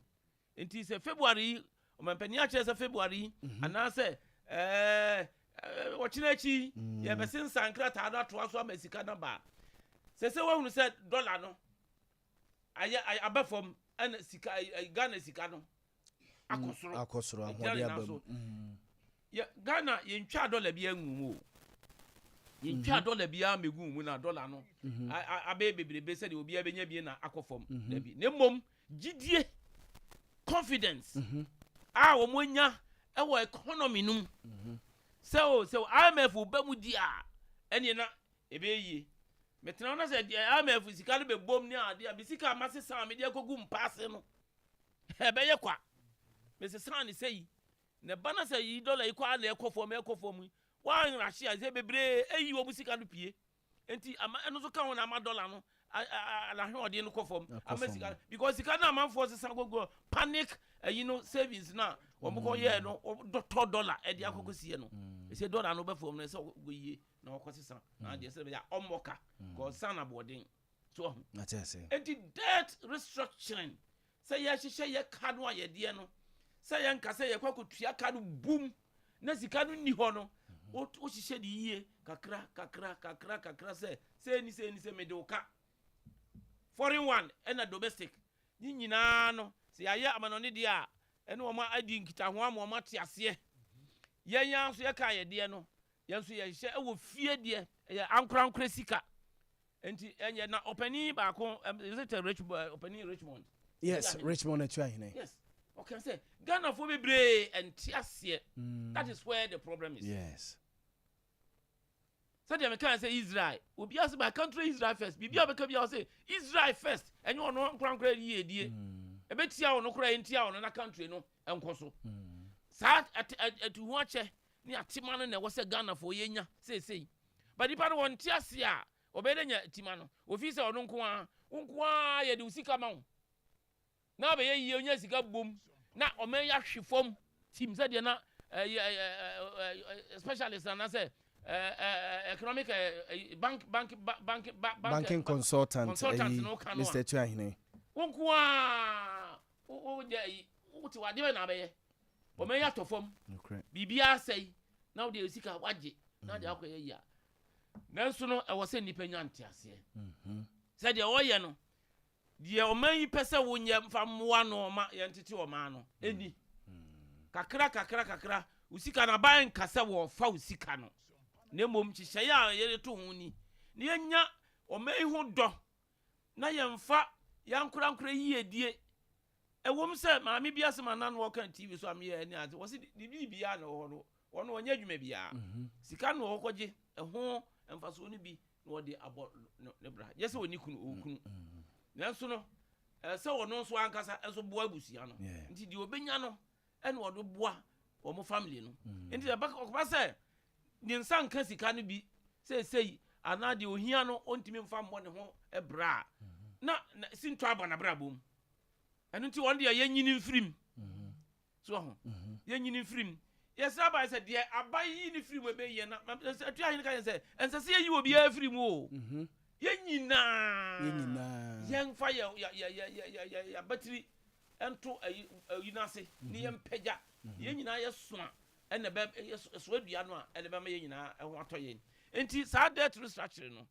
enti se February omampani a se February ana se wɔkyenachi ye besin sankra ta da to aso amasika na ba se wahunu se dollar no abafom ana sika Ghana sika no akosoro ahode abam ya Ghana yentwa dollar bia nwumu o yentwa dollar bia megu mu na dollar no abebebrebe se de obi abenya bie na akofom na bi ne mom gidie confidence wo monya e wo economy num so IMF obamu dia ene na ebeyi metena na se IMF sika no be bom ni ade abisika amase san me dia kogu mpase no ebeye kwa mese san ni sei ne bana se yi dollar ikwa na ekofom wa nrahia ze bebre eyi wo musika no pie enti ama eno so ka ho na ama dollar no ala hwe ode no kofom amasika because sika na amanfo se san gogo panic savings na omko ye no $1 e dia kokosie no ese dollar no be fom no se goyie na okosesa na de se be ya omoka go san abodin so na tese enti debt restructuring say ya hihye ye ka no ye de no say ya nka say ye kwakotua ka no boom na sika no ni ho no o hihye de yie kakra say ni se me de oka foreign one and a domestic nyina no se ya ye amanone de a ene wo ma adi nkita ho ama wo mate ase yan so ye ka ye de no yan so ye hye e wo fie de ye ankra sika enti enye na opani ba ko is it a opani Richmond yes Richmond atwa yes okay say Ghana for bebre enti ase that is where the problem is yes so they can say Israel obi ase by country Israel first bibia be ka bia say Israel first enye ono nkra die die ebetia ono kra entia ono na country no enkoso sa atu hu ache ni atima no na wo se Ghana for yenya say but ipa no won tia se a obedenya atima no ofi se ono nko a ye de usika ma wo na be ye onya sika bom na o men ya hwefom team se de na specialist na say economic banking consultant Mr. Chuahine wonkwa o je wuti wade be na be ye o men ya tofom bibia sei na wo de usika waje na de akoye ya nanso no e wo se nipa nya ntiase se de wo ye no de o man yi pese wo nya mfa moa no ma ye ntete o ma no eni kakra usika na ban kase wo fa usika no ne mom hihye ya ye to hu ni ne nya o man hu do na ye mfa ya nkura yie die e wom se maami bia se manan wo kan TV so am ye ani ase wo se di bia na ho no wono wonya adwuma bia sika no wo koje e ho emfaso ni bi na wo de abo ne bra ye se woni kunu okunu nanso no se wono so ankasa enso boa abusia no nti di obenya no ene wo do boa wo mo family no nti ba ko se ni nsan kan sika no bi sei ana de ohia no ontimi mfa mo ne ho e bra na sinto aba na bra bom enu nti won de ye nyini mfrim so ho ye nyini mfrim yes aba se de abayi ni frim be ye na atu ahin kan se ense se yi obi afrim o ye nyina yen fa ya battery ento yinase ni ye mpagya ye nyina ye so a ene be so adua no a ene be ma ye nyina ho atoye enti sa debt restructuring no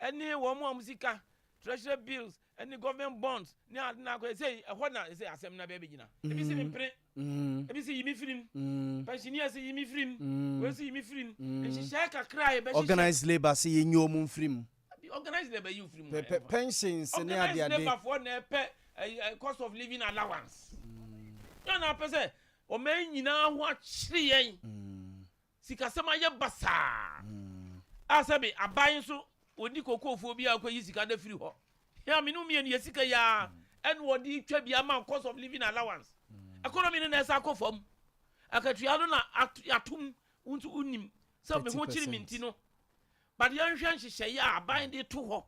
ene wo mo amsika treasury bills and the government bonds ni na ko say ehọ na say asem na be gina ebi si mpre ebi si yimi firim pensioner si yimi firim we si yimi firim e hye kakra e be organized labor si yenyo mu firim organized labor you firim pensions ni ade ade labor for na pe cost of living allowance you na pe say o men nyina ho akire yen sikasema ye basa asabe aban so oni kokofo bi akwayi sika da firi ho ya minu mi eni sika ya en wodi twa bi ama cost of living allowance economy no na esa akofom akatua no na atum untu unim So me ho chiri minti no. But yan hwan hyehyɛ ya aban de to ho.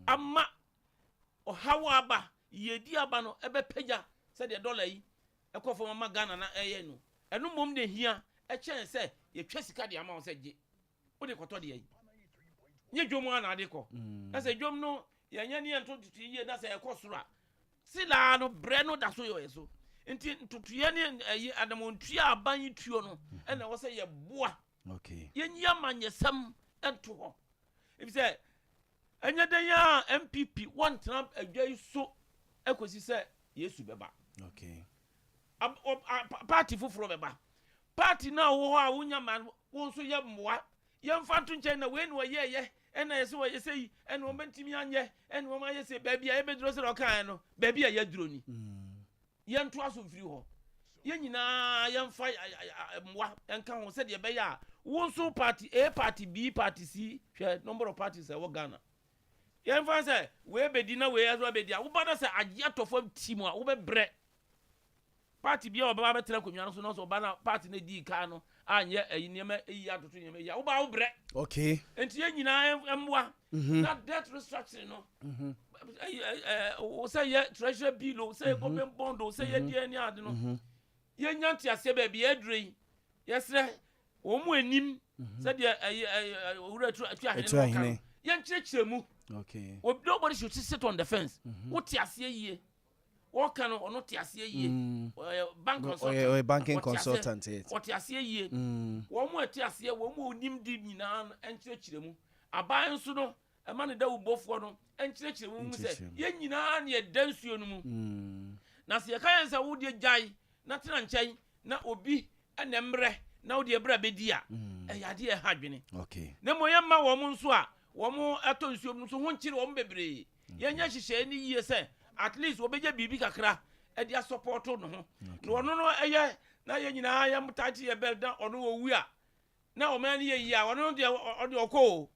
Ama ohawa aba yedi aba no ebepagya sɛ de dollar yi ekofo mama Ghana na eye no. Eno mom de hia e chen sɛ ye twa sika de ama wo sɛ gye. Wo de kɔtɔ de yi. Nye dwom ana ade kɔ. Na sɛ dwom no yɛnyɛ ne yɛnto tutu yie na sɛ ɛkɔ soro a sila no bre no da so yɛ so nti ntutuye ne ayi adamontua aban yi tuo no ɛna wɔ sɛ yɛ boa okay yɛnyia manyesam ɛnto hɔ if sɛ ɛnyɛ den ya MPP one Trump adwa yi so ɛkosi sɛ Yesu bɛba okay party foforo bɛba party na wo hɔ a wonya man wo so yɛ mmoa yɛmfa to nkyɛn na we ne wɔ yɛyɛ ɛna yɛsɛ wɔ yɛsɛ yi ɛna wɔn bɛntimi anyɛ ɛna wɔn ayɛ sɛ baabi a yɛbɛduro sɛ ɔkan no baabi a yɛduro ni yɛnto aso mfiri hɔ yɛn nyinaa yɛmfa mmoa ɛnka ho sɛ deɛ ɛbɛyɛ a wɔn so party A party B party C hwɛ number of parties ɛwɔ Ghana yɛmfa sɛ we bɛdi na we ɛso bɛdi a wobada sɛ agye atɔfo team a wobɛbrɛ party bi a ɔbɛba bɛtena konwa no so na so ɔba na party na di ka no anya nneɛma eyi atoto nneɛma eyi wo ba wo brɛ okay enti yɛn nyinaa emboa na debt restructuring no o say ye treasury bill o say government bond o say ye die ni ade no yɛn nyanti ase ba bi adure yɛsrɛ wo mu anim sɛ de owura atu ahene yɛn kyerɛkyerɛ mu okay nobody should sit on the fence wo ti ase yie what can ono ti ase yie bank consultant banking consultant what ti ase yie wo mu ati ase wo mu onim di nyina enkyerɛkyerɛ mu aban so no e ma ne da ubofo no enkyerɛkyerɛ mu sɛ ye nyina na ye dansuo no mu na se ye kan sɛ wo de gyae na tena nkyɛn na obi ene mrɛ na wo de bra bedi a yade e hadwene okay na mo ye ma wo mu nso a wo mu ato nsuo mu so ho nkyere wo bebre ye nya hyehyɛ ni yie sɛ at least obeje bibi kakra e dia support no ho no ono no eye na ye nyina ye mutachi ye bel dan ono owu a na o man ye yi a ono de okọ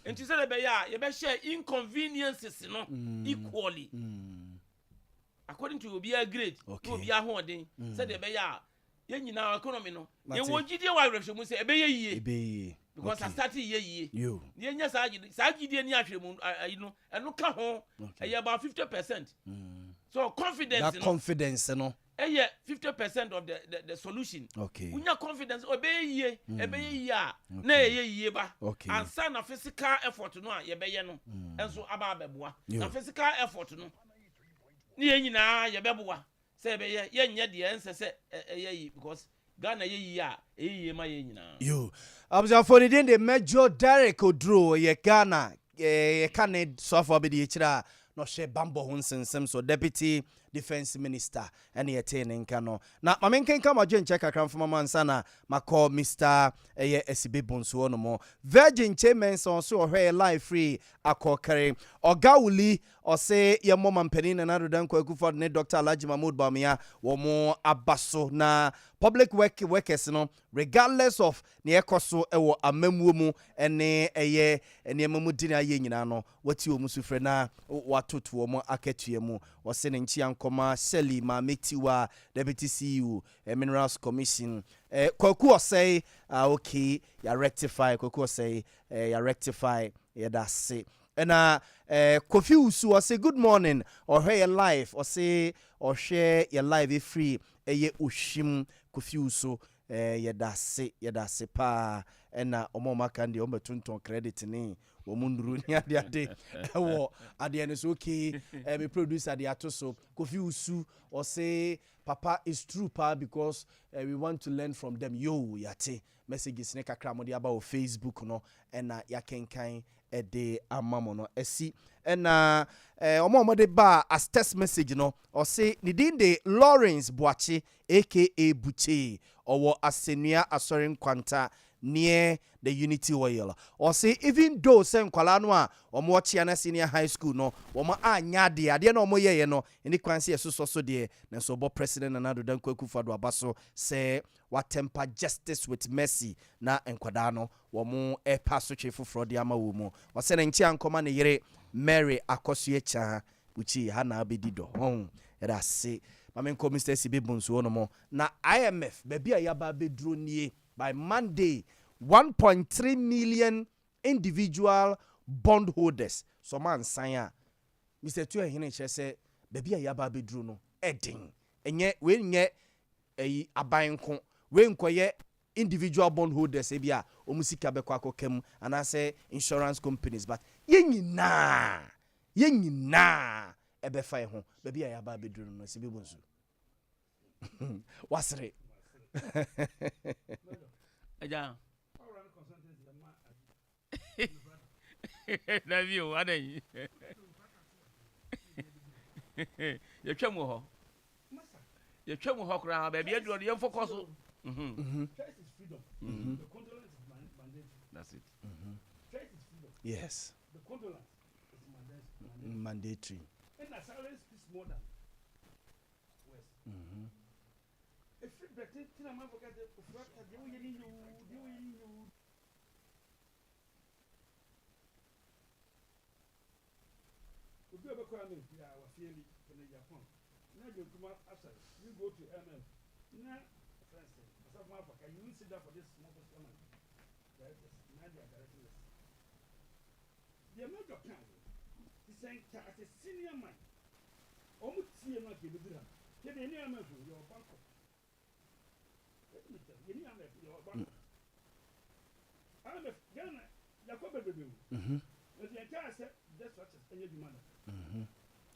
enti se le be ya ye be share inconveniences no equally according to obi a grade obi a hoden se de be ya ye nyina economy no ye wogide wa rehwemu se e be ye yie because I started ye you ye nya sa gide ni ahwemu no eno ka ho about 50%. So confidence that confidence no 50% of the solution. Okay. Unya confidence obey ye na ye ba. Okay. And sign a physical effort no a ye beye no. Enso aba beboa. Na physical effort no. Ni ye nyina ye beboa. Say beye ye nya de ense se ye because Ghana ye ma ye nyina. You. Abza for the day Major Derek Odro ye Ghana ye kan so for be the chira no she bambo ho nsensem so deputy defense minister and ye ten nka no na mamenken ka majen check akran for mama nsana makọ Mr. Esibe Bonso no mo Virgin Chairman so hwe live free akọkare Ogawuli o say ye mama mpani na nadodan kwa Akufo ne Dr. Alhaji Mahmoud Bawumia wo mo abaso na public workers no regardless of ne ekoso ewo amamuo mu ene eye enemamu dina aye nyina no wati wo musufre na watoto wo akatue mu wo se ne nchi ankoma Shelly Mametiwa deputy CEO Minerals Commission Kwaku o say okay ya rectify Kwaku o say ya rectify ya dase and Kofi Usu o say good morning or hear your life or say or share your life free eye ushim Kofi Usu ya dase pa na omoma kan de ombetonton credit ni wo munduru ni ade wo ade ne so okay me producer de atoso Kofi Usu or say papa is true pa because we want to learn from them yo yate messages ne kakra mo de aba o Facebook no na ya kenkan de amamo no esi na omo de ba as text message no or say ni din de Lawrence Boachi aka Buche or Asenua Asorin Kwanta near the Unity Oil or say even though sem kwala no a omo Chiana Senior High School no omo anya de no omo ye no eni kwanse so de na so bo president Nana Danko Akufo Abaso say what temper justice with mercy na enkwada no omo pass chief fraud ama wo mu o say nchi ankoma ne yere Mary Akosue cha uchi ha na abedido era say mamenko Mr. Esibe Bonso no mo na IMF baby ayaba bedro nie by Monday 1.3 million individual bondholders. So man sign Mr. Tua hine che say baby a yaba bedru no edin. Enye we nye aban we nkoye individual bondholders ebia omusika bekọ akokem and I say insurance companies but yen nyina ebefa ho baby a yaba bedru no se bi bonsu. Wasre. Aja. Love you, what are you? You come with her. You come with her, crowd, baby. You do your focus. Choice is freedom. The condolence is mandatory. That's it. Choice is freedom. Yes. The condolence is Mandatory. And the silence is more than West. If you bet it, I'm going to forget the fact that you if you ever call me, I was feeling in Japan. Now you come out after you go to MM. Now, for instance, as a matter of fact, you sit down for this small customer. Directors, now they are directors. The amount of time is saying, as a senior man, almost see a man give it to them. Get any amount of your bank. Let me tell you, any amount of your bank. I'm a Ghana, Jacob, but the entire set, that's what any demand.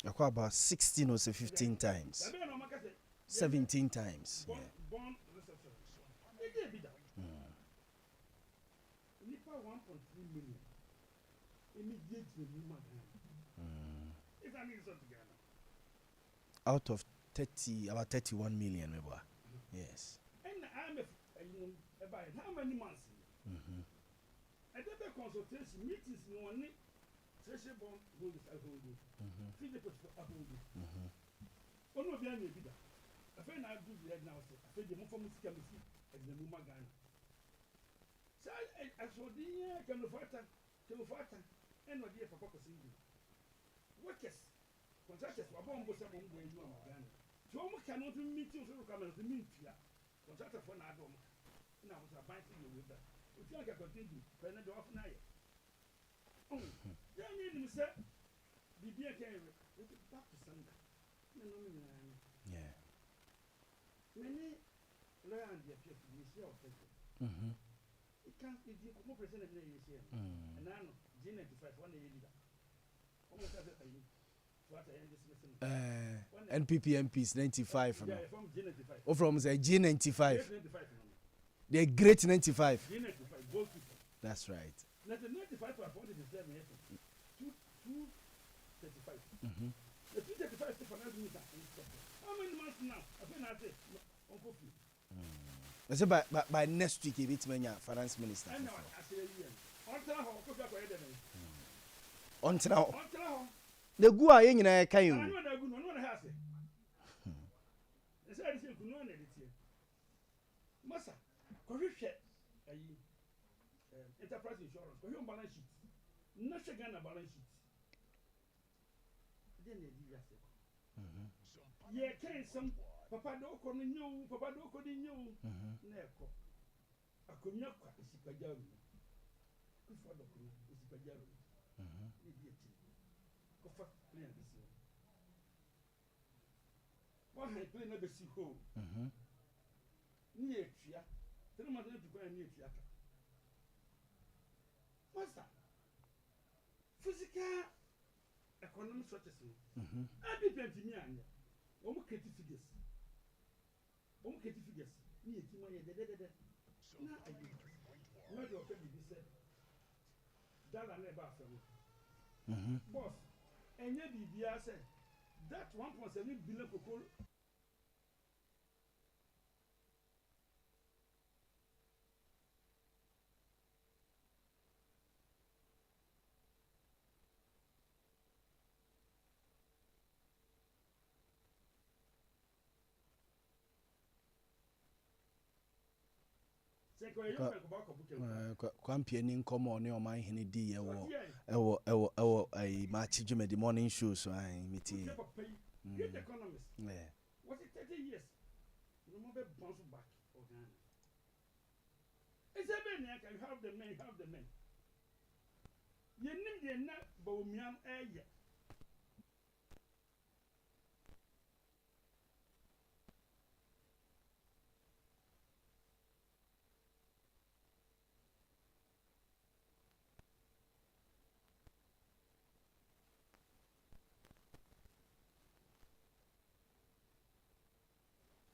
About 16 or 15 times. 17 times. Yeah. Born reception. They did be that. Nipa 1.3 million. Immediately, it's an insult to Ghana. Out of 30, about 31 million, maybe. Yes. And I'm about how many months? I did a consultation meetings in one. Treasury bond holders I hold you. Free deposit I hold you. One of them may be that. A friend I do right now say, I said the more from this chemistry as the Muma Ghana. So I saw the Canofata, and what dear Papa Cindy. Workers, contractors were born with some way you are Ghana. So almost cannot meet you to come and meet you. Contractor for Nadom. Now I was biting you with that. If you like to continue, but not off night. Yeah, I mean, sir, the beer carrier, it's back to Sunday. Yeah. Many learn the appeal to be sure of it. It can't be the more present in the year. And I know, G95, 1 year. Almost as a what I am dismissing. NPP MPs 95. Yeah, from G95. Or from the G95. The great 95. G95, both people. That's right. Now the 95 are appointed in 7 years. 235. The 235 is for another meter. How many months now? I think I say, Uncle Phil. I say by next week, it's my finance minister. I know, I say, on now. The Gua in a kayu. I know that good one has it. They said, it's a good one. Massa, correction. Enterprise insurance, for your balance sheet. Not a Ghana balance sheet. Then they did that. Yeah, can some Papa Doko knew, Papa Doko knew. Never. I could not quite see Pajaro. Good for the Pajaro. Go for clear this year. One had clean up the sea hole. Near Chia. Tell them I don't go near Chia. Master, physical economic structures. I be plenty me and almost creative figures. Almost creative figures. Me, now I do. Not your family, said. That I never from me. Boss, and yet the said that 1.7 billion people. Campaigning come on your mind in a day or a match Jimmy the morning show so I meet you. Economist. Was it 30 years? Remember bounce back or Ghana? It's a man, I can the men, you have the men. You need the net, but we are a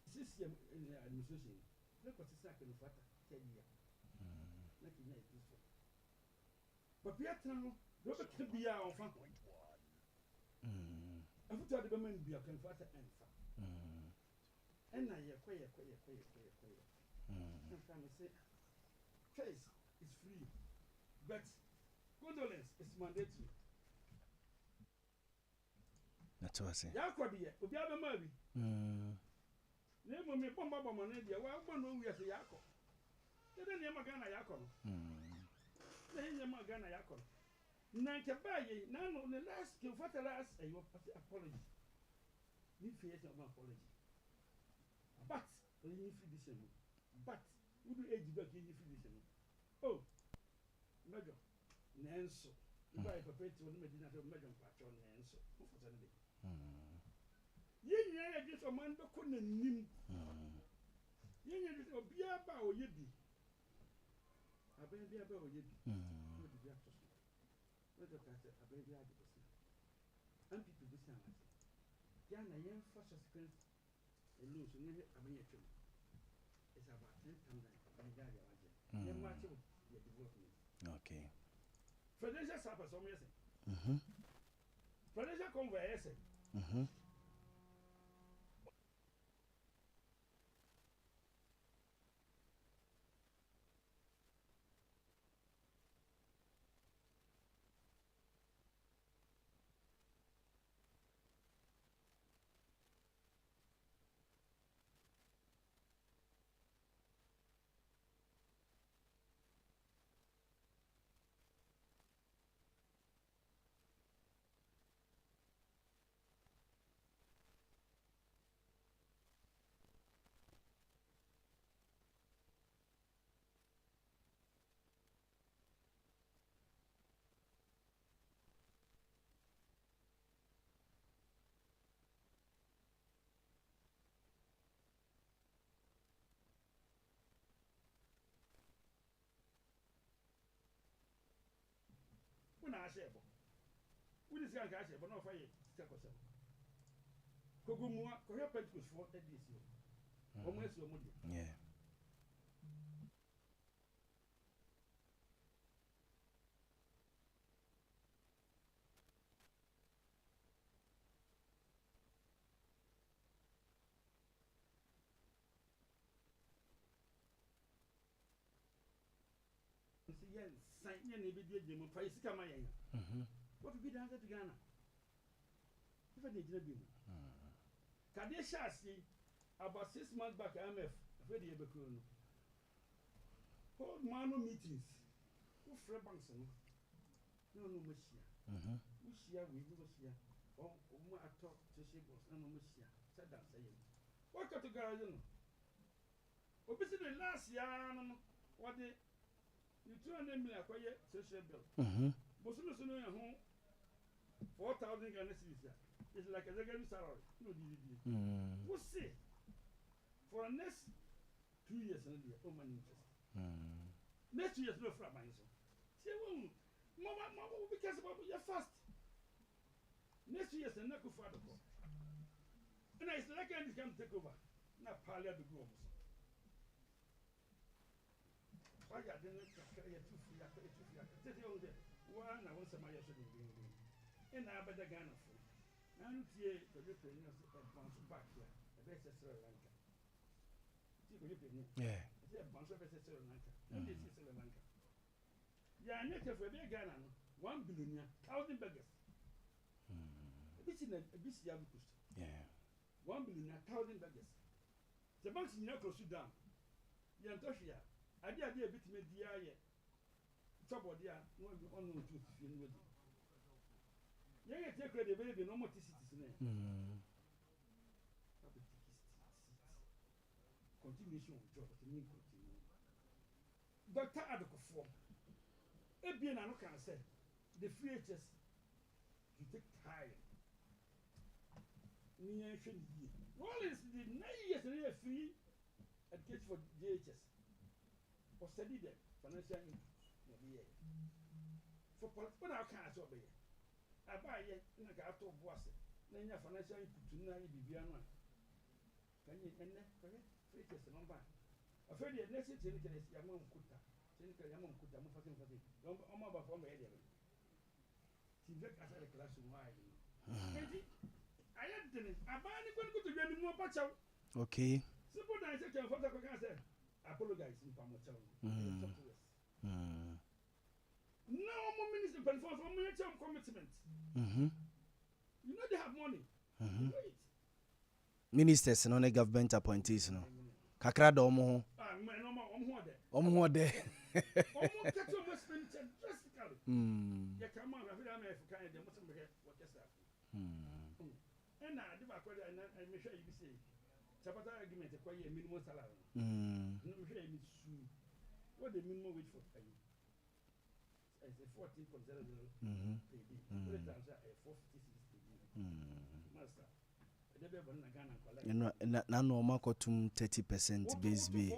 system in the administration. Look what is happening for 10 years. Like in this one. But Pietro, Robert could be our fan. I put out the women be a converter and fan. And I acquire. And family say, choice is free, but condolence is mandatory. That's what I say. Yakwabia, Obiaba Mabi. Name me Pomba Bomanedia, well, one we are the Yako. Then Yamagana Yakon. Then Yamagana Yakon. Nankabaye, none on the last kill for the last apology. Need fear of apology. But, you need this. But, who do age back in this? Oh, Major, Nanso. If I perpetuate Medina of Major Patron Nanso, unfortunately. Yen just a man couldn't name. Yen is a biaba or yebi. A baby about yebi. What did you have to say? What the cat, a baby had to say. And people do sound. Yana yen first sequence a loose and a miniature. It's about 10 times like a guy. Yen watch your development. Okay. Fredericia Sapa, some years. Fredericia converse. I say, we just got to but not fire. Kogumua, Korea Pentus for this year. Almost your money. Yeah. Yes, sign any video game of price come in. What would be the answer to Ghana? If I did not be. Kadesha see about 6 months back, MF, ready a become. Hold mano meetings. Who Frebanks? No, Monsieur. Monsieur, we do Monsieur. Oh, I talk to Shigos, no Monsieur. Said that, saying. What got to Garden? What is the last year? What the you 200 million acquire social bill. But soon as you know 4,000 Ghana cedis. It's like a regular salary. No, we'll see. For the next 2 years, and oh, my interest. Next 2 years, no fraud, my son. Say, Mama, because about your fast. Next 2 years, and not go for the call. And I said, I can't come take over. Not parlor the grooms. Why I didn't carry 2 free after 2 free after 30 all day. One, I want some of your shouldn't be in. And I better Ghana for. I'm here to look at advance back here. A better Sri Lanka. Yeah. It's a bunch of Sri Lanka. And this is Sri Lanka. Yeah, I'm not a for Ghana. 1 billion, 1,000 beggars. A bit in a bit Yabukus. Yeah. 1 billion, 1,000 beggars. The banks in Yako Sudan. Yantoshia. I did a bit me dear yet. Trouble dear, no unknown truth in with you. Young take credit, baby, no more citizens. Continuation of job, to me continue. Dr. Adokofo. Ebien ano can say the free HS you take time. Rollins did 9 years and a free education for JHS. For study there, financial for political accounts of it. I buy it in a car to boss it. Then your financial input to 9 BBN. Can you end that? Free test number. A fairly necessary Yamon Kuta. Yamon Kuta, I'm about from the area. Tivek as a classroom. I had done it. I buy any good to get more patch out. Okay. Simple I said, what I can say. Apologize in Pamotel. No more minister for military commitment. You know they have money. Wait. Ministers and only government appointees, no. Kakra do omo. Omo there. Omo catch your expenditure drastically. Yeah, come on, I feel I'm a kind of must get what just happened. And I do my credit and I make sure you say Sabata argument a quite a minimum salary. No, sure you sue. What the minimum wage for pay? As a 14.0 pay. What is that? 456 master. Na normal kotum 30% base be. 30%.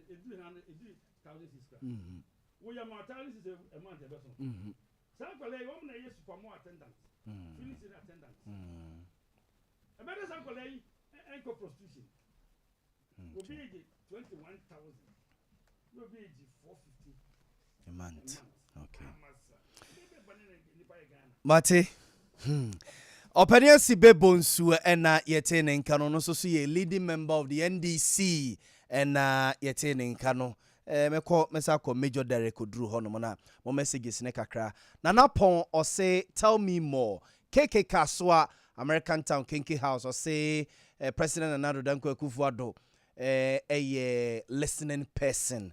It do 1,000. We are mortality is a month. Some college woman is for more attendance. Finishing attendance. A better some college anchor prostitution. Will be 21,000. Will be 450 a month. Okay. Mate. Openia Sibe Bonsu ena yetene nkano no so ye leading member of the NDC ena yetene nkano meko mesa ko Major Derek Oduru hono mo na mo messages ne kakra na napon o say tell me more KK Kaswa American Town Kinky House o say President Nana Danko Akufo-Addo listening person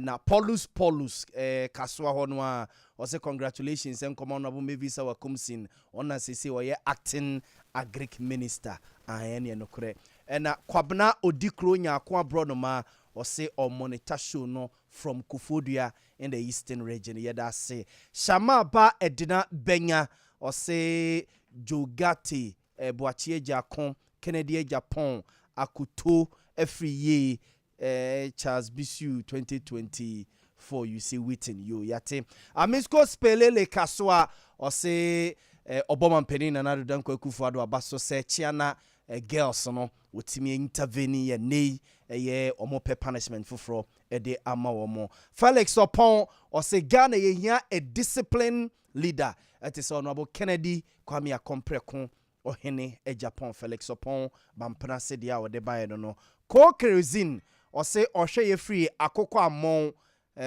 na Paulus Kaswa hono a o say congratulations and come on abu maybe sa wakumsin ona say we acting agric minister ene no kure na Kwabna Odikro Nyako abro no ma o say o monitor show no from Kufodua in the eastern region yeda say Shama ba Edina Benya o say Jogati Boachie Jakon Kennedy Japan Akuto every year Charles Bisu 2024 you see waiting you yate Amisko Spelele Kaswa o say Obama Penina na Danko Akufo-Addo abaso say chiana girls no wotimi intervene ye nei ye omo pe punishment foforo e de ama omo Felix Opon o say Ghana ye hia a disciplined leader it is honorable Kennedy Kwame Akompreko ohene Japan Felix Opon bampana se dia o de bae no ko kerosene o say ohwe ye free akoko amon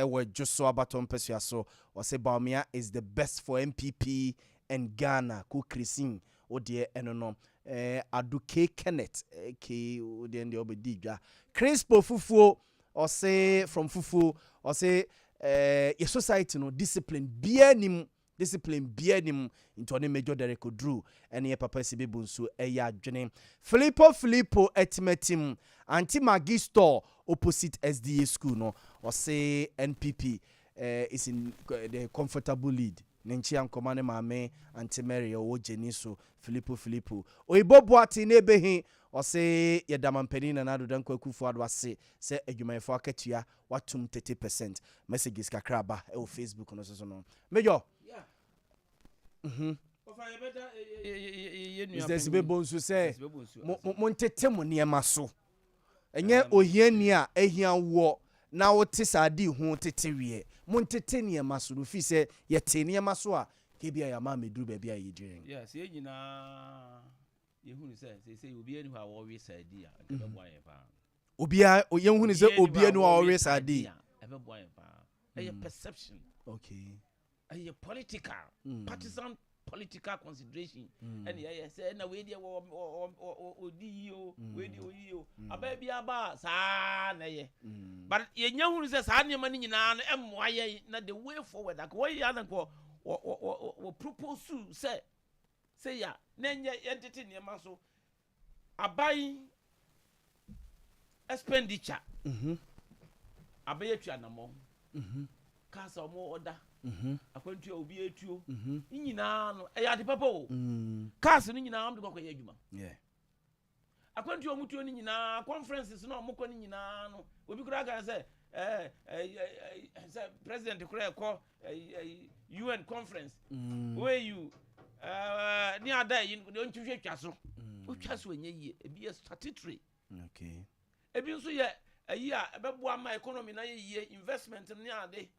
we Joshua Baton Pesuaso o say Baumia is the best for MPP and Ghana ko Christine o de enono Aduke Kenneth ke o de ndi obedidwa Crispo Fufuo o say from Fufuo o say your society no discipline bianim into ne Major Derek Oduru ene ye papa sibe bonsu eya adwene Filippo etimetim anti magister opposite SDA school no o say NPP is in the comfortable lead nenchi ankomane maame anti Mary o jeni so Filippo oibo boati ne behin o say ye damampani na Nana Danko Akufo-Addo ase say adwumayefo akatua watum 30% messages kakraba e o Facebook no so no Major Mr. Bonsu say montete mo niema so enye ohiani a ehia wo na wote sadi hu tete wie montete niema so fi say yete niema so a ke bia ya ma meduru ba bia yedwen yes ye nyina ye hu ni say obi ani ha wo we sadi a ke be boan pa obi a ye hu ni say obi ani wa wo we sadi e be boan pa e perception okay a political partisan political consideration and yeah say na we dey odi o we dey oyi o aba bia ba sa na ye but ye nya hu say sa ne ma ni nyina no emmoa ye na the way forward like we ya na ko propose say ya na nya entity ne ma so abai expenditure abai twa na mo cars omo order akwantu obi etuo nyina no e ya de papa o cars no nyina am de kokọ adwuma akwantu omutuo ni nyina conferences no omukọ ni nyina no obi kura ga say president kura ekọ UN conference where you ni ada yi no ntwehwe twaso otwaso enye yi ebi statutory ebi nso ye ayi a ebebo ama economy na ye investment ni ade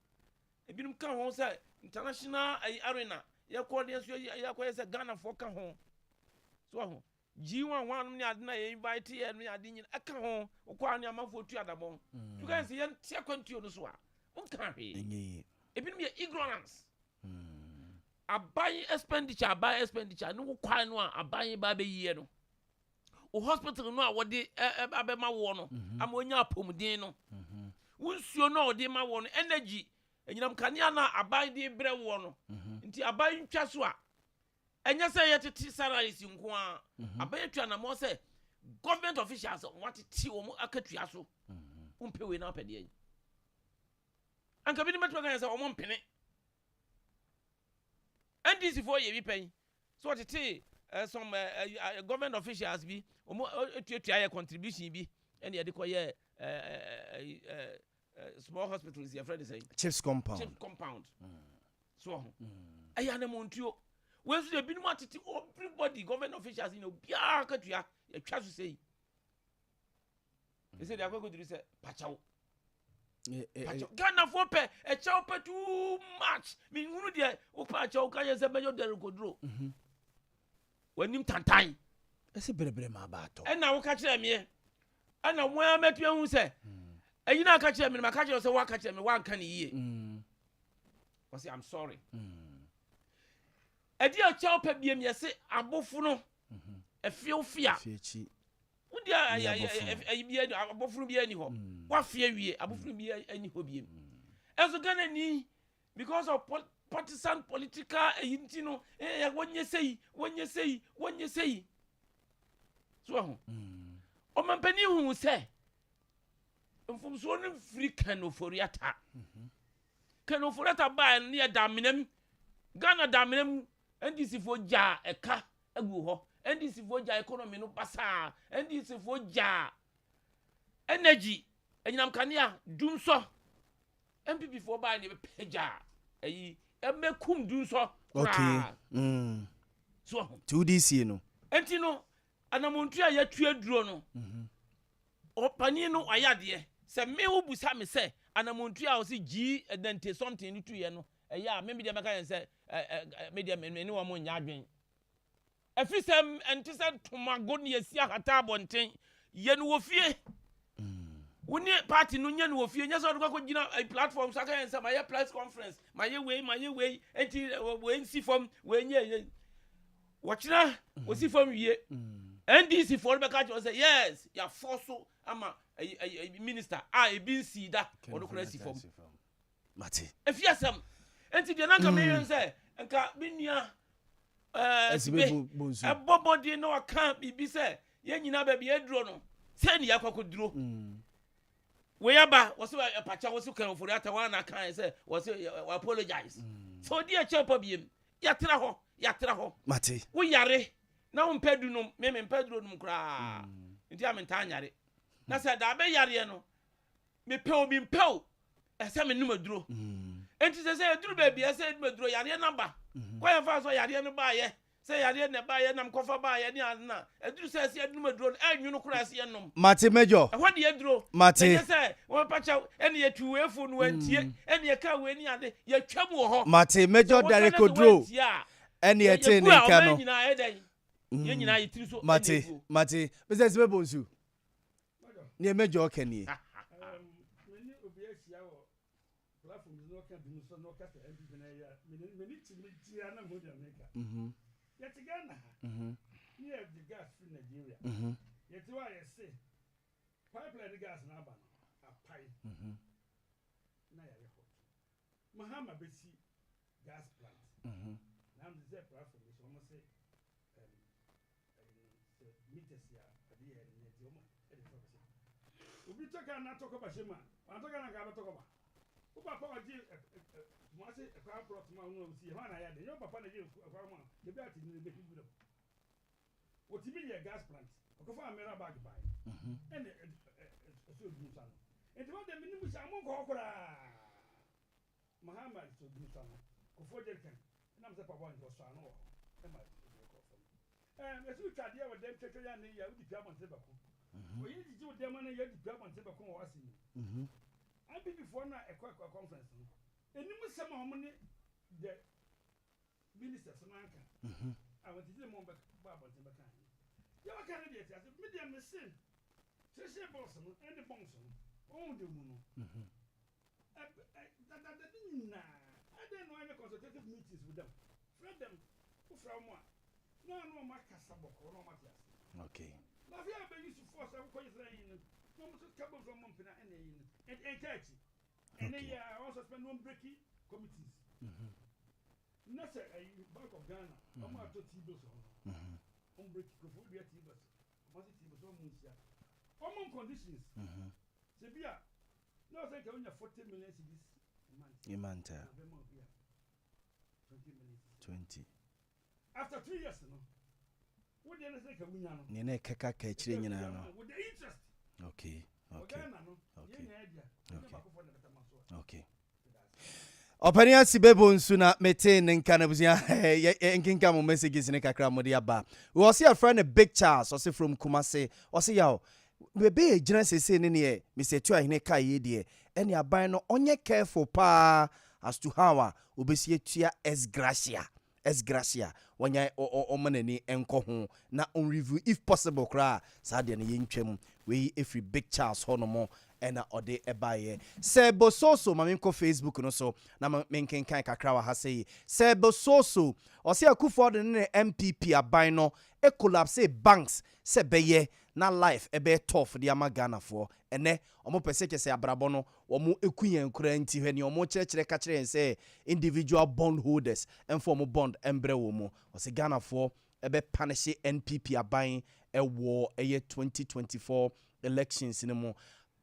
ebi num ka ho say international arena ye ko de so ye ko say Ghana for ka ho so ho G11 ni ade na ye invite ye ni ade nyin aka ho ko anu amafo tu adabon you guys ye tia kwantuo no so a unka hwe ebi num ye ignorance abai expenditure no kwan no a abai ba be yie no o hospital no a wode abema wo no ama onya apomden no wonsuo no ode ma wo no energy enyinam kanea na abai de bre wo no nti abai ntwa so a enya se yetete salaries nko a abai twa na mo se government officials want ti wo akatua so umpewe na apede yi anka bi ni metwa kan se wo mo mpene NDC for ye bi pen so what it some government officials be etuatua contribution bi and ye de koye small hospitals your friend is saying chiefs compound so aya na montuo we so bi no atete everybody government officials in obia katua ye twa so say they say they are going to do say pachawo Ghana for pe e chaw pe too much me hunu de o pa chaw ka ye se bejo de kodro wanim tantan ese berebre ma ba to e na wo ka kire me e na wo ametu ehun se eyina ka kire me ma ka kire se wa ka kire me wa nka ne yie o say I'm sorry e di a chaw pe biem ye se abofu no e fia fiechi wudi ayi abofuru bi ani ho wa fie wie abofuru bi ani ho biem enso Ghana ni because of partisan political yinti no wonye sei so ho o mampani hu se mfumso no free kanoforiata ba ni ya damenam Ghana damenam NDC fo ja eka agu ho NDC for ja economy no pasa NDC for ja energy enyinam kanea dumso MPP for ba ne peja eyi emekum dumso okay so 2DC no enti no anamontu a yatu aduro no opani no ayade se me wo busa me se anamontu a o se G dente something ni tu ye no eya me media meka se media me ni wo mo nya adwen efisem entise tomago ne yasia hata abonten ye no wofie woni party no nya no wofie nya so do ko gina platform so aka yensa my press conference my way enti we nsi form we nya watchina wosi form wie NDC for be catch say yes ya force ama minister e bin si da odo kura si form mate efiasem enti de na ka me yen say nka binia body no account bibi say ye nyina ba bi eduro no say ni yakwakoduro we yaba wo say pacha wo say kan for ata one account say wo say apologize so dia chepa biem ya tra ho mate wo yare na wo mpadu no me mpadu no kra nti amenta anyare na say da be yare no me pe obi mpeu ese me numa duro enti say eduru ba bi ese numa duro yare number kwa fa so yare no ba ye say yare ne ba ye nam kofa ba ye ni ana eduru say ese numa duro anwu no kra ese nom mate major e ho de eduro mate say wo pacha ene ye tuwefu no antie ene ye ka we ni ade ye twam wo ho mate major Derek Odro ene ye te ne nka no ye nyina ye tiri so mate business be bonsu ne major kanie Yet again, near the gas in Nigeria. Yet why I say, pipeline gas in Abana, a pipe. Mahama Bessie gas plant. Now the platform is almost say, meters here at the end. We talk and not talk about Shema. I'm talking about. papa wa ji mo ase e kwa plot ma no si ho na ya de your papa na ji e kwa ma de be ati ni be fi gudo what be your gas plant ko fa amera bag buy and so du sa no and what dem ni mu sa mo ko kora Muhammad so du sa no ko fo je kan na mo se papa ni ko sa no e ma ko fo esu twade wa dem twetwe ya ne ya udi pia mo se bako o yi ji dem na ya di pia mo se bako wa asi ni I be before na a conference no enimu sem a homo ne the ministers na aka I want to say mo ba ba te baka ya wa kan de tia me de me sin se boss no and the bongs no on de mu no that na I don't know any consultative meetings with them friend them who from one no ma kasa boko no ma tia okay na fi aba use force am ko Israel no no mo kabo from mo pina and church and they also spend one breaking committees na say Bank of Ghana o ma to tibos on break ko fu dia tibos o ma tibos o mu sia common conditions se bia no say ka unya 40 million cedis a month 20 after 3 years no what dey say ka unya no ne na keka ka chire nyina no with the interest okay okay Opania Sibebo nsuna mete nka buzia nkinka mo messages ne kakra mo de aba. We was your friend a big Charles or say from Kumase or say yaw we be gina sese ne ne me say tu ahine kai ye de ene aban no onye careful pa as to how obesie tua es gracia wanya o manani enko ho na on review if possible kra sa de ne yentwam we every big Charles honomo ena ode ebaye sebo soso mamiko Facebook no so na menken kan kakra wa ha sei sebo soso o se akufo de ne MPP aban no e collapse banks se beye na life ebe tough de amagana for ene omo pese ke se abrabo no omo ekuyen kura nti hwe ne omo kirekire ka kire nse individual bond holders enfo omo bond embre wo mo o se Ghana for ebe punish NPP aban ewo eye 2024 elections ni mo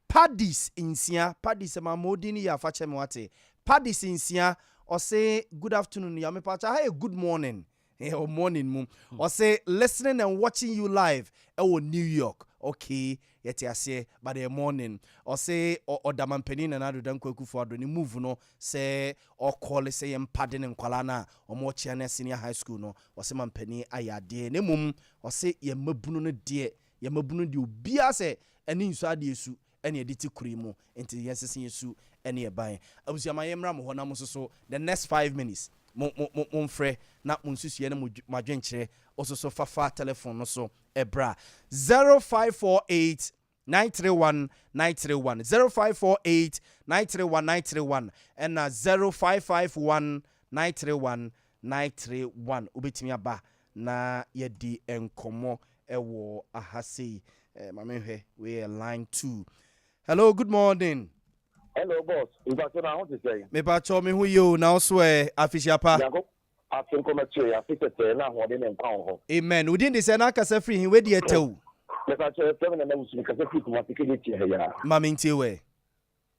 Padis insia Padis ma modini ya fache me wate Padis insia or say good afternoon ya me pacha hey good morning or morning mum or say listening and watching you live New York okay yeti ase by the morning or say or damampeni na nadu dan kwaku for do ni move no say or call say em padding en kwala na or mo chia senior high school no or say mampeni ayade ne mum or say ye mabunu no de ye mabunu de obia say eni nsu ade esu eni editi kurimu enti yesese yesu eni eban abusiama yemra mo hona mo so the next 5 minutes mo frɛ na mo nsusuye na mo madwenkyere ososo fafa telephone no so ebra 0548 931 931 0548 931 931 and 0551 931 931 ubetimi aba na yedi enkomo ewo ahase mamenhwe we line 2. Hello, good morning. Hello, boss. You got what I want to say. Me ba cho me hu you now swear afisha pa. I think come to I think that na ho de me nka ho. Amen. Within this na kasa free hin we de etew. Me ba cho tell me na musu me kasa free kuma tiketi ya. Mama ntie we.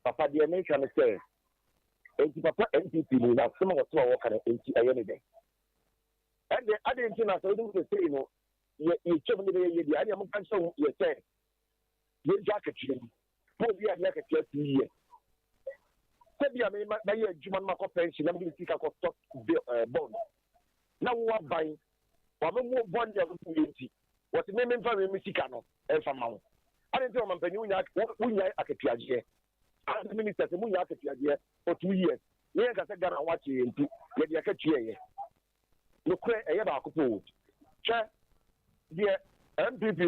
Papa de me kan say. Enti papa NPP ni na some what work kan enti aye ne dey. And the other thing na so do say you know you chop me dey ye dey am kan so you say. You jacket you. Po bi a like a 2 years. Sebia me na ye adwuma no makọ pension na me sika ko stock bond na wo buy wa me mo bond ya ko yenti what me mfa me sika no e fa ma wo ade nti o mampanyi unya akatuaje and minister se munya akatuaje for 2 years ye ka se Ghana wa che yenti ye de akatue ye no kre eye ba akopo che de MPP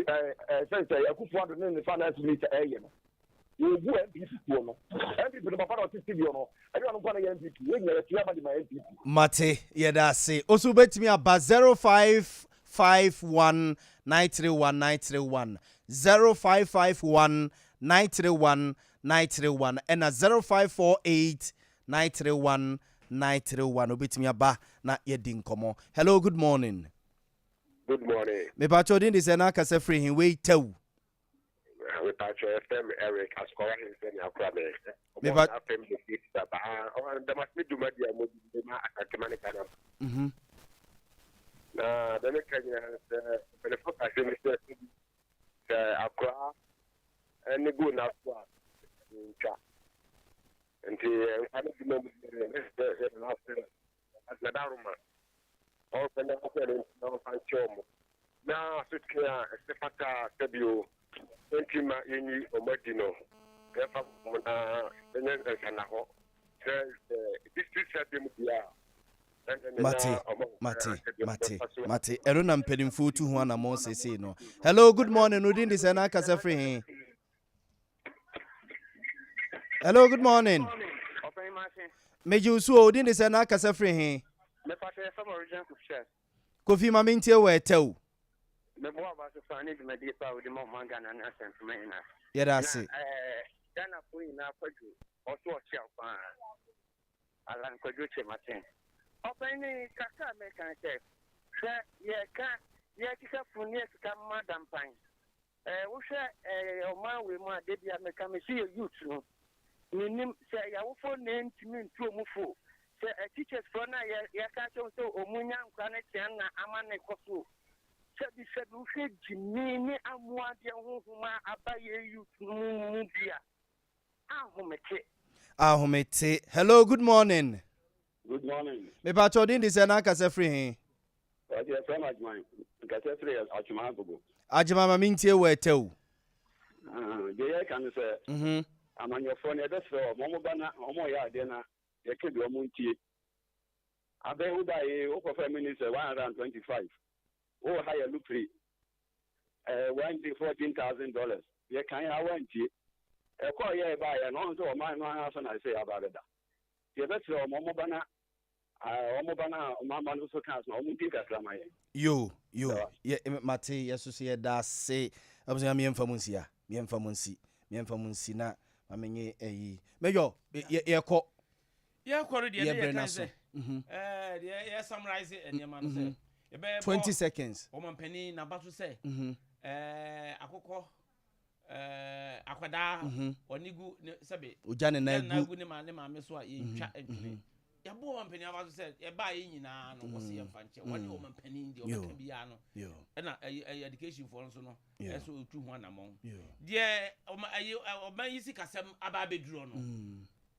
say akufo ado ne finance minister eye no you go MPP no MPP no papa no titi bio no I don't want to MPP we nyere tia ba di my MPP mate ye da se osu betimi aba 0551 931 931 0551 931 931 and 0548 931 931 obetimi aba na ye di nkomo. Hello, good morning. Good morning. Me ba cho din dis na kasa free hin we tew. with our FM Eric as correct in your crowd. Me but FM the kids that there must be too much mhm. The next the focus is the Accra and the good enough and the as the Daruma. All the no fanchomo. Now, Stefata Tabio, Intima Ini Omodino, Mate. Ero na mpedimfo tu ho na mo sese no. Hello, good morning. Udin this na kasa free. Hello, good morning. Meju so Udin this na kasa free. Me pase some original kushare. Kofi ma mintie we tew. Me bo aba so fa ni de me pa we de mo manga na na sense me na. Yeda se. Dana ko ina kwaju. Oso o chia pa. Ala kwaju che maten. Open ni kaka me kan che. Ye kika funi kika madam pan. Wo hwe o man we mu ade bia me kan me see youth no. Minim se ya wo fo na ntimi ntu omufo. Se teachers for na ya ka cho so omunya nkwa na tian na amane koso. Se bi hwe jimi ni amuade honhoma abaye youth mu bia. Ahomete. Hello, good morning. Good morning. Me pa chodin this na kasa free he. Yes, so much man. Kasa free Achuma gogo. Ajima ma mintie we tew. Dey can say amanyofo na ebe so omo bana omo ya ade na yekebi omo ntie. Abe udaye o for minister 125. O hire look free. $14,000. Ye kan ya wantie. Ye ba ya no so man no aso na say ababeda. Ye betre omo bana mama no so kan so omo ntie kakra ma ye. Yo. Ye mate yeso se da se. Abuso me emfa munsi na mamenye eyi. Meyo ye ko. Ye ko de ye kan say. Ye summarize enema no say. 20 seconds. O man pani na ba so say. Akokọ akwada onigu sebe ojane na egu ne ma me so a ye twa entwe ya bo man pani aba so say e ba ye nyina no wo se ye mfanche woni o man pani ndi o ka bia no na education for so no eso otu ho anamon de o man yisi kasem aba beduro no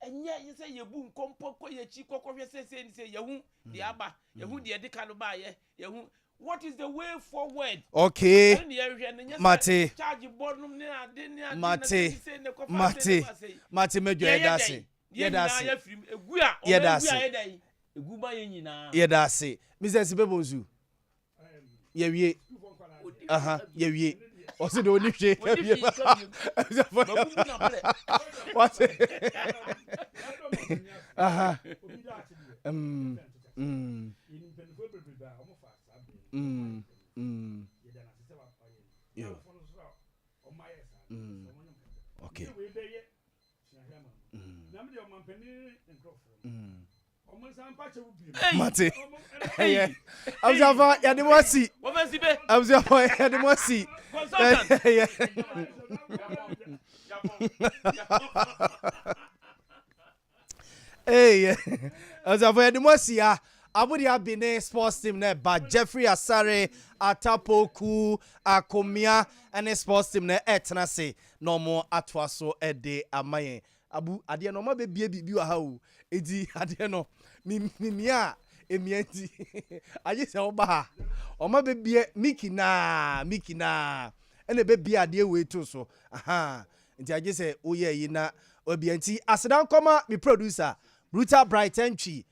enye yese yebu nkompo ko ye chi kokohwe sese ni se yehu de aba yehu de de kalo ba ye yehu. What is the way forward? Okay. Mate. Mate mejo edase. Yedase. Mrs. Bebonzu. Yewie. Yewie. Ose de oni hwe. What? Okay. Mate. Yeah. Observer, ya de mosi. Observer, ya de mosi. Hey. Observer, ya de mosi ya. Abudi abine sports team ne ba Jeffrey Asare Atapoku Akomia and sports team ne etna se no mo atwaso ede amaye abu ade no ma be bia bibi wa ha o edi ade no mimia emianti aje se oba ha o ma be bia mikina ene be bia ade we to so nti aje se oye yi na obianti asedan koma mi producer Brutal Bright entry